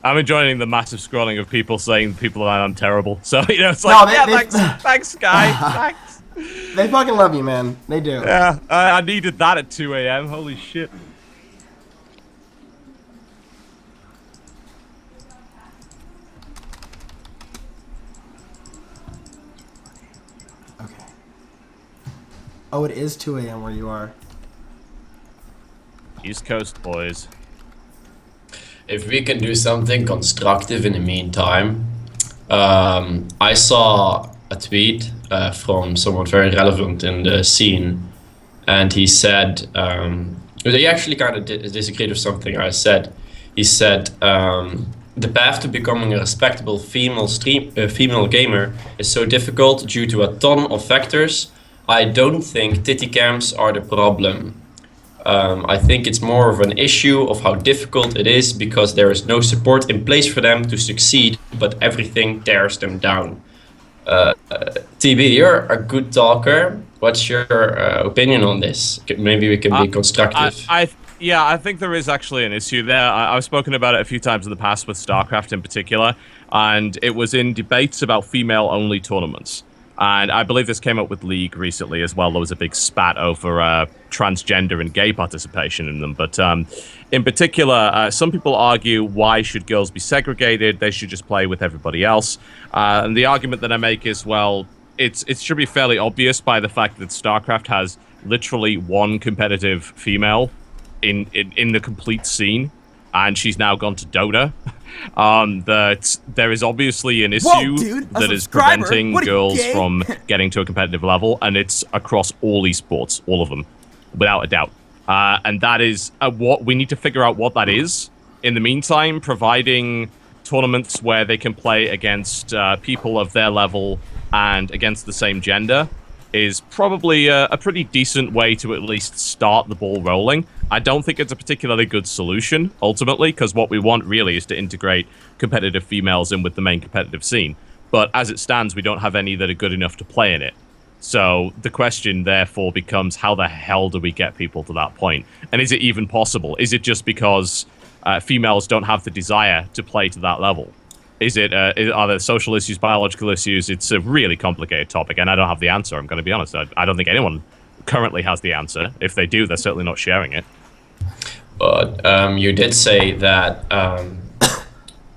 I'm enjoying the massive scrolling of people saying people that I'm terrible. So, it's like, thanks, guy. Thanks. They fucking love you, man. They do. Yeah, I needed that at 2 a.m. Holy shit. Okay. Oh, it is 2 a.m. where you are. East Coast boys. If we can do something constructive in the meantime, I saw a tweet from someone very relevant in the scene, and he said, he actually kind of disagreed with something I said. He said, the path to becoming a respectable female gamer is so difficult due to a ton of factors. I don't think titty cams are the problem. I think it's more of an issue of how difficult it is because there is no support in place for them to succeed, but everything tears them down. TB, you're a good talker. What's your opinion on this? Maybe we can be constructive. I think there is actually an issue there. I've spoken about it a few times in the past with StarCraft in particular, and it was in debates about female-only tournaments. And I believe this came up with League recently as well. There was a big spat over transgender and gay participation in them. But in particular, some people argue, why should girls be segregated? They should just play with everybody else. And the argument that I make is, well, it should be fairly obvious by the fact that StarCraft has literally one competitive female in the complete scene. And she's now gone to Dota. That there is obviously an issue that is preventing girls from getting to a competitive level, and it's across all esports, all of them, without a doubt. And that is what we need to figure out what that is. In the meantime, providing tournaments where they can play against people of their level and against the same gender is probably a pretty decent way to at least start the ball rolling. I don't think it's a particularly good solution, ultimately, because what we want really is to integrate competitive females in with the main competitive scene. But as it stands, we don't have any that are good enough to play in it. So the question, therefore, becomes how the hell do we get people to that point? And is it even possible? Is it just because females don't have the desire to play to that level? Are there social issues, biological issues? It's a really complicated topic, and I don't have the answer, I'm going to be honest. I don't think anyone currently has the answer. If they do, they're certainly not sharing it. But you did say that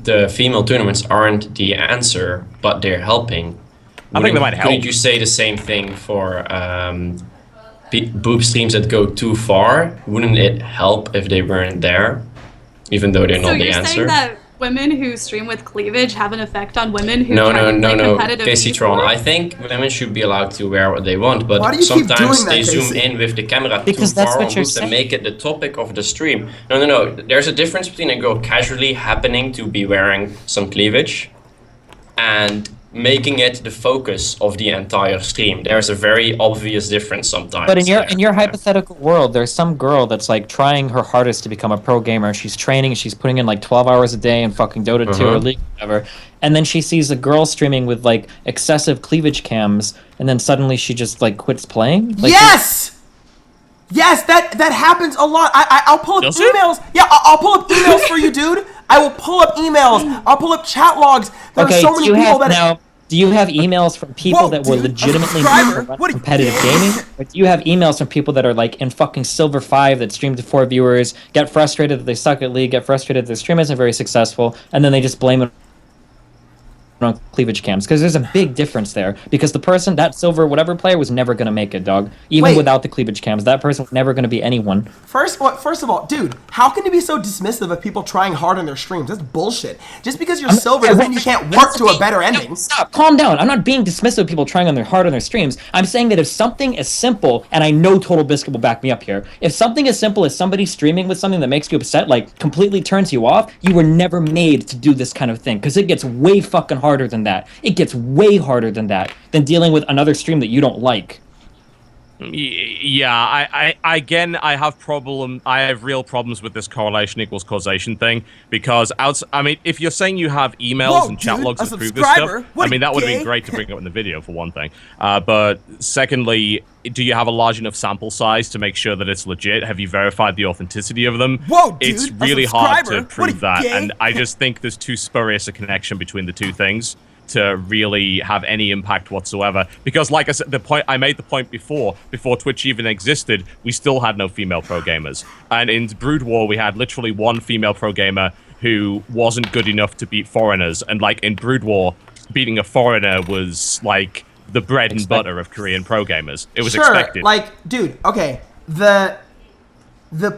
the female tournaments aren't the answer, but they're helping. I think they might help. Couldn't you say the same thing for boob streams that go too far? Wouldn't it help if they weren't there, even though they're not the answer? So you're saying that women who stream with cleavage have an effect on women who no, competitive Kaceytron, esports? I think women should be allowed to wear what they want, but Why do you keep sometimes doing they that, zoom Casey? in with the camera Because too that's far what on you're boobs and saying. make it the topic of the stream. No. There's a difference between a girl casually happening to be wearing some cleavage and making it the focus of the entire stream. There's a very obvious difference sometimes. But in your hypothetical world, there's some girl that's like trying her hardest to become a pro gamer. She's training, she's putting in like 12 hours a day in fucking Dota 2 or League, whatever. And then she sees a girl streaming with like excessive cleavage cams, and then suddenly she just like quits playing. Like, Yes, that happens a lot. I'll pull up Does it? emails. Yeah, I'll pull up emails for you, dude. I will pull up emails. I'll pull up chat logs. There are so many people that. Do you have emails from people that were legitimately subscriber? meant to What run a competitive gay. gaming? Or do you have emails from people that are like in fucking Silver 5 that stream to 4 viewers, get frustrated that they suck at League, get frustrated that their stream isn't very successful, and then they just blame it on cleavage cams, because there's a big difference there. Because the person, that silver whatever player, was never gonna make it, dog. Even Wait. without the cleavage cams, that person was never gonna be anyone. First of all, dude, how can you be so dismissive of people trying hard on their streams? That's bullshit. Just because you're silver doesn't mean you can't work to a better ending. Stop, calm down. I'm not being dismissive of people trying hard on their streams. I'm saying that if something as simple, and I know TotalBiscuit will back me up here, if something as simple as somebody streaming with something that makes you upset, like completely turns you off, you were never made to do this kind of thing, because it gets way fucking harder than that. It gets way harder than that, than dealing with another stream that you don't like. Yeah, I have real problems with this correlation equals causation thing, because if you're saying you have emails and chat logs that prove this stuff, I mean, that would have been great to bring up in the video, for one thing. But secondly, do you have a large enough sample size to make sure that it's legit? Have you verified the authenticity of them? Whoa, dude, it's really hard to prove that, and I just think there's too spurious a connection between the two things to really have any impact whatsoever. Because, like I said, I made the point before Twitch even existed, we still had no female pro gamers. And in Brood War, we had literally one female pro gamer who wasn't good enough to beat foreigners. And like in Brood War, beating a foreigner was like the bread and butter of Korean pro gamers. It was expected. Like, dude, okay, the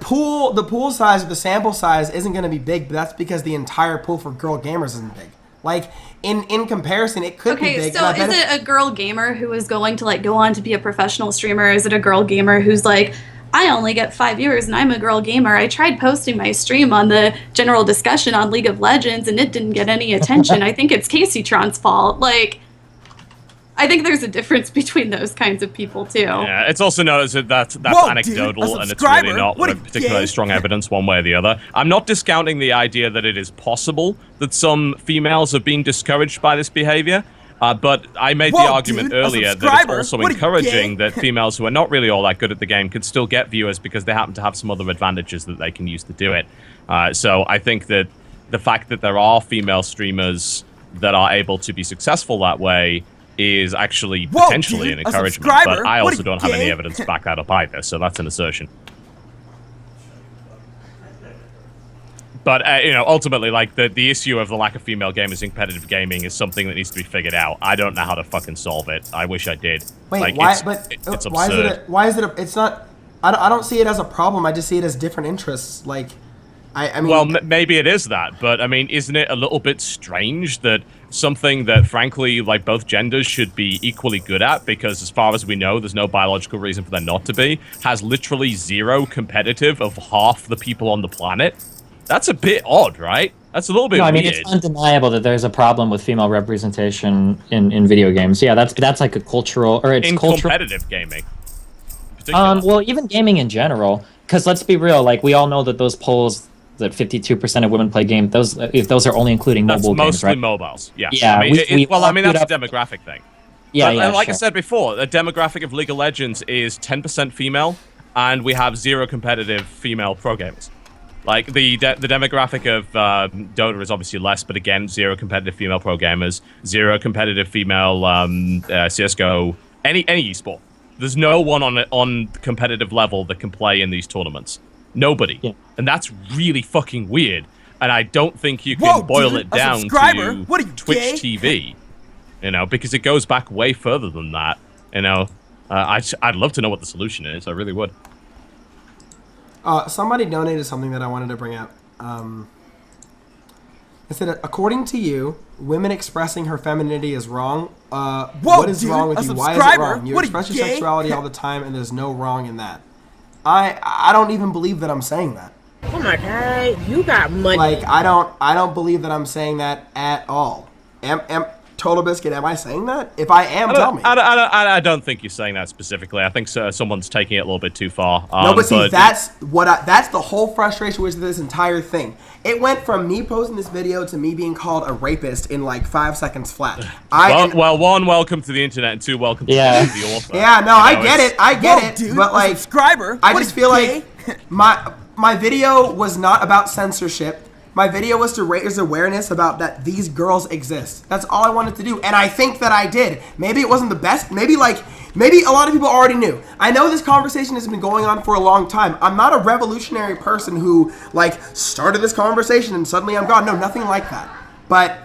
pool size or the sample size isn't going to be big, but that's because the entire pool for girl gamers isn't big. Like, in comparison, it could be big. Okay, so is it a girl gamer who is going to, like, go on to be a professional streamer? Is it a girl gamer who's like, I only get 5 viewers and I'm a girl gamer. I tried posting my stream on the general discussion on League of Legends and it didn't get any attention. I think it's Kaceytron's fault. Like, I think there's a difference between those kinds of people, too. Yeah, it's also noticed that that's anecdotal, and it's really not particularly strong evidence one way or the other. I'm not discounting the idea that it is possible that some females are being discouraged by this behavior, but I made the argument earlier that it's also encouraging that females who are not really all that good at the game could still get viewers because they happen to have some other advantages that they can use to do it. So I think that the fact that there are female streamers that are able to be successful that way is actually potentially an encouragement, but I also don't have any evidence to back that up either, so that's an assertion. But, ultimately, like, the issue of the lack of female gamers in competitive gaming is something that needs to be figured out. I don't know how to fucking solve it. I wish I did. Wait, like, why? It's absurd. It's not... I don't see it as a problem. I just see it as different interests. Like, I mean... Well, maybe it is that, but, I mean, isn't it a little bit strange that something that, frankly, like, both genders should be equally good at, because as far as we know, there's no biological reason for there not to be, has literally zero competitive of half the people on the planet? That's a bit odd, right? That's a little bit weird. I mean, it's undeniable that there's a problem with female representation in video games. Yeah, that's like a cultural... or it's in cultural... competitive gaming. Well, even gaming in general, because let's be real, like, we all know that those polls... that 52% of women play games. Those are only including mobile games, right? Mostly mobiles. Yeah. Yeah. I mean, that's a demographic thing. Yeah, and like I said before, the demographic of League of Legends is 10% female, and we have zero competitive female pro gamers. Like the demographic of Dota is obviously less, but again, zero competitive female pro gamers, zero competitive female CS:GO, any esport. There's no one on competitive level that can play in these tournaments. Nobody. Yeah. And that's really fucking weird. And I don't think you can boil it down to Twitch TV, because it goes back way further than that. I'd love to know what the solution is. I really would. Somebody donated something that I wanted to bring up. It said, according to you, women expressing her femininity is wrong. What is wrong with you? Why is it wrong? You express your sexuality all the time, and there's no wrong in that. I don't even believe that I'm saying that. Oh my god, you got money. Like, I don't believe that I'm saying that at all. TotalBiscuit, am I saying that? If I am, tell me. I don't think you're saying that specifically. I think someone's taking it a little bit too far. No, but see, that's the whole frustration with this entire thing. It went from me posting this video to me being called a rapist in like 5 seconds flat. Well, one, welcome to the internet, and two, welcome to the author. Yeah, no, I get it, dude, but like, I just feel like my video was not about censorship. My video was to raise awareness about that these girls exist. That's all I wanted to do, and I think that I did. Maybe it wasn't the best. Maybe a lot of people already knew. I know this conversation has been going on for a long time. I'm not a revolutionary person who like started this conversation and suddenly I'm gone. No, nothing like that. But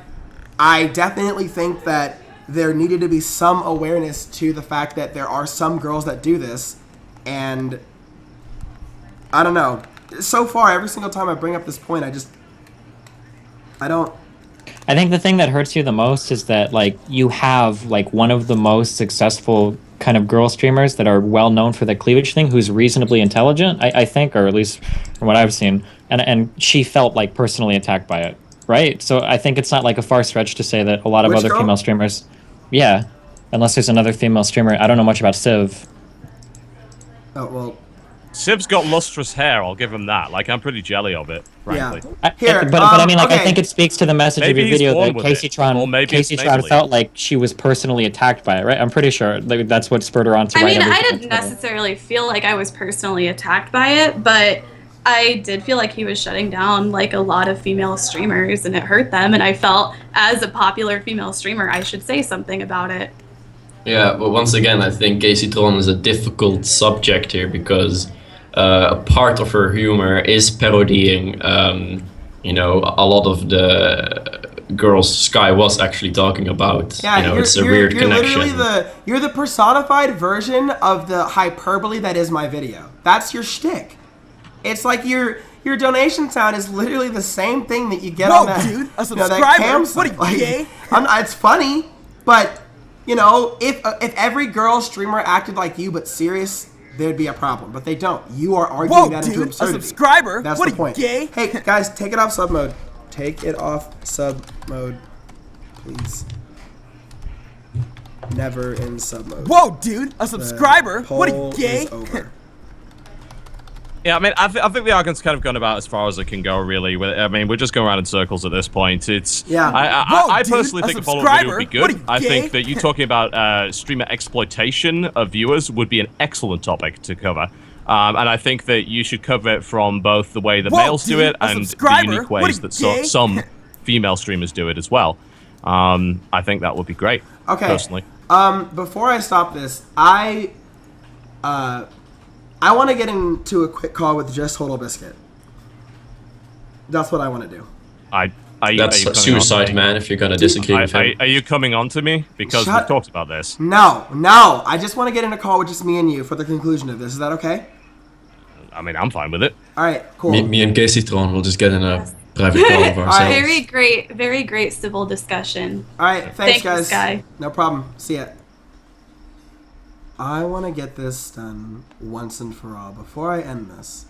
I definitely think that there needed to be some awareness to the fact that there are some girls that do this, and I don't know. So far, every single time I bring up this point, I don't. I think the thing that hurts you the most is that like you have like one of the most successful kind of girl streamers that are well known for the cleavage thing, who's reasonably intelligent, I think, or at least from what I've seen, and she felt like personally attacked by it, right? So I think it's not like a far stretch to say that a lot of Which other girl? female streamers, yeah, unless there's another female streamer. I don't know much about Civ. Oh well. Siv's got lustrous hair, I'll give him that. Like, I'm pretty jelly of it, frankly. Here, but I mean, like, okay. I think it speaks to the message Maybe of your he's video born that with it, or maybe it's Kaceytron Maybelline. felt like she was personally attacked by it, right? I'm pretty sure like, that's what spurred her on to I write mean, I everything didn't on Twitter. necessarily feel like I was personally attacked by it, but I did feel like he was shutting down like a lot of female streamers, and it hurt them. And I felt, as a popular female streamer, I should say something about it. Yeah, but once again, I think Kaceytron is a difficult subject here because a part of her humor is parodying, you know, a lot of the girls Sky was actually talking about. Yeah, you know, it's a weird connection. You're the personified version of the hyperbole that is my video. That's your shtick. It's like your donation sound is literally the same thing that you get Whoa, on that. dude, a that subscriber? cam What are you, like, gay? it's funny, but you know, if every girl streamer acted like you but serious, there'd be a problem. But they don't. You are arguing Whoa, that into dude, a absurdity. subscriber? That's What the are you, point. gay? Hey guys, take it off sub mode. Take it off sub mode, please. Never in sub mode. Whoa, dude, a subscriber? What are you, Poll gay? is over. Yeah, I mean, I think the argument's kind of gone about as far as it can go, really. I mean, we're just going around in circles at this point. It's Yeah. I Whoa, personally dude, think a a follow-up video would be subscriber? What good. are you, I gay? think that you talking about streamer exploitation of viewers would be an excellent topic to cover. And I think that you should cover it from both the way the Whoa, males do dude, it a and the subscriber? unique What are ways you, that gay? some female streamers do it as well. I think that would be great. Okay. Personally. Before I stop this, I want to get into a quick call with just TotalBiscuit. That's what I want to do. Are you That's coming on to suicide, me? man, if you're gonna disagree with him. Are you coming on to me? Because Shut- we've talked about this. No. I just want to get in a call with just me and you for the conclusion of this. Is that okay? I mean, I'm fine with it. All right, cool. Me and Kaceytron will just get in a private call of ourselves. Very great civil discussion. All right, thanks, Thank you, guys. Sky. No problem. See ya. I want to get this done once and for all before I end this.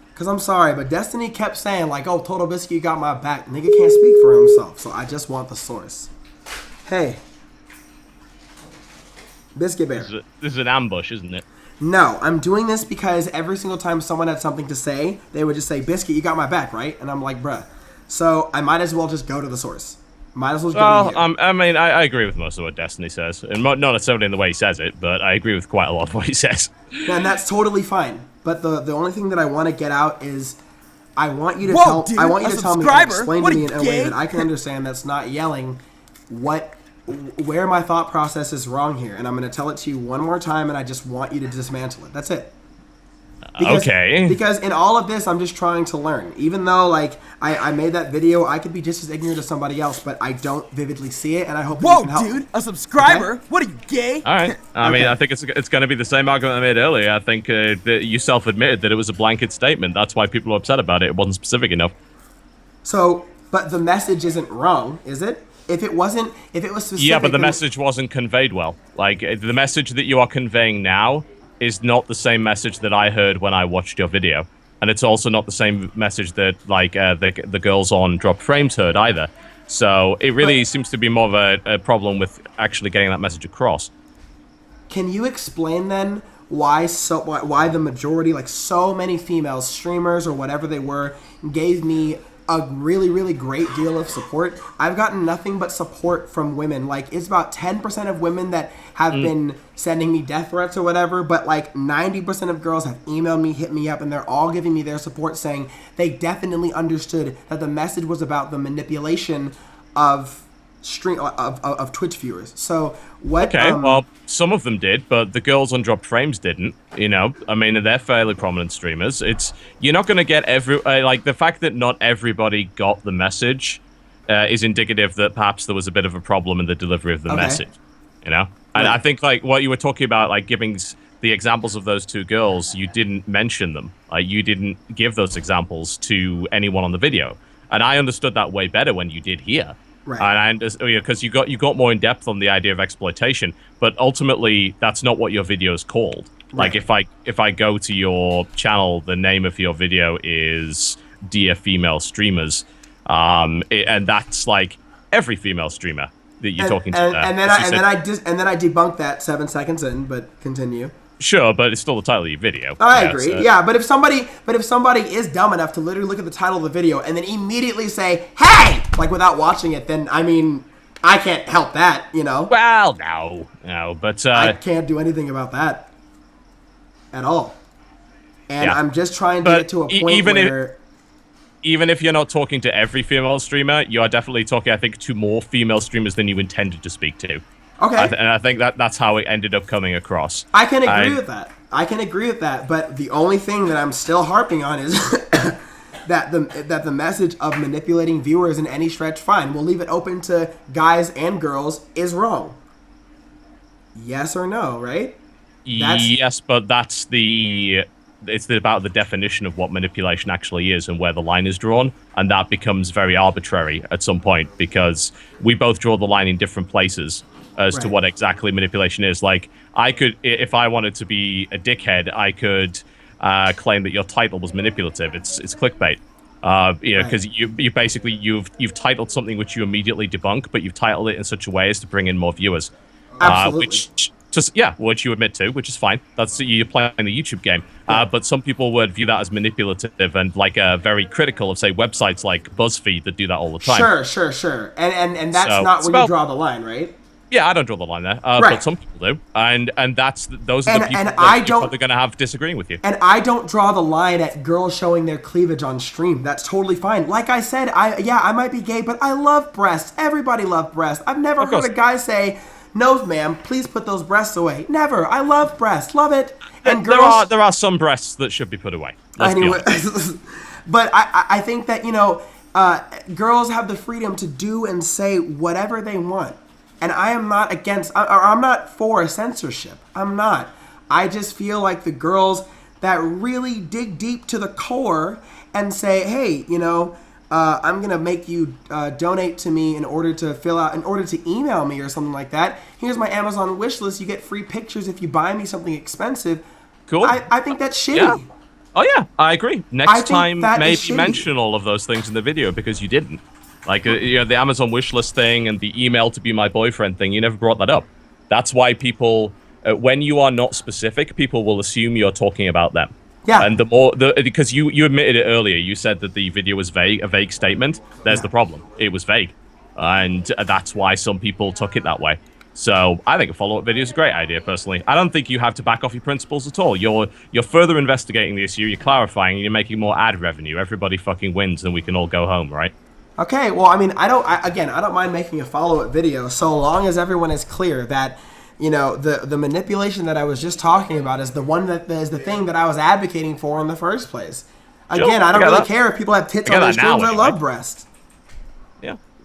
Because I'm sorry, but Destiny kept saying, like, oh, TotalBiscuit, you got my back. Nigga can't speak for himself, so I just want the source. Hey. Biscuit Bear. This is an ambush, isn't it? No, I'm doing this because every single time someone had something to say, they would just say, Biscuit, you got my back, right? And I'm like, bruh. So I might as well just go to the source. Might as well just go to you. I mean, I agree with most of what Destiny says, and not necessarily in the way he says it, but I agree with quite a lot of what he says. And that's totally fine. But the only thing that I want to get out is I want you to Whoa, tell dude, I want you a to tell me and subscriber? explain What to are me you, in a way gay? that I can understand that's not yelling where my thought process is wrong here. And I'm going to tell it to you one more time, and I just want you to dismantle it. That's it. Okay. Because in all of this, I'm just trying to learn. Even though, like, I made that video, I could be just as ignorant as somebody else, but I don't vividly see it, and I hope that you Whoa, can help. dude, a subscriber? Okay? What are you, gay? All right. I mean, Okay. I think it's going to be the same argument I made earlier. I think that you self-admitted that it was a blanket statement. That's why people are upset about it. It wasn't specific enough. So, but the message isn't wrong, is it? If it was specific... Yeah, but the then- message wasn't conveyed well. Like, the message that you are conveying now is not the same message that I heard when I watched your video. And it's also not the same message that, like, the girls on Drop Frames heard either. So it really seems to be more of a problem with actually getting that message across. Can you explain then why the majority, like so many female streamers or whatever they were, gave me a really, really great deal of support? I've gotten nothing but support from women. Like, it's about 10% of women that have been sending me death threats or whatever, but like 90% of girls have emailed me, hit me up, and they're all giving me their support, saying they definitely understood that the message was about the manipulation of Twitch viewers. So what? Okay, well, some of them did, but the girls on Drop Frames didn't. You know, I mean, they're fairly prominent streamers. You're not going to get like the fact that not everybody got the message is indicative that perhaps there was a bit of a problem in the delivery of the message. You know, and Right. I think like what you were talking about, like giving the examples of those two girls, you didn't mention them. Like you didn't give those examples to anyone on the video, and I understood that way better when you did here. Right. And I understand because you got more in depth on the idea of exploitation, but ultimately that's not what your video is called. Right. Like if I go to your channel, the name of your video is Dear Female Streamers, and that's like every female streamer that you're talking to. And then I debunked that 7 seconds in, but continue. Sure, but it's still the title of your video. I agree. Yeah, but if somebody is dumb enough to literally look at the title of the video and then immediately say, "Hey," like without watching it, then I mean, I can't help that, you know. Well, no, but I can't do anything about that at all. And I'm just trying to get to a point where even if you're not talking to every female streamer, you are definitely talking, I think, to more female streamers than you intended to speak to. okay, And I think that's how it ended up coming across. I can agree with that. I can agree with that. But the only thing that I'm still harping on is that the message of manipulating viewers in any stretch, fine, we'll leave it open to guys and girls, is wrong. Yes or no, right? Yes, but it's about the definition of what manipulation actually is and where the line is drawn, and that becomes very arbitrary at some point because we both draw the line in different places as to what exactly manipulation is. Like, I could, if I wanted to be a dickhead, I could claim that your title was manipulative. It's clickbait. Because you basically you've titled something which you immediately debunk, but you've titled it in such a way as to bring in more viewers. Absolutely. Which you admit to, which is fine. That's you're playing the YouTube game. But some people would view that as manipulative and like very critical of, say, websites like BuzzFeed that do that all the time. Sure. And that's not where you draw the line, right? Yeah, I don't draw the line there, but some people do, and those are the people that you're probably going to have disagreeing with you. And I don't draw the line at girls showing their cleavage on stream. That's totally fine. Like I said, I might be gay, but I love breasts. Everybody loves breasts. I've never heard a guy say, "No, ma'am, please put those breasts away." Never. I love breasts. Love it. And girls, there are some breasts that should be put away. Anyway, but I think that girls have the freedom to do and say whatever they want. And I am not I'm not for censorship. I'm not. I just feel like the girls that really dig deep to the core and say, "Hey, I'm going to make you donate to me in order to email me or something like that. Here's my Amazon wish list. You get free pictures if you buy me something expensive." Cool. I think that's shitty. Yeah. Oh, yeah, I agree. Next time, maybe mention all of those things in the video because you didn't. Like, the Amazon wishlist thing and the email to be my boyfriend thing, you never brought that up. That's why people, when you are not specific, people will assume you're talking about them. Yeah. And because you admitted it earlier, you said that the video was a vague statement. There's the problem. It was vague. And that's why some people took it that way. So I think a follow-up video is a great idea, personally. I don't think you have to back off your principles at all. You're further investigating the issue, you're clarifying, and you're making more ad revenue. Everybody fucking wins, and we can all go home, right? Okay, well, I mean, I don't mind making a follow-up video so long as everyone is clear that, the manipulation that I was just talking about is the one that is the thing that I was advocating for in the first place. Again, I don't really care if people have tits on their streams. I love breasts.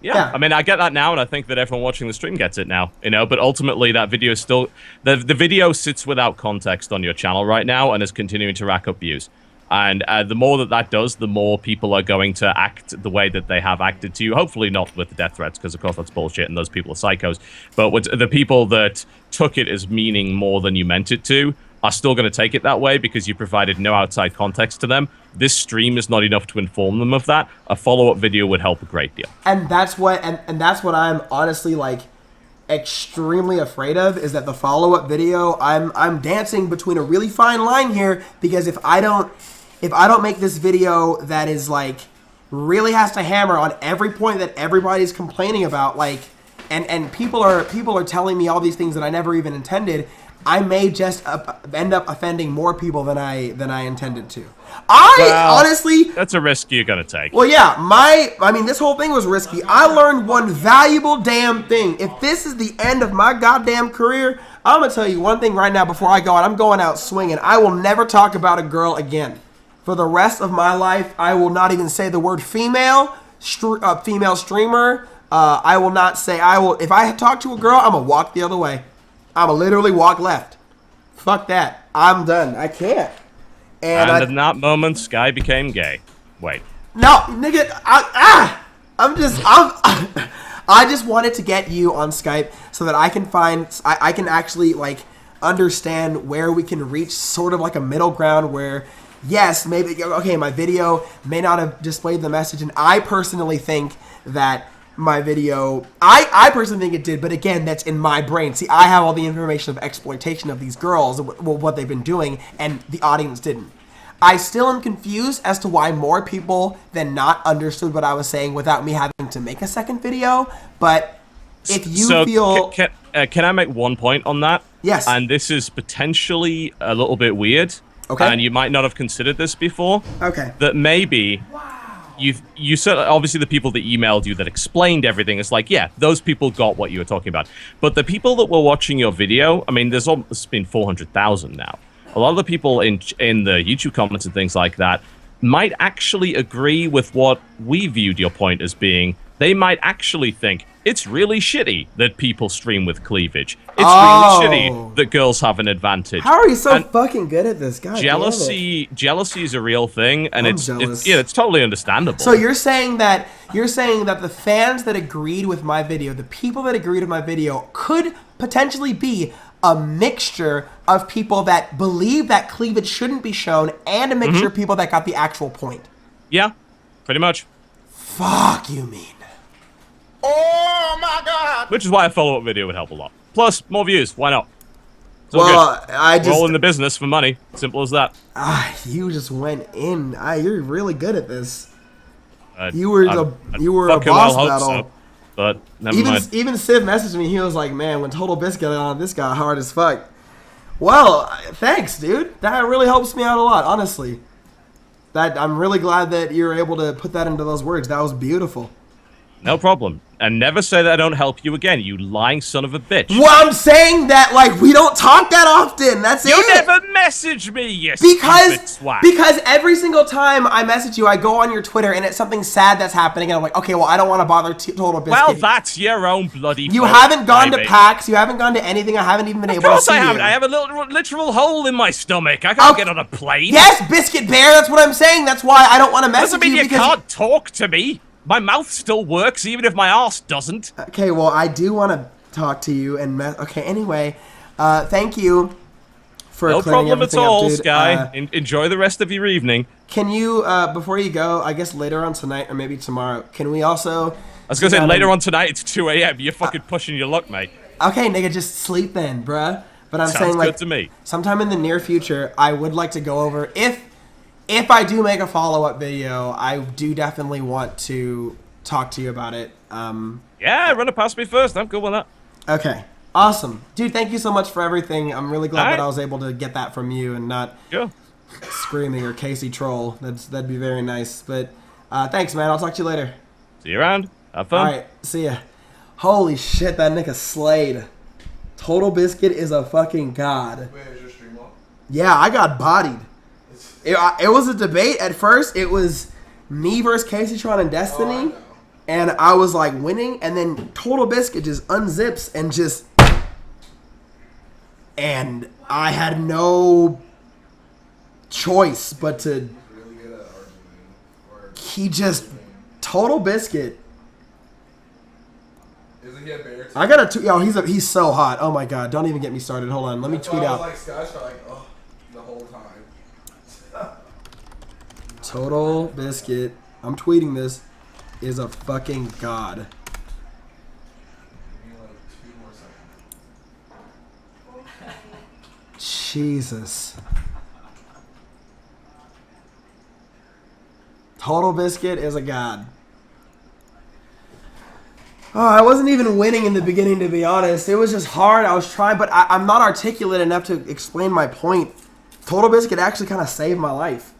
Yeah. I mean, I get that now, and I think that everyone watching the stream gets it now, but ultimately that video is still... The video sits without context on your channel right now and is continuing to rack up views. And the more that does, the more people are going to act the way that they have acted to you. Hopefully not with the death threats, because of course that's bullshit and those people are psychos. But with the people that took it as meaning more than you meant it to are still going to take it that way because you provided no outside context to them. This stream is not enough to inform them of that. A follow-up video would help a great deal. And that's what I'm honestly extremely afraid of, is that the follow-up video, I'm dancing between a really fine line here, because if I don't make this video that is really has to hammer on every point that everybody's complaining about, and people are telling me all these things that I never even intended, I may just end up offending more people than I intended to. Honestly, that's a risk you're gonna take. Well, yeah, this whole thing was risky. I learned one valuable damn thing. If this is the end of my goddamn career, I'm gonna tell you one thing right now before I go out. I'm going out swinging. I will never talk about a girl again. For the rest of my life, I will not even say the word female female streamer, I will not say I will. If I talk to a girl, I'm gonna walk the other way. I'm gonna literally walk left. Fuck that. I'm done. I can't. And in that moment, Sky became gay. Wait. No, nigga. I just wanted to get you on Skype so that I can I can actually like understand where we can reach sort of like a middle ground where, yes, maybe, okay, my video may not have displayed the message, and I personally think that my video, I personally think it did, but again, that's in my brain. See, I have all the information of exploitation of these girls, what they've been doing, and the audience didn't. I still am confused as to why more people than not understood what I was saying without me having to make a second video, but if you feel... Can I make one point on that? Yes. And this is potentially a little bit weird. Okay. And you might not have considered this before. Okay. That maybe you certainly, obviously the people that emailed you that explained everything, it's like, yeah, those people got what you were talking about. But the people that were watching your video, I mean, there's almost been 400,000 now. A lot of the people in the YouTube comments and things like that might actually agree with what we viewed your point as being. They might actually think it's really shitty that people stream with cleavage. It's really shitty that girls have an advantage. How are you so fucking good at this, guy? Jealousy is a real thing, and it's totally understandable. So you're saying that the fans that agreed with my video, the people that agreed with my video, could potentially be a mixture of people that believe that cleavage shouldn't be shown and a mixture of people that got the actual point. Yeah, pretty much. Fuck you mean. Oh my god! Which is why a follow-up video would help a lot. Plus, more views. Why not? It's all well, good. We're all in the business for money. Simple as that. You just went in. You're really good at this. You were a boss battle. So, but never mind. Even Siv messaged me. He was like, "Man, when TotalBiscuit got on, this guy hard as fuck." Well, thanks, dude. That really helps me out a lot, honestly. I'm really glad that you're able to put that into those words. That was beautiful. No problem. And never say that I don't help you again, you lying son of a bitch. Well, I'm saying that, like, we don't talk that often. That's it. You never message me, you because swag. Because every single time I message you, I go on your Twitter and it's something sad that's happening, and I'm like, okay, well, I don't want to bother TotalBiscuit. Well, that's your own bloody fault. You haven't gone to PAX. You haven't gone to anything. I haven't even been able to see you. Of course I haven't. I have a literal hole in my stomach. I can't get on a plane. Yes, Biscuit Bear. That's what I'm saying. That's why I don't want to message you. Doesn't mean you can't talk to me. My mouth still works, even if my arse doesn't. Okay, well, I do want to talk to you and... Okay, anyway, thank you for no clearing problem at everything all, up, dude. Sky. Enjoy the rest of your evening. Can you, before you go, I guess later on tonight or maybe tomorrow, can we also... I was going to say, later on tonight, it's 2 a.m. You're fucking pushing your luck, mate. Okay, nigga, just sleep then, bruh. But I'm Sounds saying, like, good to me. Sometime in the near future, I would like to go over... If I do make a follow-up video, I do definitely want to... talk to you about it. Yeah, run it past me first. I'm good with that. Okay. Awesome. Dude, thank you so much for everything. I'm really glad that I was able to get that from you and not screaming or Casey troll. That'd be very nice. But thanks, man. I'll talk to you later. See you around. Have fun. All right. See ya. Holy shit, that nigga slayed. TotalBiscuit is a fucking god. Wait, is your stream on? Yeah, I got bodied. It was a debate. At first, it was me versus Kaceytron and Destiny. And I was like winning, and then TotalBiscuit just unzips and just... And I had no choice but to... He just... TotalBiscuit... Isn't he a bear too? I gotta... Yo, he's so hot. Oh my god, don't even get me started. Hold on, let me tweet out. I was like, Scott's like, oh, the whole time. TotalBiscuit. I'm tweeting this. Is a fucking god. Jesus. TotalBiscuit is a god. Oh, I wasn't even winning in the beginning, to be honest. It was just hard. I was trying, but I'm not articulate enough to explain my point. TotalBiscuit actually kind of saved my life.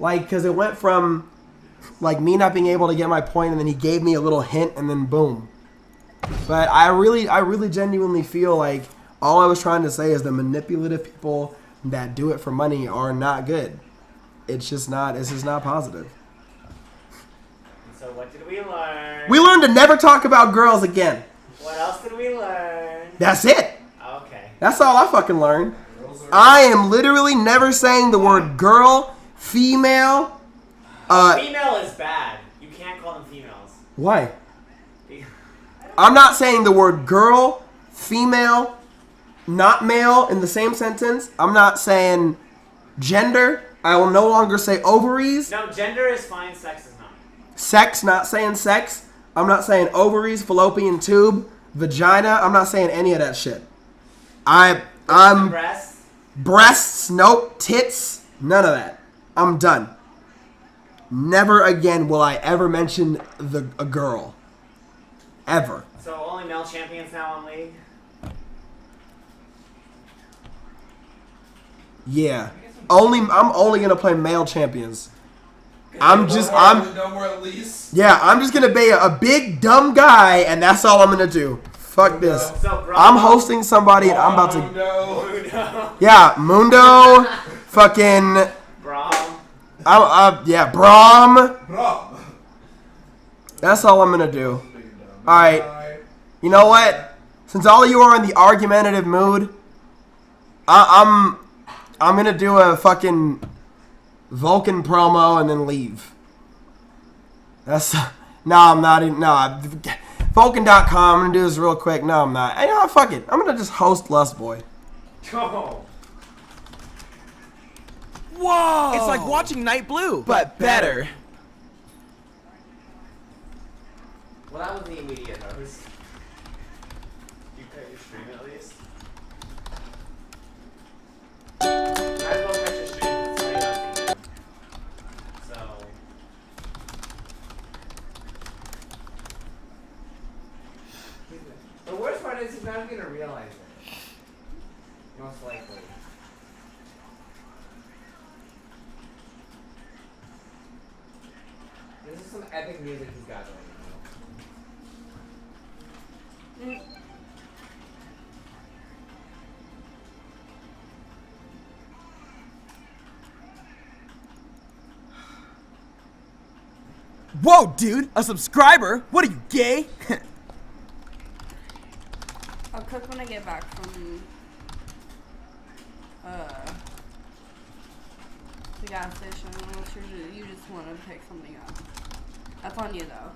Like, because it went from... like me not being able to get my point, and then he gave me a little hint, and then boom. But I really genuinely feel like all I was trying to say is the manipulative people that do it for money are not good. It's just not positive. So what did we learn? We learned to never talk about girls again. What else did we learn? That's it. Okay. That's all I fucking learned. I am literally never saying the word girl, female. Female is bad. You can't call them females. Why? I'm not saying the word girl, female, not male in the same sentence. I'm not saying gender. I will no longer say ovaries. No, gender is fine. Sex is not. Sex, not saying sex. I'm not saying ovaries, fallopian tube, vagina. I'm not saying any of that shit. I'm Breasts. breasts, nope, tits, none of that. I'm done. Never again will I ever mention a girl. Ever. So only male champions now on League? Yeah. I'm only gonna play male champions. I'm just gonna be a big dumb guy, and that's all I'm gonna do. Fuck this. I'm hosting somebody, and I'm about to. Yeah, Mundo, fucking. Braum. Yeah, Braum. That's all I'm gonna do. All right. You know what? Since all of you are in the argumentative mood, I'm gonna do a fucking Vulcan promo and then leave. That's I'm not even Vulcan.com. I'm gonna do this real quick. No, I'm not. You know what? Fuck it. I'm gonna just host Lust Boy. Oh. Whoa! It's like watching Night Blue, but better. Well, that was the immediate host. You cut your stream at least. Might as well cut your stream. It's already not seen. So. The worst part is he's not even gonna realize it. Most likely. This is some epic music he's got going on. Whoa, dude! A subscriber? What are you, gay? I'll cook when I get back from the gas station. Unless you just want to pick something up. That's on you though.